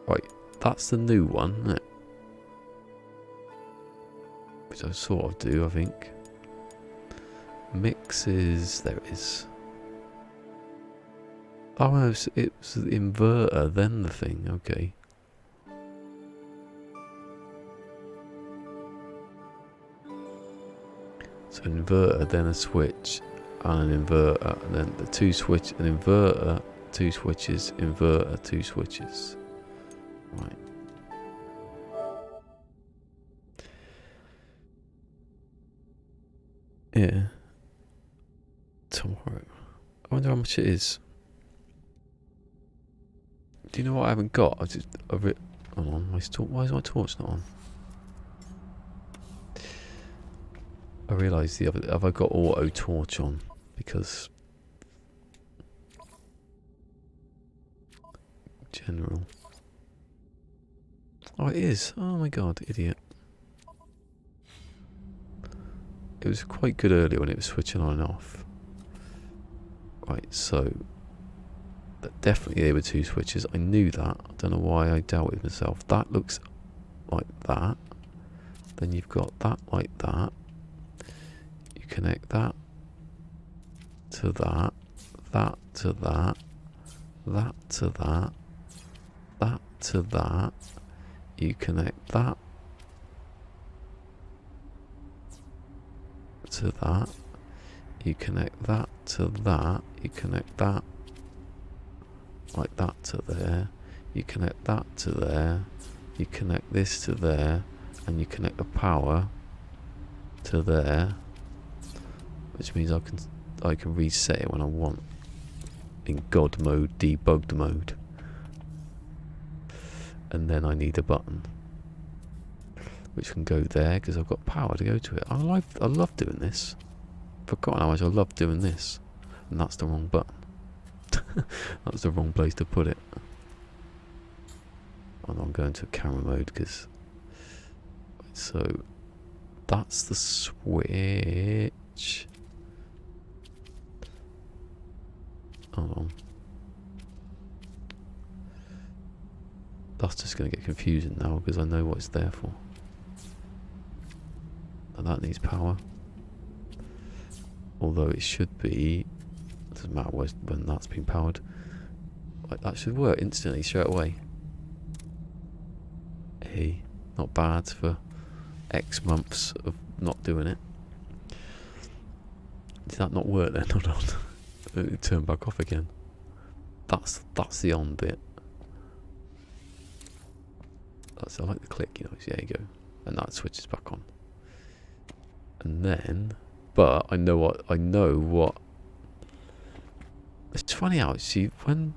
Right, that's the new one, isn't it? Which I sort of do, I think. Mixes, there it is. Oh, no, it was the inverter, then the thing, okay. So inverter, then a switch, and an inverter, and then the two switch, an inverter, two switches, inverter, two switches. Right. Yeah. Tomorrow. I wonder how much it is. Do you know what I haven't got? Hold on, why is my torch not on? I realised the other... Have I got auto torch on? Because... General. Oh, it is. Oh my god, idiot. It was quite good earlier when it was switching on and off. Right, so... Definitely there were two switches. I knew that. I don't know why I doubted myself. That looks like that. Then you've got that like that. You connect that to that. That to that. That to that. That to that. You connect that to that. You connect that to that. You connect that like that to there. You connect that to there. You connect this to there. And you connect the power to there. Which means I can reset it when I want. In God mode, debugged mode. And then I need a button. Which can go there because I've got power to go to it. I love doing this. Forgotten how much I love doing this. And that's the wrong button. That was the wrong place to put it. And I'm going to camera mode because... So, that's the switch. Hold on. That's just going to get confusing now because I know what it's there for. And that needs power. Although it should be... Doesn't matter when that's been powered. Like that should work instantly, straight away. Hey, not bad for X months of not doing it. Did that not work then? Hold on. It turned back off again. That's the on bit. I like the click, you know. There you go. And that switches back on. And then, but I know what. It's funny how see when.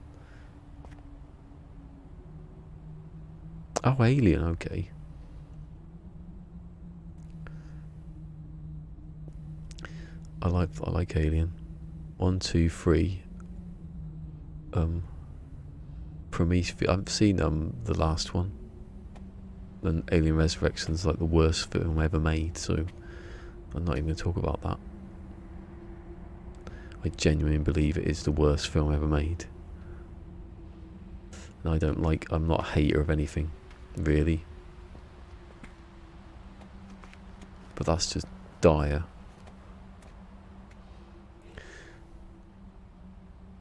Oh, Alien, okay. I like Alien. 1, 2, 3. Prometheus. I've seen the last one. And Alien Resurrection's like the worst film ever made, so I'm not even going to talk about that. I genuinely believe it is the worst film ever made. And I'm not a hater of anything, really. But that's just dire.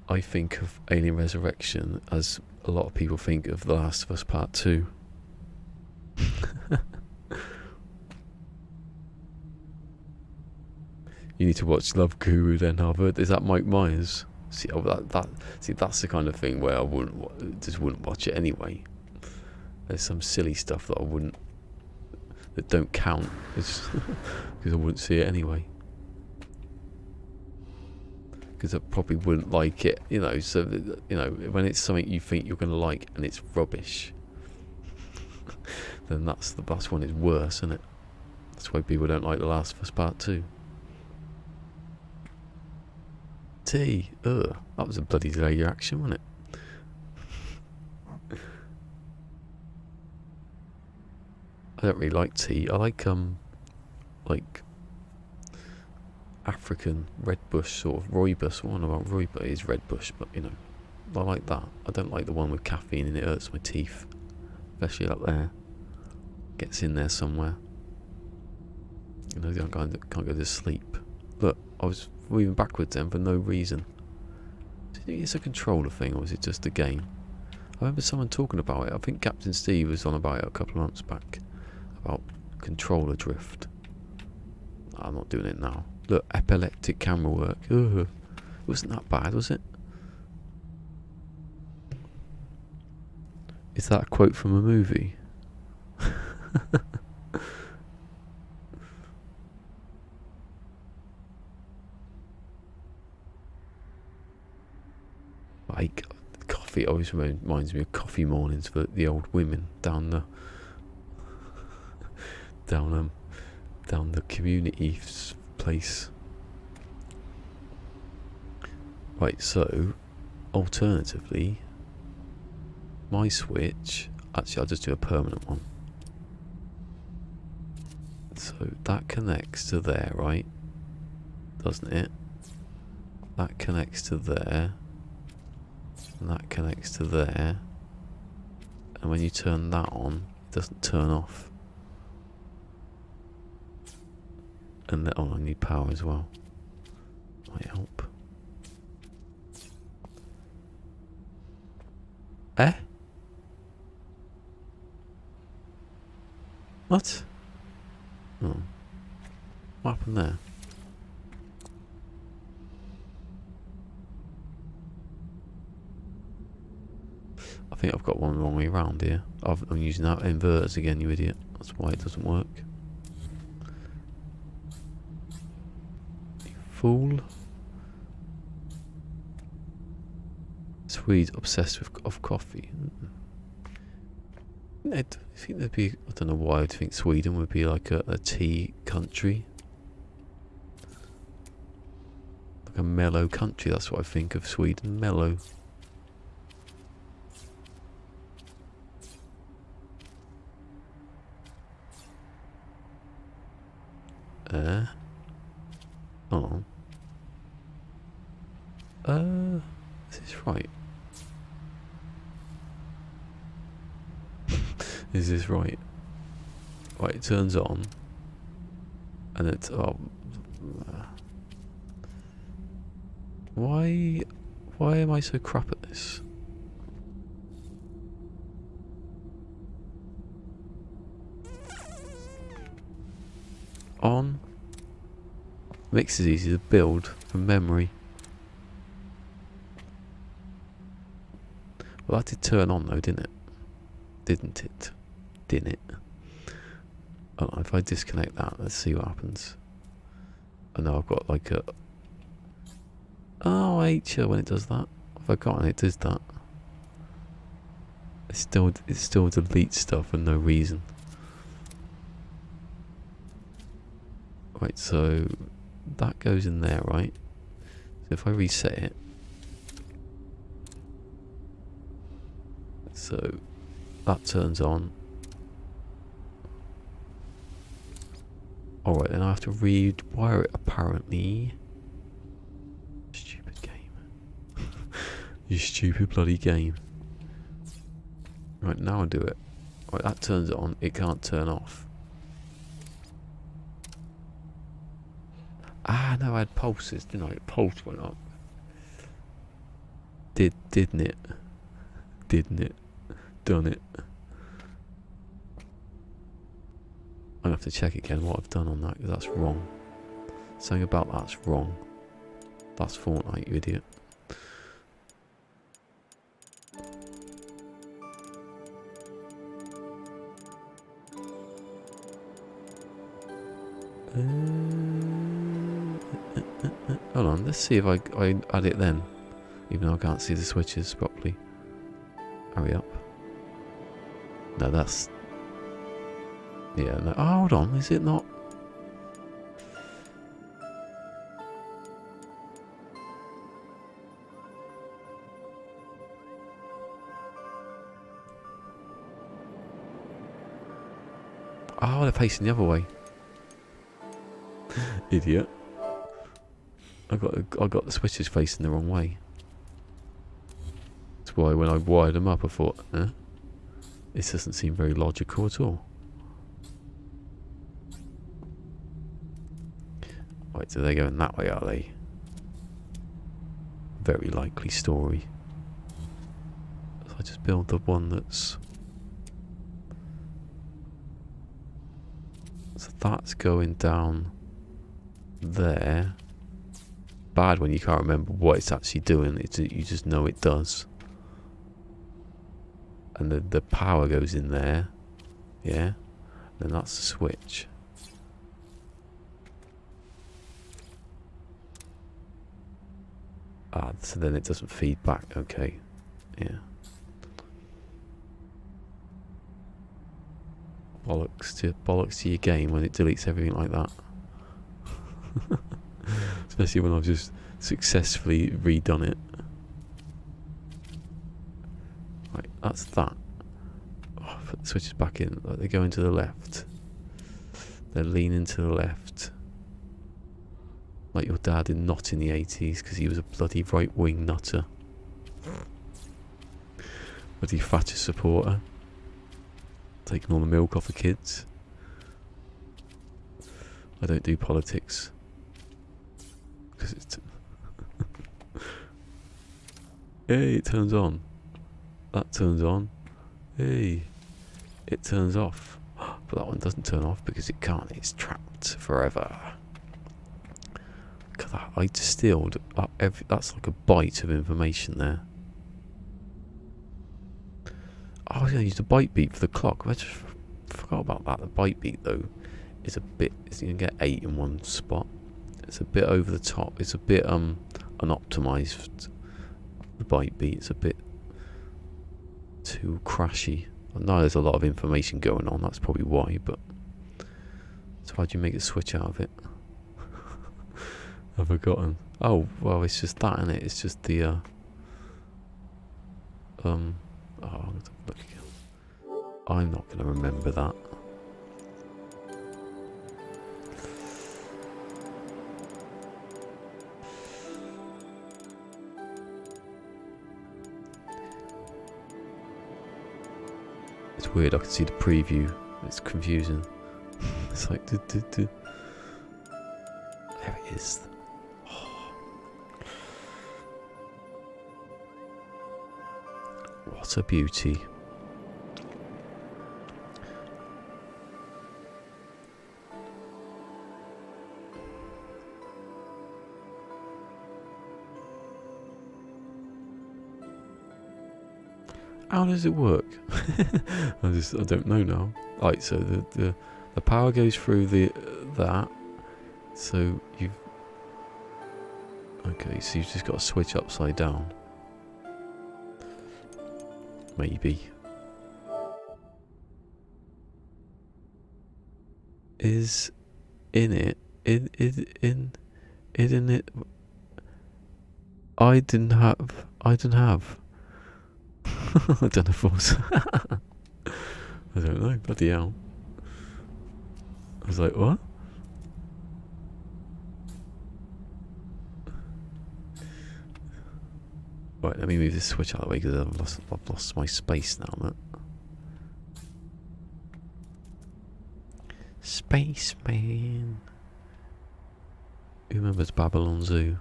I think of Alien Resurrection as a lot of people think of The Last of Us Part 2. You need to watch Love Guru then, Harvard. Is that Mike Myers? See, that's the kind of thing where I wouldn't watch it anyway. There's some silly stuff that that don't count, because I wouldn't see it anyway. Because I probably wouldn't like it, you know. So when it's something you think you're going to like and it's rubbish, then that's when it's worse, isn't it? That's why people don't like The Last of Us Part 2. That was a bloody delay reaction, wasn't it? I don't really like tea. I like African red bush, sort of rooibos. One about rooibos is red bush, but you know, I like that. I don't like the one with caffeine and it hurts my teeth, especially up there. Gets in there somewhere. You know, I can't go to sleep. Look, I was moving backwards then for no reason. Do you think it's a controller thing or is it just a game? I remember someone talking about it. I think Captain Steve was on about it a couple of months back. About controller drift. I'm not doing it now. Look, epileptic camera work. Ugh. It wasn't that bad, was it? Is that a quote from a movie? Like coffee always reminds me of coffee mornings for the old women down the down the community place. Right, so alternatively, my switch. Actually, I'll just do a permanent one. So that connects to there, right? Doesn't it? That connects to there. And that connects to there. And when you turn that on, it doesn't turn off. And I need power as well. Might help. Eh? What? Oh. What happened there? I think I've got one the wrong way around here. I'm using that inverters again, you idiot. That's why it doesn't work. You fool. Swedes obsessed with coffee. I think there'd be, I don't know why I'd think Sweden would be like a tea country. Like a mellow country, that's what I think of Sweden, mellow. Hold on. Is this right? Is this right? Right, it turns on. And it's, why am I so crap at this? On. Makes it easy to build from memory. Well, that did turn on though, didn't it? Didn't it? Didn't it? Oh, if I disconnect that, let's see what happens. I know I've got like a... Oh, I hate you when it does that. I've forgotten it does that. It still deletes stuff for no reason. Right, so that goes in there, right? So if I reset it, so that turns on. Alright, then I have to rewire it apparently. Stupid game. You stupid bloody game. Right, now I do it. Right, that turns it on, it can't turn off. Ah, no, I had pulses, didn't I? It pulse went up. Didn't it? Didn't it? Done it. I'm gonna have to check again what I've done on that, because that's wrong. Something about that's wrong. That's Fortnite, you idiot. Hold on, let's see if I add it then. Even though I can't see the switches properly. Hurry up. No, that's... Yeah, no. Oh, hold on, is it not? Oh, they're facing the other way. Idiot. I got the switches facing the wrong way. That's why when I wired them up I thought, this doesn't seem very logical at all. Right, so they're going that way, are they? Very likely story. So I just build the one that's... So that's going down there. Bad when you can't remember what it's actually doing. You just know it does. And the power goes in there. Yeah. Then that's the switch. Ah, so then it doesn't feed back. Okay. Yeah. Bollocks to your game when it deletes everything like that. Especially when I've just successfully redone it. Right, that's that. Oh, put the switches back in. Like they're going to the left. They're leaning to the left. Like your dad did not in the 80s because he was a bloody right-wing nutter. Bloody Thatcher supporter. Taking all the milk off the kids. I don't do politics. Because it's... Hey, it turns on. That turns on. Hey, it turns off. But that one doesn't turn off because it can't. It's trapped forever. Look at that. I distilled up that's like a byte of information there. I was going to use the bite beat for the clock. I just forgot about that. The bite beat, though, is a bit... You can get 8 in one spot. It's a bit over the top. It's a bit unoptimized. The bite beat. It's a bit too crashy. I know there's a lot of information going on. That's probably why, but... So why'd you make a switch out of it? I've forgotten. Oh, well, it's just that, isn't it? It's just the... Oh, I'm gonna look again. I'm not going to remember that. It's weird, I can see the preview. It's confusing. It's like... There it is. Oh. What a beauty. How does it work? I don't know now. Right, so the power goes through that. So you've... Okay, so you've just got to switch upside down. Maybe. Is in it... In it... I didn't have... I don't know if it was... I don't know, bloody hell. I was like, what? Right, let me move this switch out of the way because I've lost my space now. Look. Spaceman. Who remembers Babylon Zoo?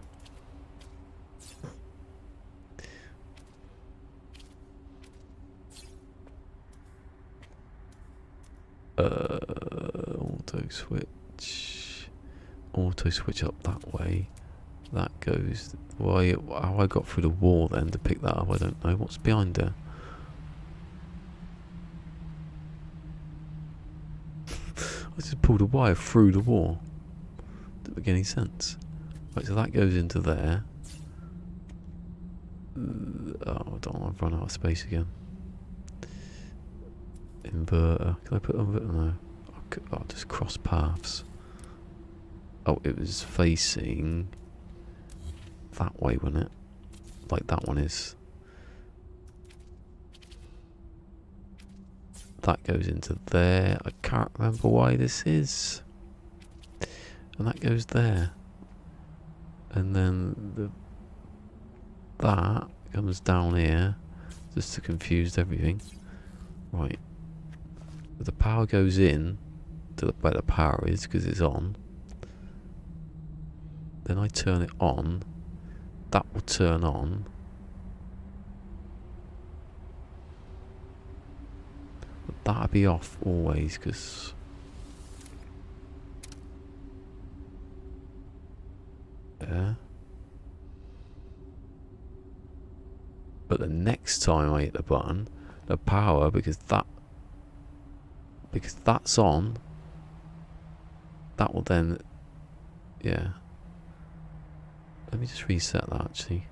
Auto switch up that way. That goes... Why? How I got through the wall then to pick that up, I don't know. What's behind there? I just pulled a wire through the wall. Didn't make any sense. Right, so that goes into there. Oh, I don't want to run out of space again. Inverter. Can I put inverter? No. I'll just cross paths. Oh, it was facing that way, wasn't it? Like that one is. That goes into there. I can't remember why this is. And that goes there. And then that comes down here. Just to confuse everything. Right. The power goes in to where the power is because it's on. Then I turn it on. That will turn on. But that'll be off always because... Yeah. But the next time I hit the button, the power, because that's on, that will then... Yeah. Let me just reset that actually.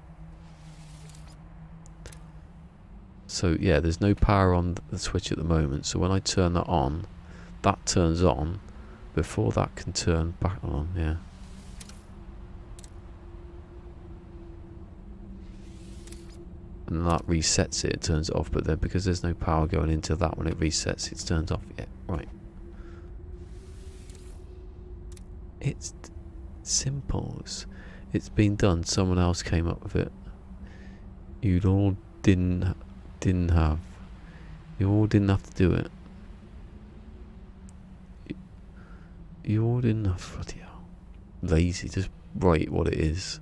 So yeah, there's no power on the switch at the moment, so when I turn that on, that turns on before that can turn back on, yeah. And that resets it, it turns it off, but then because there's no power going into that, when it resets it turns off. Yeah, right. It's simple. It's been done. Someone else came up with it. You all didn't have. You all didn't have to do it. You all didn't have. Bloody hell. Lazy. Just write what it is.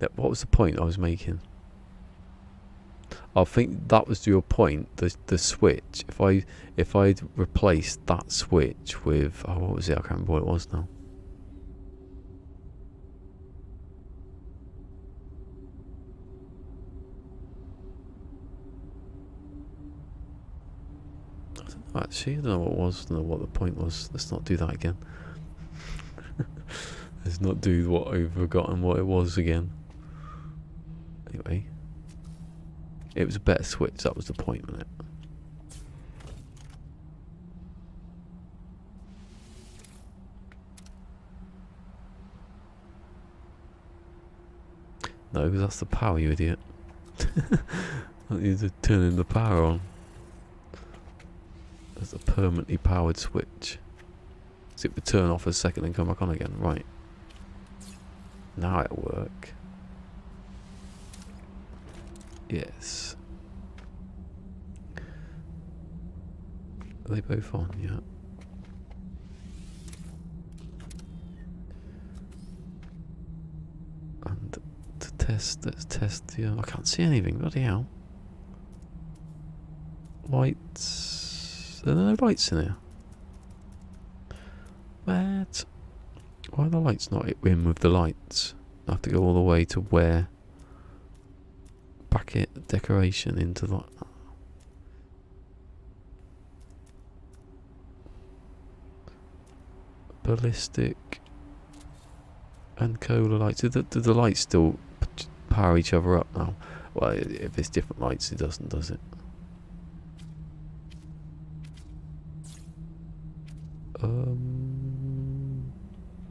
Yeah, what was the point I was making? I think that was your point. The switch. If I'd replaced that switch with what was it? I can't remember what it was now. Actually, I don't know what it was. I don't know what the point was. Let's not do that again. Let's not do what I've forgotten what it was again. Anyway. It was a better switch, that was the point, wasn't it? No, because that's the power, you idiot. I need to turn the power on. That's a permanently powered switch. So it would turn off a second and come back on again. Right. Now it'll work. Yes. Are they both on? Yeah. And to test, let's test the... I can't see anything, bloody hell. Lights... Are there no lights in here? What? Why are the lights not in with the lights? I have to go all the way to where... Bracket decoration into the... Ballistic and cola lights. Do the lights still power each other up now? Well, if it's different lights, it doesn't, does it?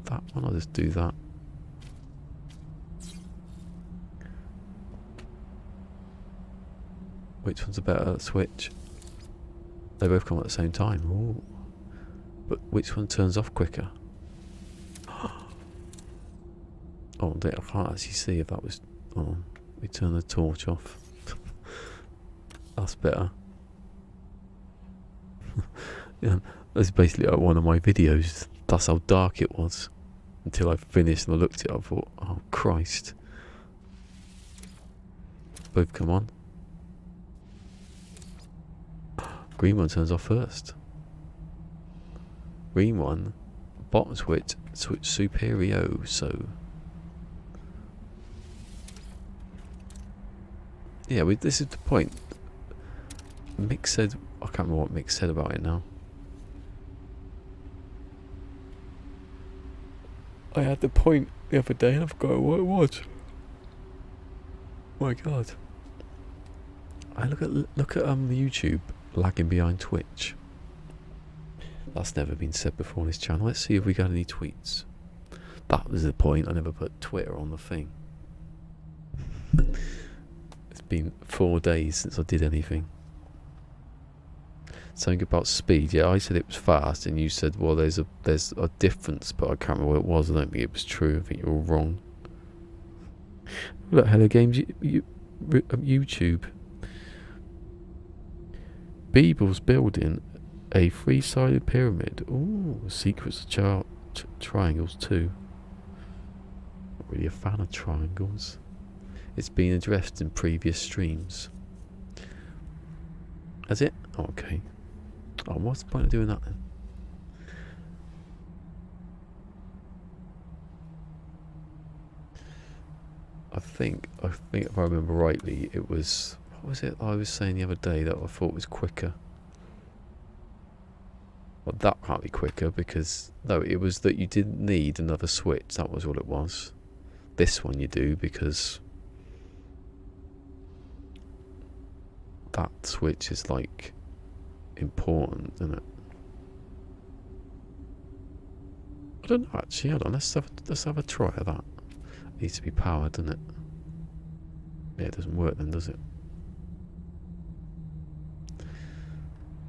That one. I'll just do that. Which one's a better switch? They both come at the same time. Ooh. But which one turns off quicker? Oh, I can't actually see if that was on. We turn the torch off. That's better. Yeah, that's basically like one of my videos. That's how dark it was. Until I finished and I looked at it, I thought, oh Christ. Both come on. Green one turns off first. Green one, bottom switch superior, so... Yeah, this is the point. Mick said... I can't remember what Mick said about it now. I had the point the other day and I forgot what it was. My God. I look at the YouTube lagging behind Twitch. That's never been said before on this channel. Let's see if we got any tweets. That was the point. I never put Twitter on the thing. It's been 4 days since I did anything. Something about speed. Yeah, I said it was fast, and you said, well, there's a difference, but I can't remember what it was. I don't think it was true. I think you're all wrong. Look, Hello Games YouTube. Beeble's building a 3-sided pyramid. Ooh, secrets of triangles too. Not really a fan of triangles. It's been addressed in previous streams. Has it? Oh, okay. Oh, what's the point of doing that then? I think if I remember rightly, it was... What was it I was saying the other day that I thought was quicker? Well, that can't be quicker because... No, it was that you didn't need another switch. That was what it was. This one you do because... That switch is like... important, isn't it? I don't know actually. Hold on, let's have a try of that. It needs to be powered, doesn't it? Yeah, it doesn't work then, does it?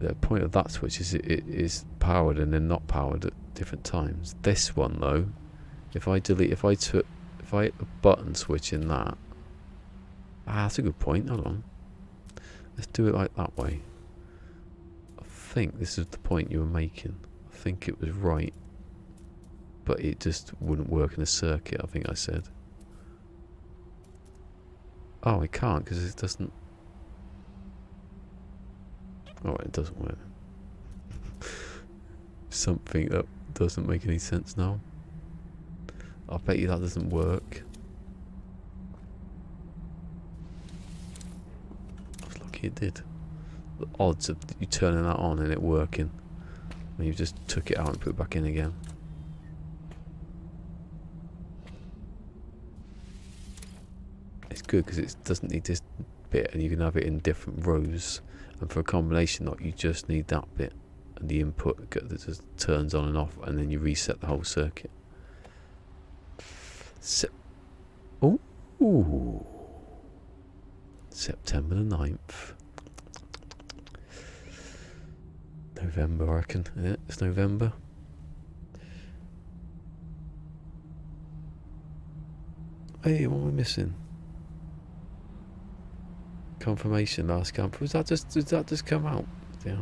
The point of that switch is it is powered and then not powered at different times. This one though, if I hit the button switch in that, that's a good point. Hold on, let's do it like that way. I think this is the point you were making. I think it was right, but it just wouldn't work in a circuit. I think I said. Oh, it can't because it doesn't. Oh, it doesn't work. Something that doesn't make any sense now. I bet you that doesn't work. I was lucky it did. the odds of you turning that on and it working when you just took it out and put it back in again. It's good because it doesn't need this bit, and you can have it in different rows. And for a combination lock, you just need that bit and the input that just turns on and off, and then you reset the whole circuit. Ooh. September the 9th. November, I reckon. Yeah, it's November. Hey, what am I missing? Confirmation last camp. Did that just come out? Yeah.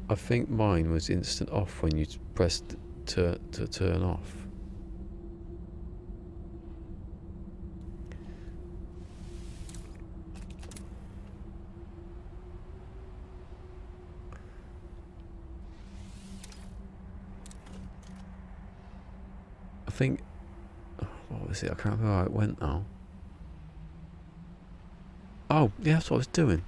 I think mine was instant off when you pressed to turn off. I think, what was it? I can't remember how it went now. Oh, yeah, that's what I was doing.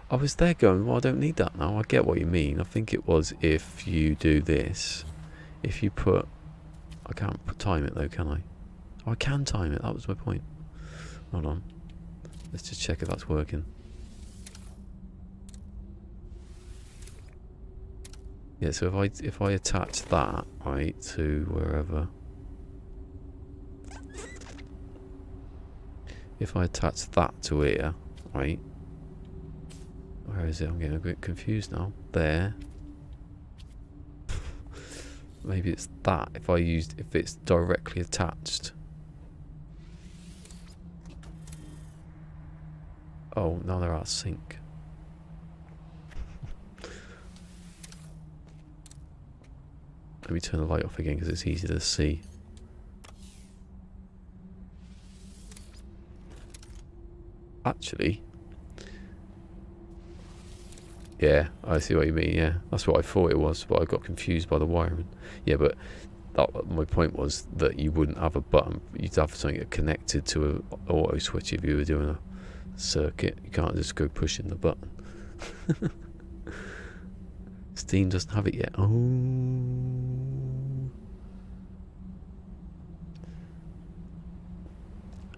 I was there going, well, I don't need that now. I get what you mean. I think it was if you do this, if you put, I can't time it though, can I? Oh, I can time it. That was my point. Hold on. Let's just check if that's working. Yeah, so if I attach that, right, to wherever. If I attach that to here, right? Where is it? I'm getting a bit confused now. There. Maybe it's that. If it's directly attached. Oh, now they're out of sync. Let me turn the light off again because it's easy to see. Actually, yeah, I see what you mean. Yeah, that's what I thought it was, but I got confused by the wiring. Yeah, but my point was that you wouldn't have a button. You'd have something connected to an auto switch if you were doing a circuit. You can't just go pushing the button. Steam doesn't have it yet. Oh.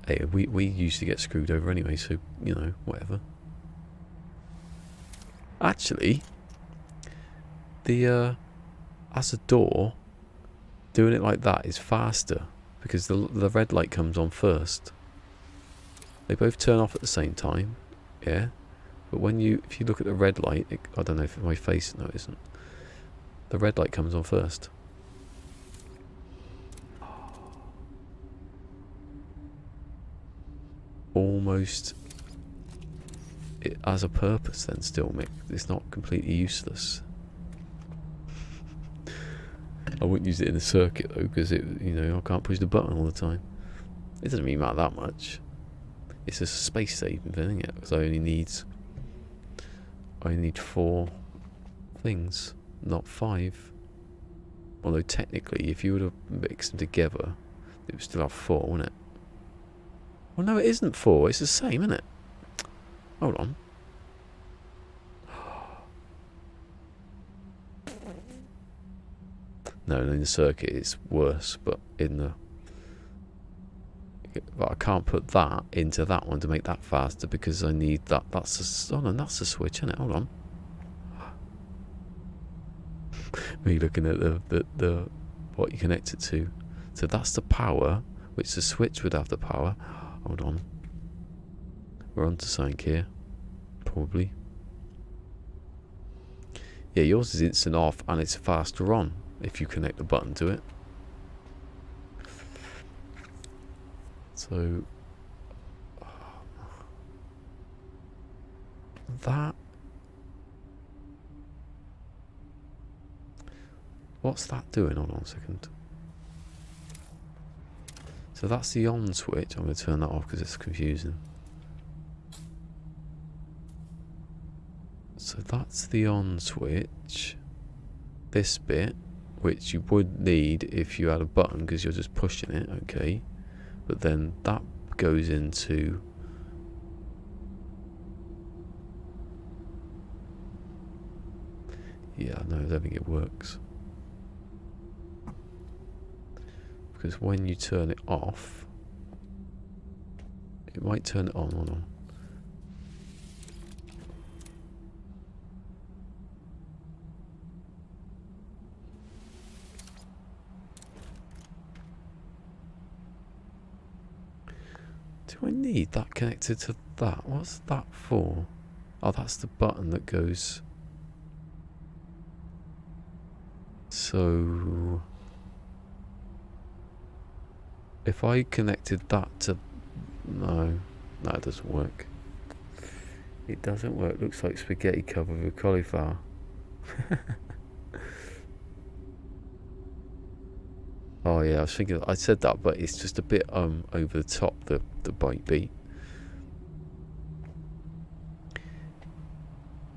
Hey, we used to get screwed over anyway, so, you know, whatever. Actually, the as a door, doing it like that is faster because the red light comes on first. They both turn off at the same time, yeah. But if you look at the red light, I don't know if my face, no, it isn't. The red light comes on first. Almost, it has a purpose then still, Mick. It's not completely useless. I wouldn't use it in a circuit though, because I can't push the button all the time. It doesn't really matter that much. It's a space saving thing, isn't it? Because I only need 4 things, not 5. Although technically, if you would have mixed them together, it would still have 4, wouldn't it? Well, no, it isn't 4. It's the same, isn't it? Hold on. No, in the circuit it's worse, but I can't put that into that one to make that faster because I need that. That's the switch, isn't it? Hold on. Me looking at the what you connect it to. So that's the power, which the switch would have the power. Hold on. We're on to something here. Probably. Yeah, yours is instant off and it's faster on if you connect the button to it. So that, what's that doing? Hold on a second. So that's the on switch. I'm going to turn that off because it's confusing. So that's the on switch. This bit, which you would need if you had a button because you're just pushing it, okay. But then that goes into Yeah, no, I don't think it works. Because when you turn it off, it might turn it on or not. Do I need that connected to that? What's that for? Oh, that's the button that goes. So if I connected that to... No, that doesn't work. It doesn't work. Looks like spaghetti covered with cauliflower. Oh yeah, I was thinking, I said that, but it's just a bit over the top, the bite beat.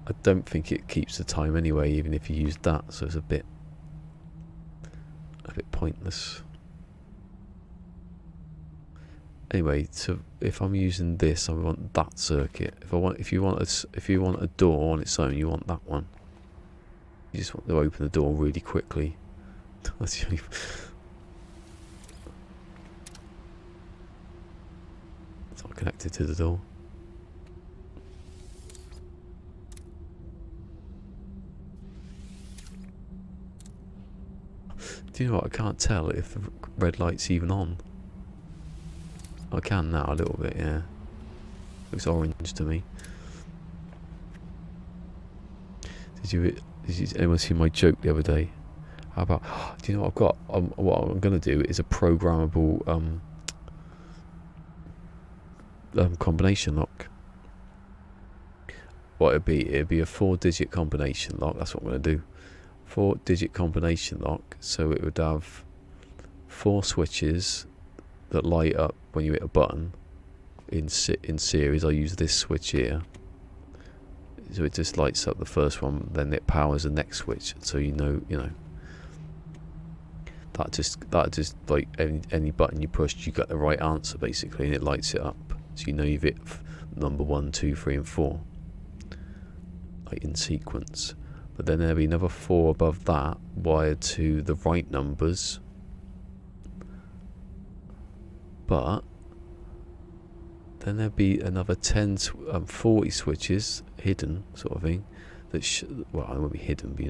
I don't think it keeps the time anyway, even if you use that, so it's a bit pointless. Anyway, so if I'm using this, I want that circuit. If you want a door on its own, you want that one. You just want to open the door really quickly. That's the only... It's not connected to the door. Do you know what? I can't tell if the red light's even on. I can now a little bit, yeah. Looks orange to me. Did anyone see my joke the other day? How about? Do you know what I've got? What I'm going to do is a programmable combination lock. What it'd be a 4-digit combination lock. That's what I'm going to do. 4-digit combination lock. So it would have 4 switches that light up when you hit a button. In series, I use this switch here. So it just lights up the first one, then it powers the next switch. So you know. That just like any button you pushed, you got the right answer basically, and it lights it up. So you know you've hit number 1, 2, 3, and 4, like in sequence. But then there'll be another 4 above that wired to the right numbers. But then there'll be another 40 switches hidden, sort of thing. Well, it won't be hidden, but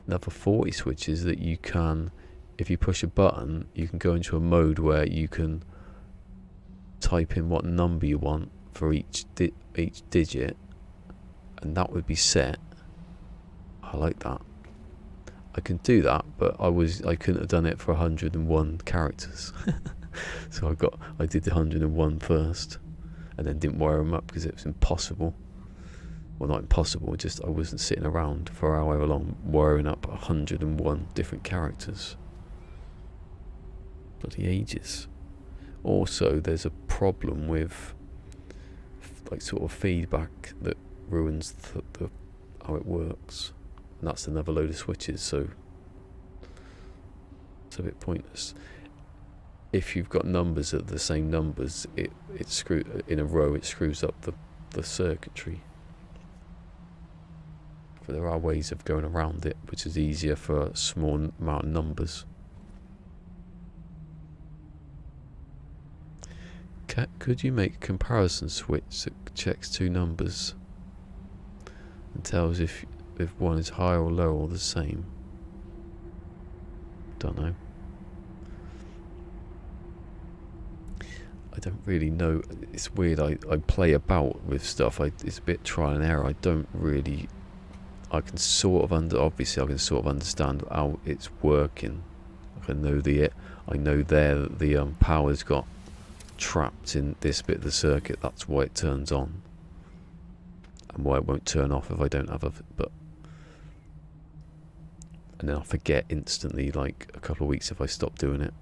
another 40 switches that you can, if you push a button, you can go into a mode where you can type in what number you want for each digit, and that would be set. I like that. I can do that, but I couldn't have done it for 101 characters. So I did the 101 first, and then didn't wire them up because it was impossible. Well, not impossible, just I wasn't sitting around for however long wiring up 101 different characters. Bloody ages. Also, there's a problem with like sort of feedback that ruins how it works, and that's another load of switches, so it's a bit pointless. If you've got numbers that are the same numbers, it in a row, it screws up the circuitry. But there are ways of going around it, which is easier for a small amount of numbers. Could you make a comparison switch that checks 2 numbers and tells if one is higher or lower or the same? Don't know. I don't really know. It's weird. I play about with stuff. It's a bit trial and error. I don't really. I can sort of understand how it's working. I know the power's got trapped in this bit of the circuit. That's why it turns on, and why it won't turn off if I don't have and then I forget instantly, like a couple of weeks if I stop doing it.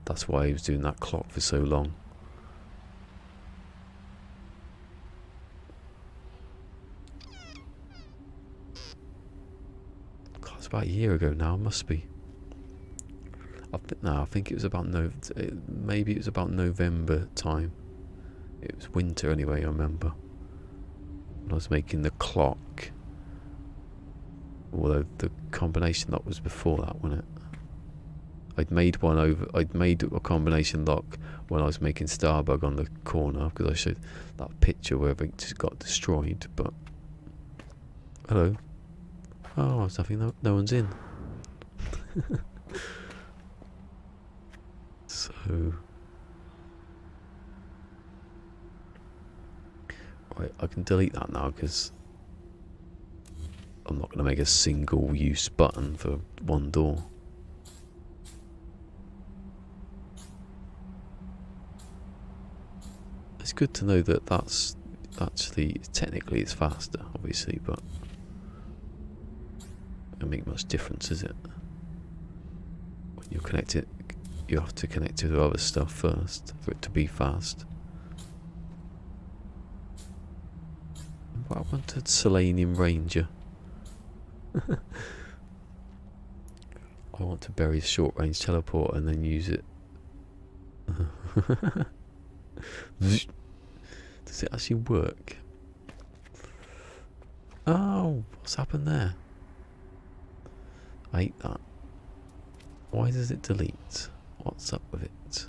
That's why I was doing that clock for so long. God, it's about a year ago now. It must be. I think it was about maybe it was about November time. It was winter anyway, I remember. When I was making the clock. Although the combination lock was before that, wasn't it? I'd made a combination lock when I was making Starbug on the corner, because I showed that picture where it just got destroyed. But hello. Oh, I was having no one's in. So right, I can delete that now because I'm not going to make a single use button for one door. It's good to know that that's actually, technically it's faster, obviously, but it doesn't make much difference, is it? When you're connected, you have to connect to the other stuff first for it to be fast. What happened to Selenium Ranger? I want to bury a short range teleport and then use it. Does it actually work? Oh, what's happened there? I hate that. Why does it delete? What's up with it?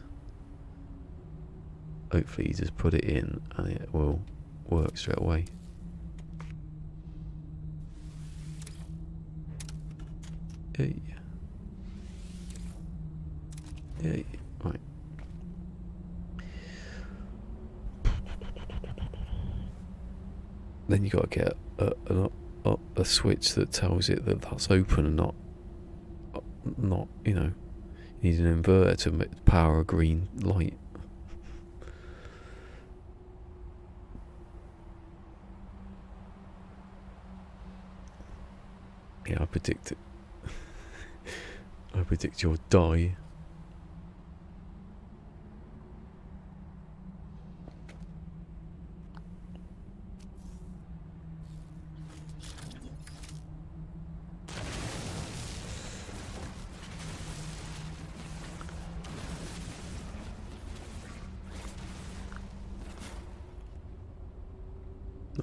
Hopefully you just put it in and it will work straight away. Hey. Hey. Right. Then you got to get a switch that tells it that that's open and not you know, you need an inverter to power a green light. Yeah, I predict it. I predict you'll die.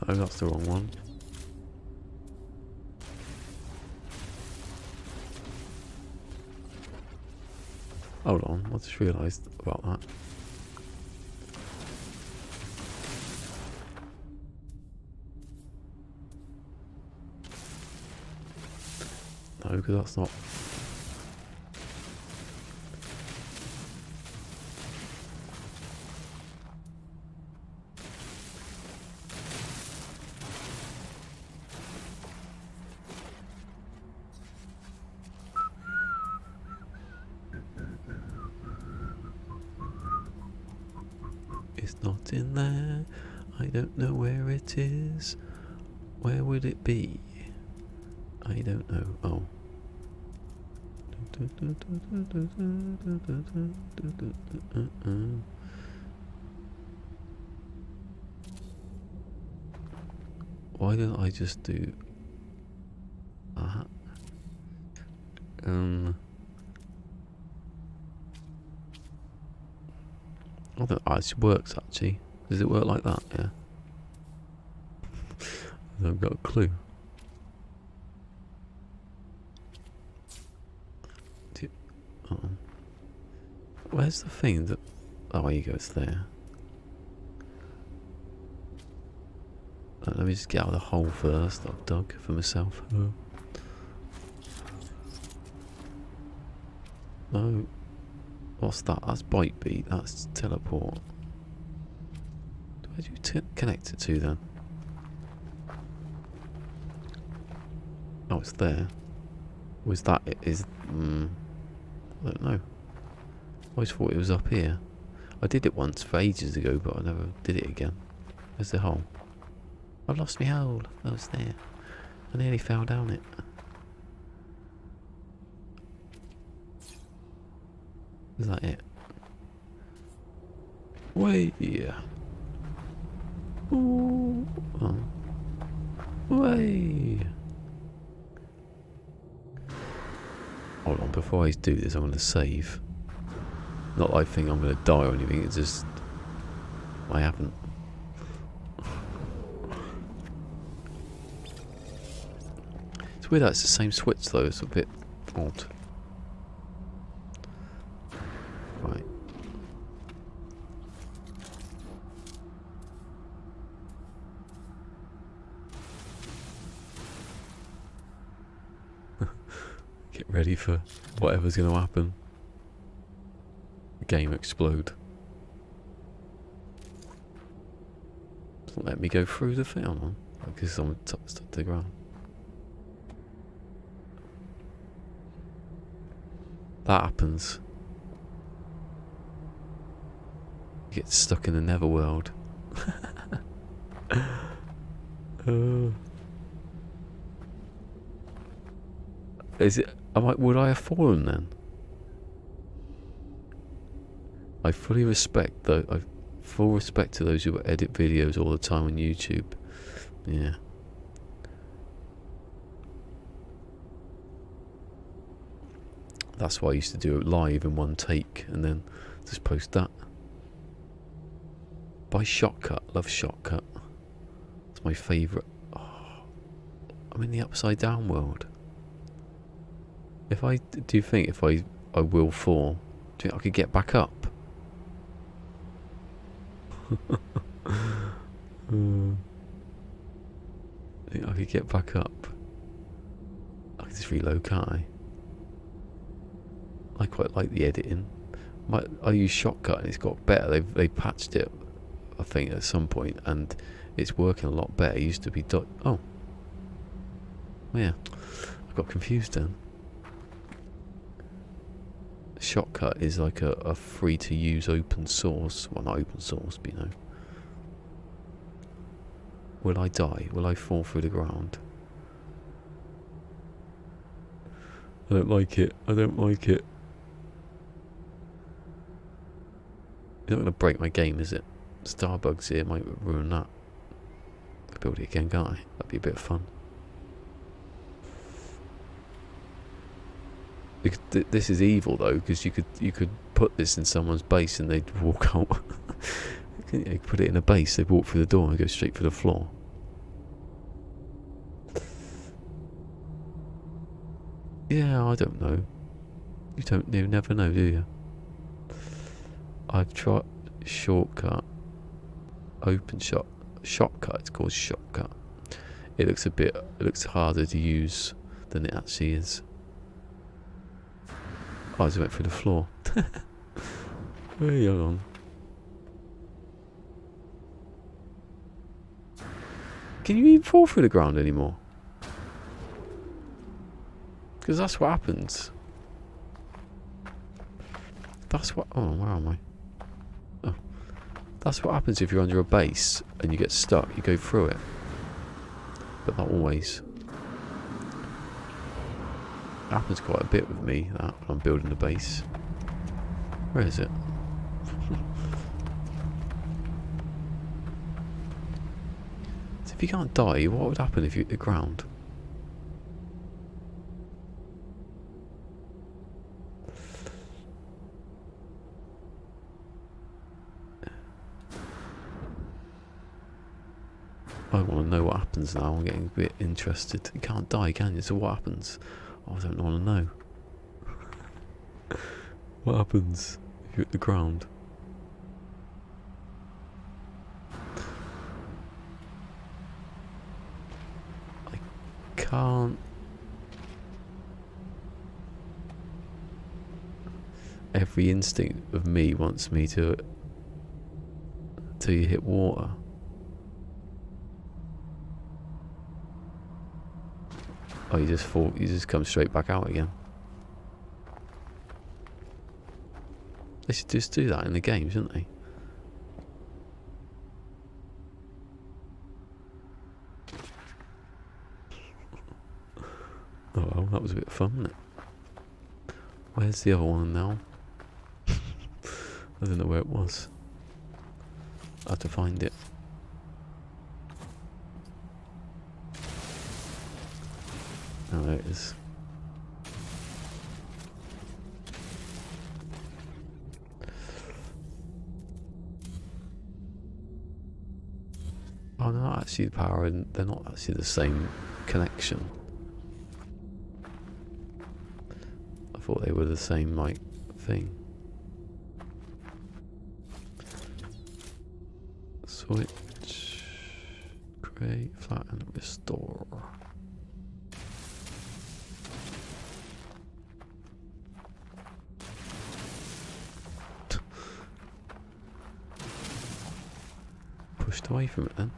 No, that's the wrong one. Hold on, I just realised about that. No, because that's not... It's not in there. I don't know where it is. Where would it be? I don't know. Oh. Why don't I just do that? I don't know, it works actually. Does it work like that? Yeah. I've got a clue. Where's the thing that... Oh, here you go, it's there. Let me just get out of the hole first I've dug for myself. No. What's that? That's bite beat. That's teleport. Where do you connect it to then? Oh, it's there. Was that it? I don't know. I always thought it was up here. I did it once for ages ago, but I never did it again. Where's the hole? I've lost my hole. Oh, it's there. I nearly fell down it. Is that it? Way. Ooh. Oh. Way. Hold on, before I do this, I'm going to save. Not that I think I'm going to die or anything, it's just... I haven't. It's It's weird that it's the same switch though, it's a bit odd. Right. Get ready for whatever's going to happen. The game explode. Doesn't let me go through the film, because someone touched the ground. That happens. You get stuck in the netherworld. Is it? Would I have fallen then? I fully respect though. I full respect to those who edit videos all the time on YouTube. Yeah. That's why I used to do it live in one take and then just post that. Buy Shotcut. Love Shotcut. It's my favourite. Oh, I'm in the upside down world. Do you think if I will fall, do you think I could get back up? I think I could get back up. I can just reload, can't I? I quite like the editing. I use Shotcut and it's got better. They patched it, I think, at some point, and it's working a lot better. It used to be oh, yeah, I got confused then. Shotcut is like a free to use open source. Well, not open source, but you know. Will I die? Will I fall through the ground? I don't like it. I don't like it. It's not going to break my game, is it? Starbugs here might ruin that. I can build it again, can't I? That'd be a bit of fun. This is evil though, because you could put this in someone's base and they'd walk out. You could put it in a base, they'd walk through the door and go straight for the floor. Yeah, I don't know. You never know, do you? I've tried Shortcut, Shotcut. It's called Shotcut. It looks harder to use than it actually is. I just went through the floor. Very young. Can you even fall through the ground anymore? Because that's what happens. That's what. Oh, where am I? Oh, that's what happens if you're under a base and you get stuck. You go through it, but not always. It happens quite a bit with me, that, when I'm building the base. Where is it? So if you can't die, what would happen if you hit the ground? I want to know what happens now. I'm getting a bit interested. You can't die, can you? So what happens? I don't want to know. What happens if you hit the ground? I can't. Every instinct of me wants me to till you hit water. Oh, you just come straight back out again. They should just do that in the game, shouldn't they? Oh well, that was a bit of fun, wasn't it? Where's the other one now? I don't know where it was. I have to find it. Oh, there it is. Oh, they're not actually the power, and they're not actually the same connection. thought they were the same, like, thing. Switch, create, flatten, restore. Pushed away from it then.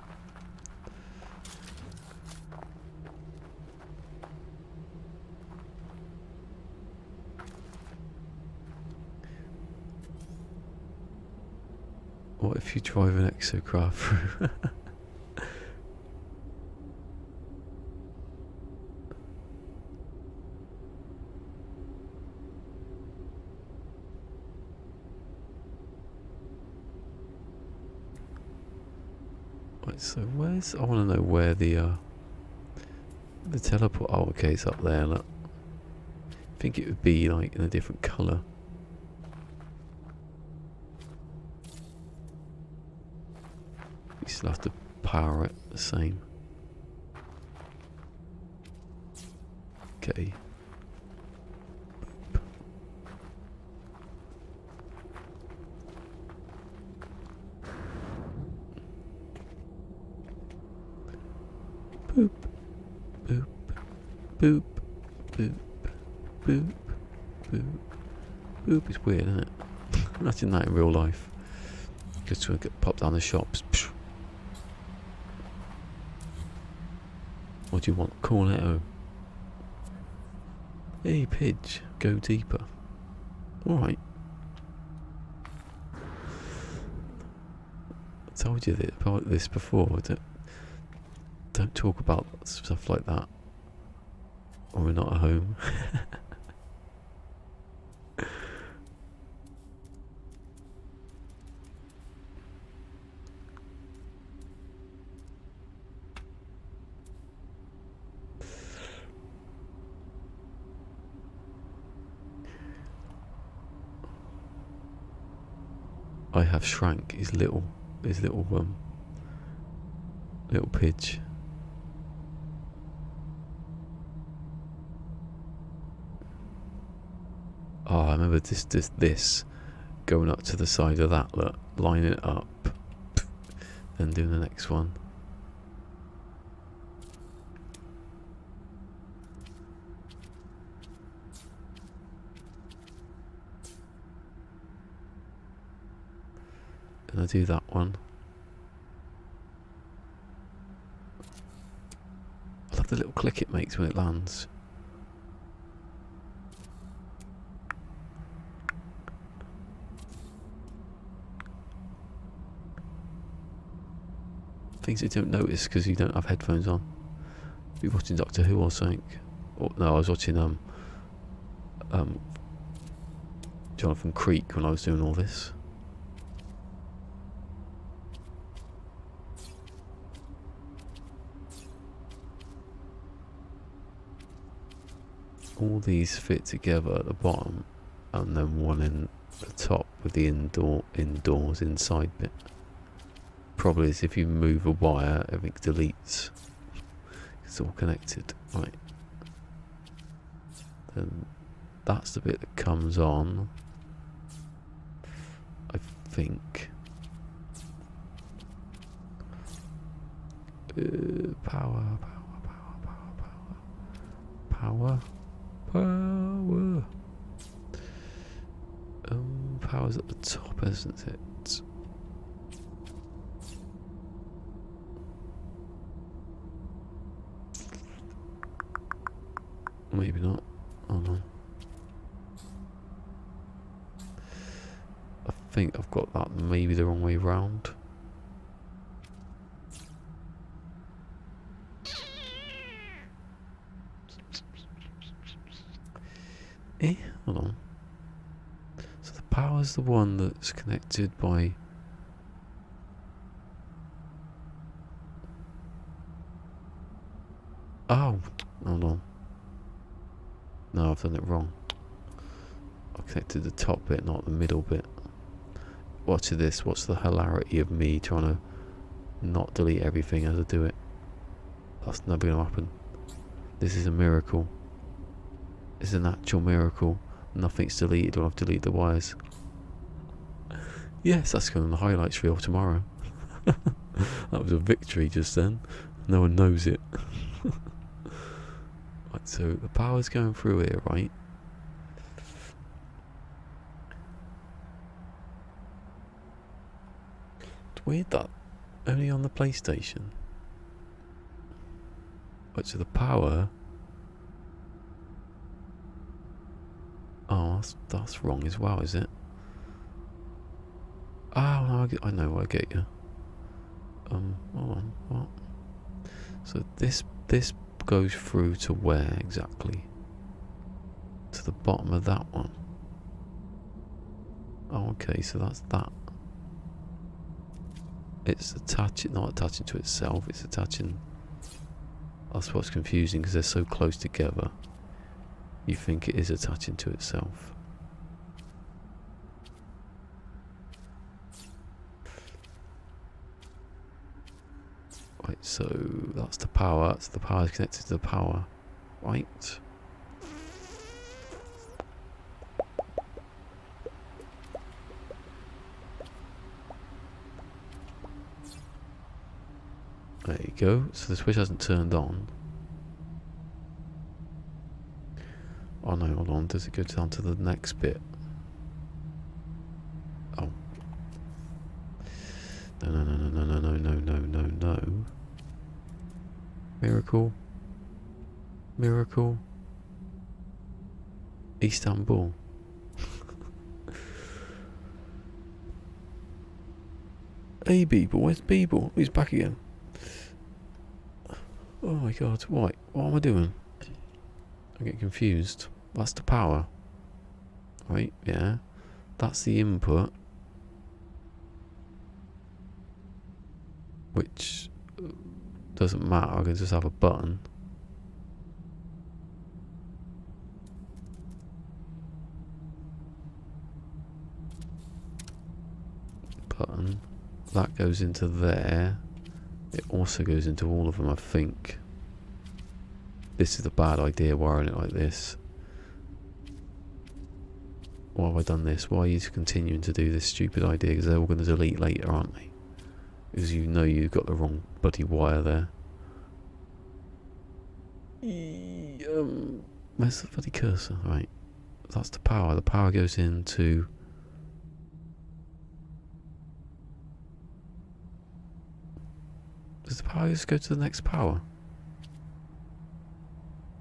What if you drive an exocraft through? Right, so where's... I want to know where the teleport... Oh, okay, it's up there, look. I think it would be, like, in a different colour. You still have to power it the same. Okay. Boop. Boop. Boop. Boop. Boop. Boop. Boop is weird, isn't it? Imagine that in real life. Just to get popped down the shops. Psh. What do you want? Cornetto. Hey, Pidge, go deeper. Alright. I told you about this before. Don't talk about stuff like that. Or we're not at home. I have shrank his little little Pidge. Oh, I remember this going up to the side of that, look, lining it up, then doing the next one. And I do that one. I love the little click it makes when it lands. Things you don't notice because you don't have headphones on. Be watching Doctor Who or something. Or, no, I was watching Jonathan Creek when I was doing all this. All these fit together at the bottom, and then one in the top with the indoors inside bit. Probably is if you move a wire, everything deletes. It's all connected, right? Then that's the bit that comes on. I think. Power. Power's at the top, isn't it? Maybe not. Oh no. I think I've got that maybe the wrong way round. Hold on. So the power's the one that's connected by... Oh, hold on. No, I've done it wrong. I connected the top bit, not the middle bit. Watch this. What's the hilarity of me trying to not delete everything as I do it? That's never going to happen. This is a miracle. It's an actual miracle. Nothing's deleted, or I've deleted the wires. Yes, that's going on the highlights reel tomorrow. That was a victory just then. No one knows it. Right, so the power's going through here, right? It's weird that only on the PlayStation. Right, so the power... Oh, that's wrong as well, is it? Oh, no, I know, I get you. Hold on, what? So this goes through to where exactly? To the bottom of that one. Oh, okay, so that's that. It's not attaching to itself, it's attaching... That's what's confusing, because they're so close together. You think it is attaching to itself. Right, so that's the power. So the power is connected to the power. Right. There you go. So the switch hasn't turned on. Oh no, hold on. Does it go down to the next bit? Oh. No. Miracle. Miracle. Istanbul. Hey Beeble, where's Beeble? He's back again. Oh my god, what am I doing? I get confused. That's the power. Right, yeah. That's the input. Which doesn't matter, I can just have a button. Button. That goes into there. It also goes into all of them, I think. This is a bad idea, wiring it like this. Why have I done this? Why are you continuing to do this stupid idea? Because they're all going to delete later, aren't they? Because you know you've got the wrong bloody wire there. Where's the bloody cursor? Right. That's the power. The power goes into... Does the power just go to the next power?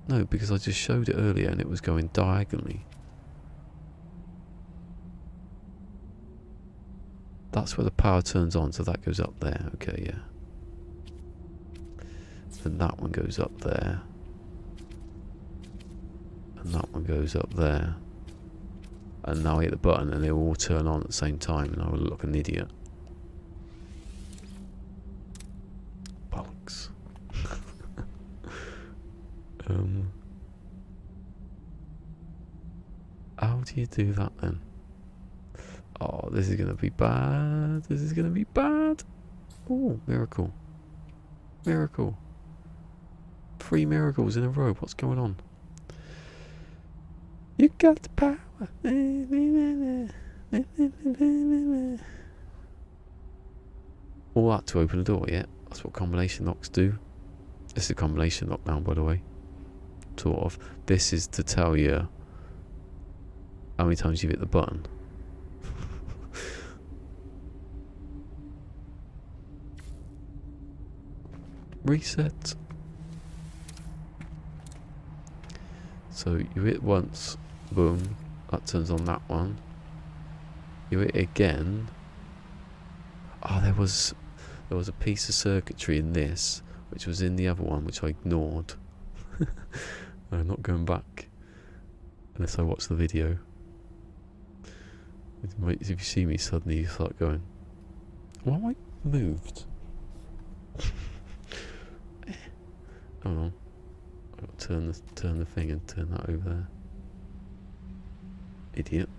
No, because I just showed it earlier and it was going diagonally. That's where the power turns on, so that goes up there. Okay, yeah. Then that one goes up there. And that one goes up there. And now I hit the button and they will all turn on at the same time and I will look like an idiot. Bollocks. How do you do that then? Oh, this is gonna be bad. This is gonna be bad. Oh, miracle. Miracle. 3 miracles in a row. What's going on? You got the power. All that to open the door, yeah. That's what combination locks do. This is a combination lock now, by the way. Sort of. This is to tell you how many times you've hit the button. Reset. So you hit once, boom, that turns on that one. You hit again. Oh, there was a piece of circuitry in this, which was in the other one, which I ignored. I'm not going back unless I watch the video. If you see me suddenly, you start going, why am I moved? Hold on. I've got to turn the thing and turn that over there. Idiot.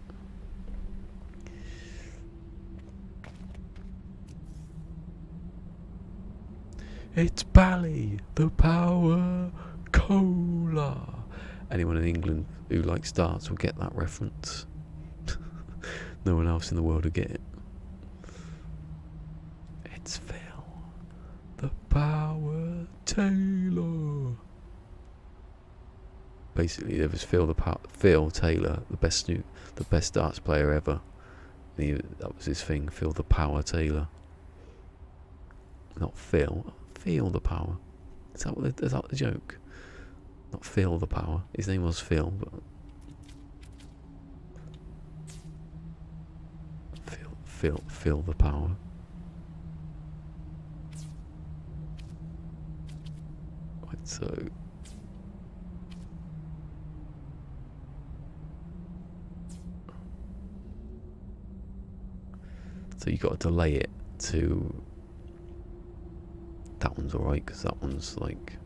It's Bally, the power cola. anyone in England who likes darts will get that reference. No one else in the world will get it. It's Phil, the Power Taylor. Basically, there was Phil Taylor, the best darts player ever. That was his thing, Phil the Power Taylor. Not Phil the Power. Is that the joke? Not Phil the Power. His name was Phil, but Phil the Power. Right, so you got to delay it to. That one's alright because that one's like.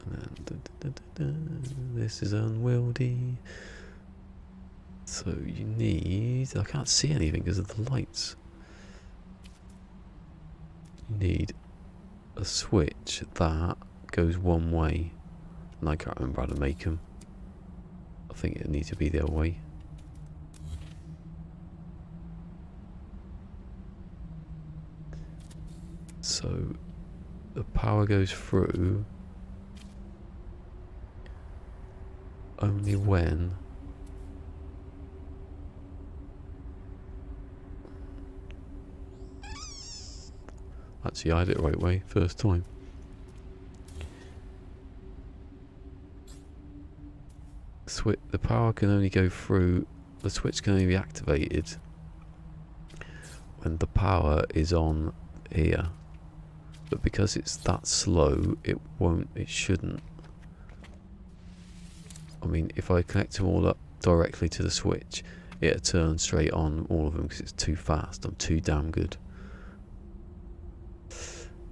And then this is unwieldy. So you need. I can't see anything because of the lights. You need a switch that goes one way. And I can't remember how to make them. I think it needs to be the other way. So the power goes through only when actually I did it the right way first time. The power can only go through, the switch can only be activated when the power is on here, but because it's that slow it shouldn't. I mean, if I connect them all up directly to the switch, it'll turn straight on all of them because it's too fast. I'm too damn good.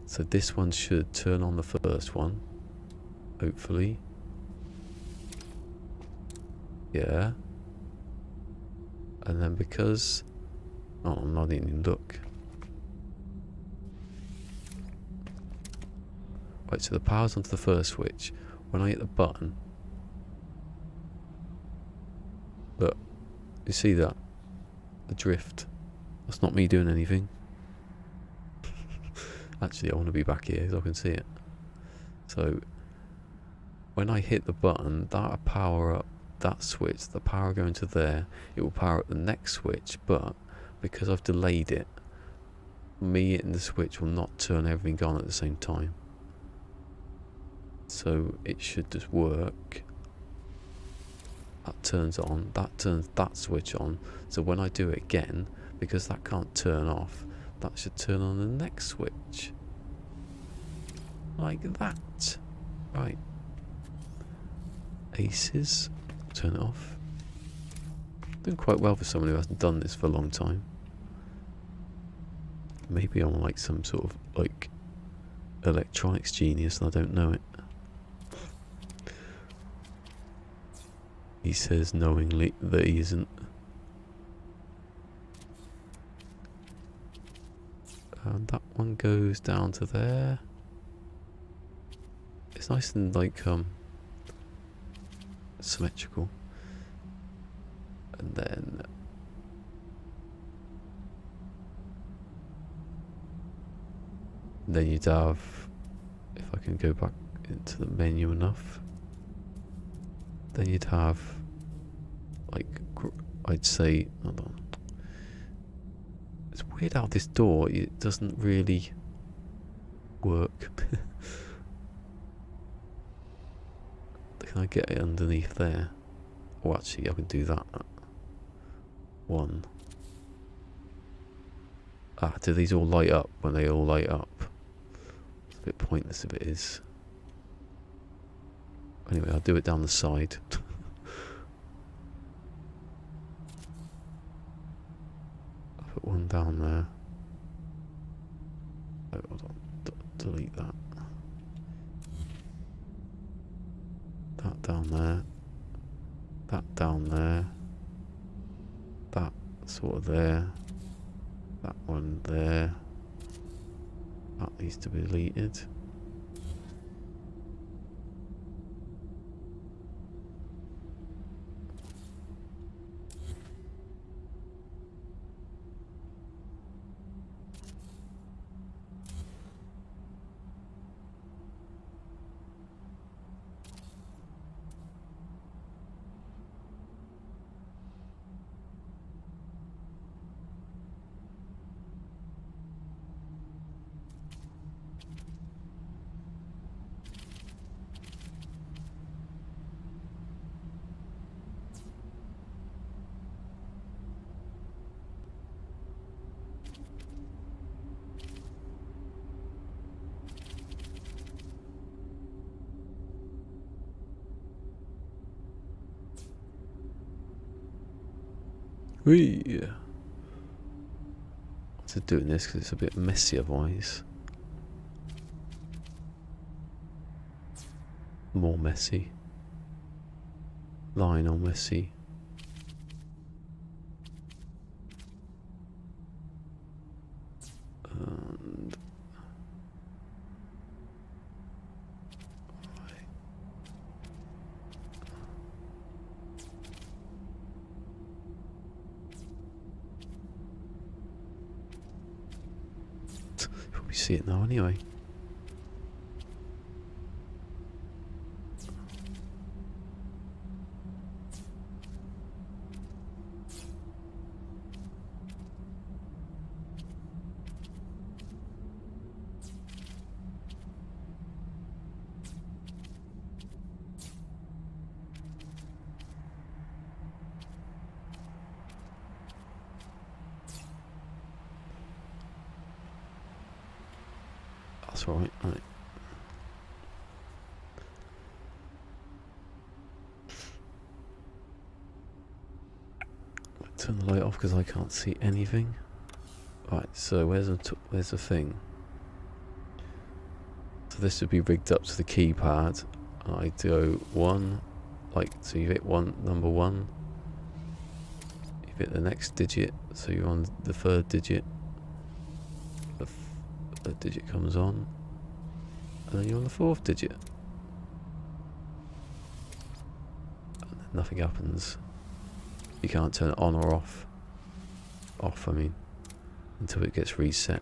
So this one should turn on the first one, hopefully. Yeah. And then because... oh, I'm not even look. Right, so the power's onto the first switch. When I hit the button... look, you see that? The drift. That's not me doing anything. Actually, I want to be back here so I can see it. So, when I hit the button, that'll power up that switch, the power going to there, it will power up the next switch, but because I've delayed it, me hitting the switch will not turn everything on at the same time. So it should just work. That turns on, that turns that switch on, so when I do it again, because that can't turn off, that should turn on the next switch. Like that. Right. Aces. Turn it off. Doing quite well for someone who hasn't done this for a long time. Maybe I'm like some sort of like electronics genius and I don't know it. He says knowingly that he isn't. And that one goes down to there. It's nice and like symmetrical. And then you'd have, if I can go back into the menu enough, then you'd have like, I'd say, hold on, it's weird how this door, it doesn't really work. Can I get it underneath there? Oh, actually, I can do that. One. Ah, do these all light up when they all light up? It's a bit pointless if it is. Anyway, I'll do it down the side. I'll put one down there. Oh, hold on. Delete that. That down there, that down there, that sort of there, that one there, That needs to be deleted. Whee! To doing this because it's a bit messy otherwise. More messy. Lionel Messi. And we see it now anyway. That's all right. Right. Turn the light off because I can't see anything. Right. So where's the thing? So this would be rigged up to the keypad. I go one, like so you hit number one. You hit the next digit, so you're on the third digit. The digit comes on, and then you're on the fourth digit. And then nothing happens. You can't turn it on or off. Off, I mean, until it gets reset.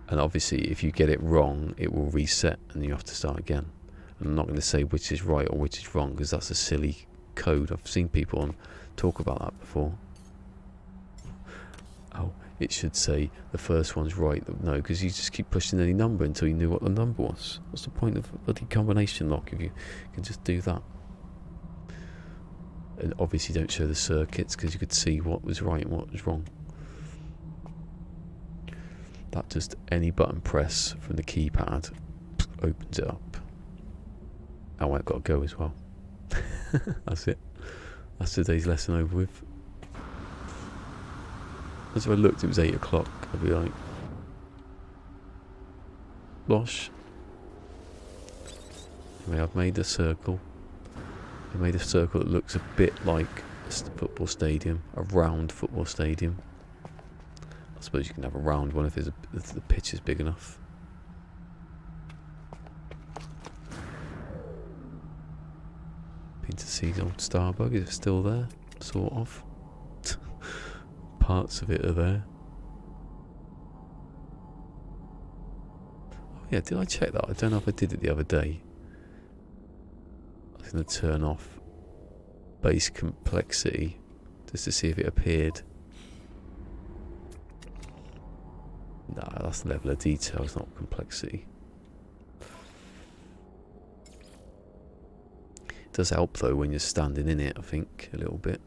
And obviously, if you get it wrong, it will reset, and you have to start again. And I'm not going to say which is right or which is wrong, because that's a silly code. I've seen people talk about that before. Oh, it should say the first one's right. No, because you just keep pushing any number until you knew what the number was. What's the point of a bloody combination lock if you can just do that? And obviously don't show the circuits because you could see what was right and what was wrong. That just any button press from the keypad opens it up. Oh, I've got to go as well. That's it. That's today's lesson over with. As if I looked, it was 8 o'clock. I'd be like, Bosh. Anyway, I've made a circle. I made a circle that looks a bit like a football stadium, a round football stadium. I suppose you can have a round one if the pitch is big enough. Been to see the old Starbug. Is it still there? Sort of. Parts of it are there. Oh yeah, did I check that? I don't know if I did it the other day. I was going to turn off base complexity just to see if it appeared. Nah, that's the level of detail, it's not complexity. It does help though when you're standing in it, I think, a little bit.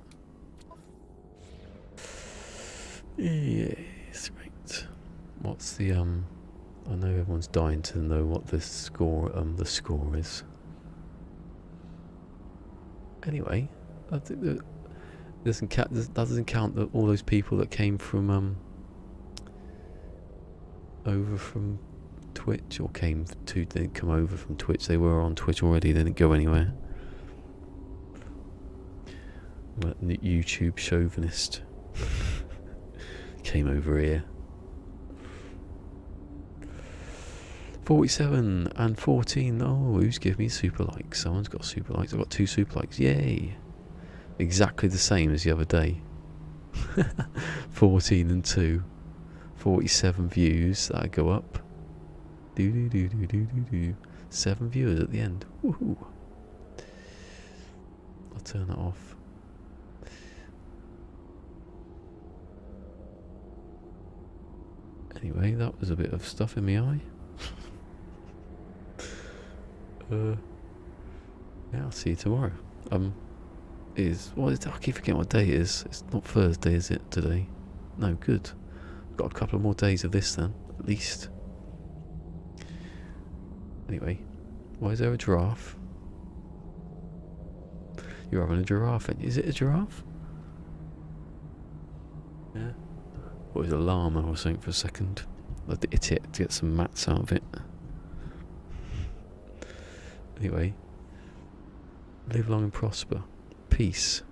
Yes, right. What's the I know everyone's dying to know what the score is. Anyway, I think that doesn't count all those people that came from over from Twitch, or they didn't come over from Twitch. They were on Twitch already. They didn't go anywhere. YouTube chauvinist. came over here. 47 and 14. Oh, who's giving me super likes? Someone's got super likes. I've got 2 super likes. Yay! Exactly the same as the other day. 14 and 2. 47 views. That'll go up. 7 viewers at the end. Woohoo! I'll turn that off. Anyway, that was a bit of stuff in my eye. Yeah, I'll see you tomorrow. I keep forgetting what day it is. It's not Thursday, is it, today? No, good. I've got a couple of more days of this then, at least. Anyway, why is there a giraffe? You're having a giraffe, is it a giraffe? Yeah. Or is it a llama or something for a second? I'd hit it to get some mats out of it. Anyway, live long and prosper. Peace.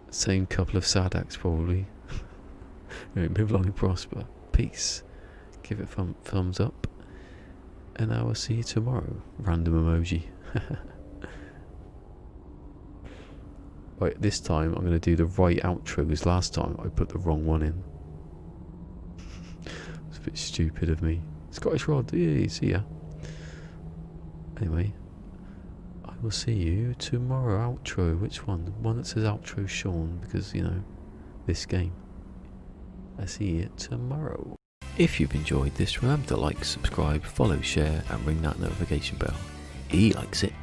Same couple of sad acts probably. Anyway, live long and prosper. Peace. Give it thumbs up. And I will see you tomorrow. Random emoji. Right, this time I'm going to do the right outro because last time I put the wrong one in. It's a bit stupid of me. Scottish Rod, yeah, see ya. Anyway, I will see you tomorrow. Outro, which one? The one that says outro Sean, because, you know, this game. I see you tomorrow. If you've enjoyed this, remember to like, subscribe, follow, share, and ring that notification bell. He likes it.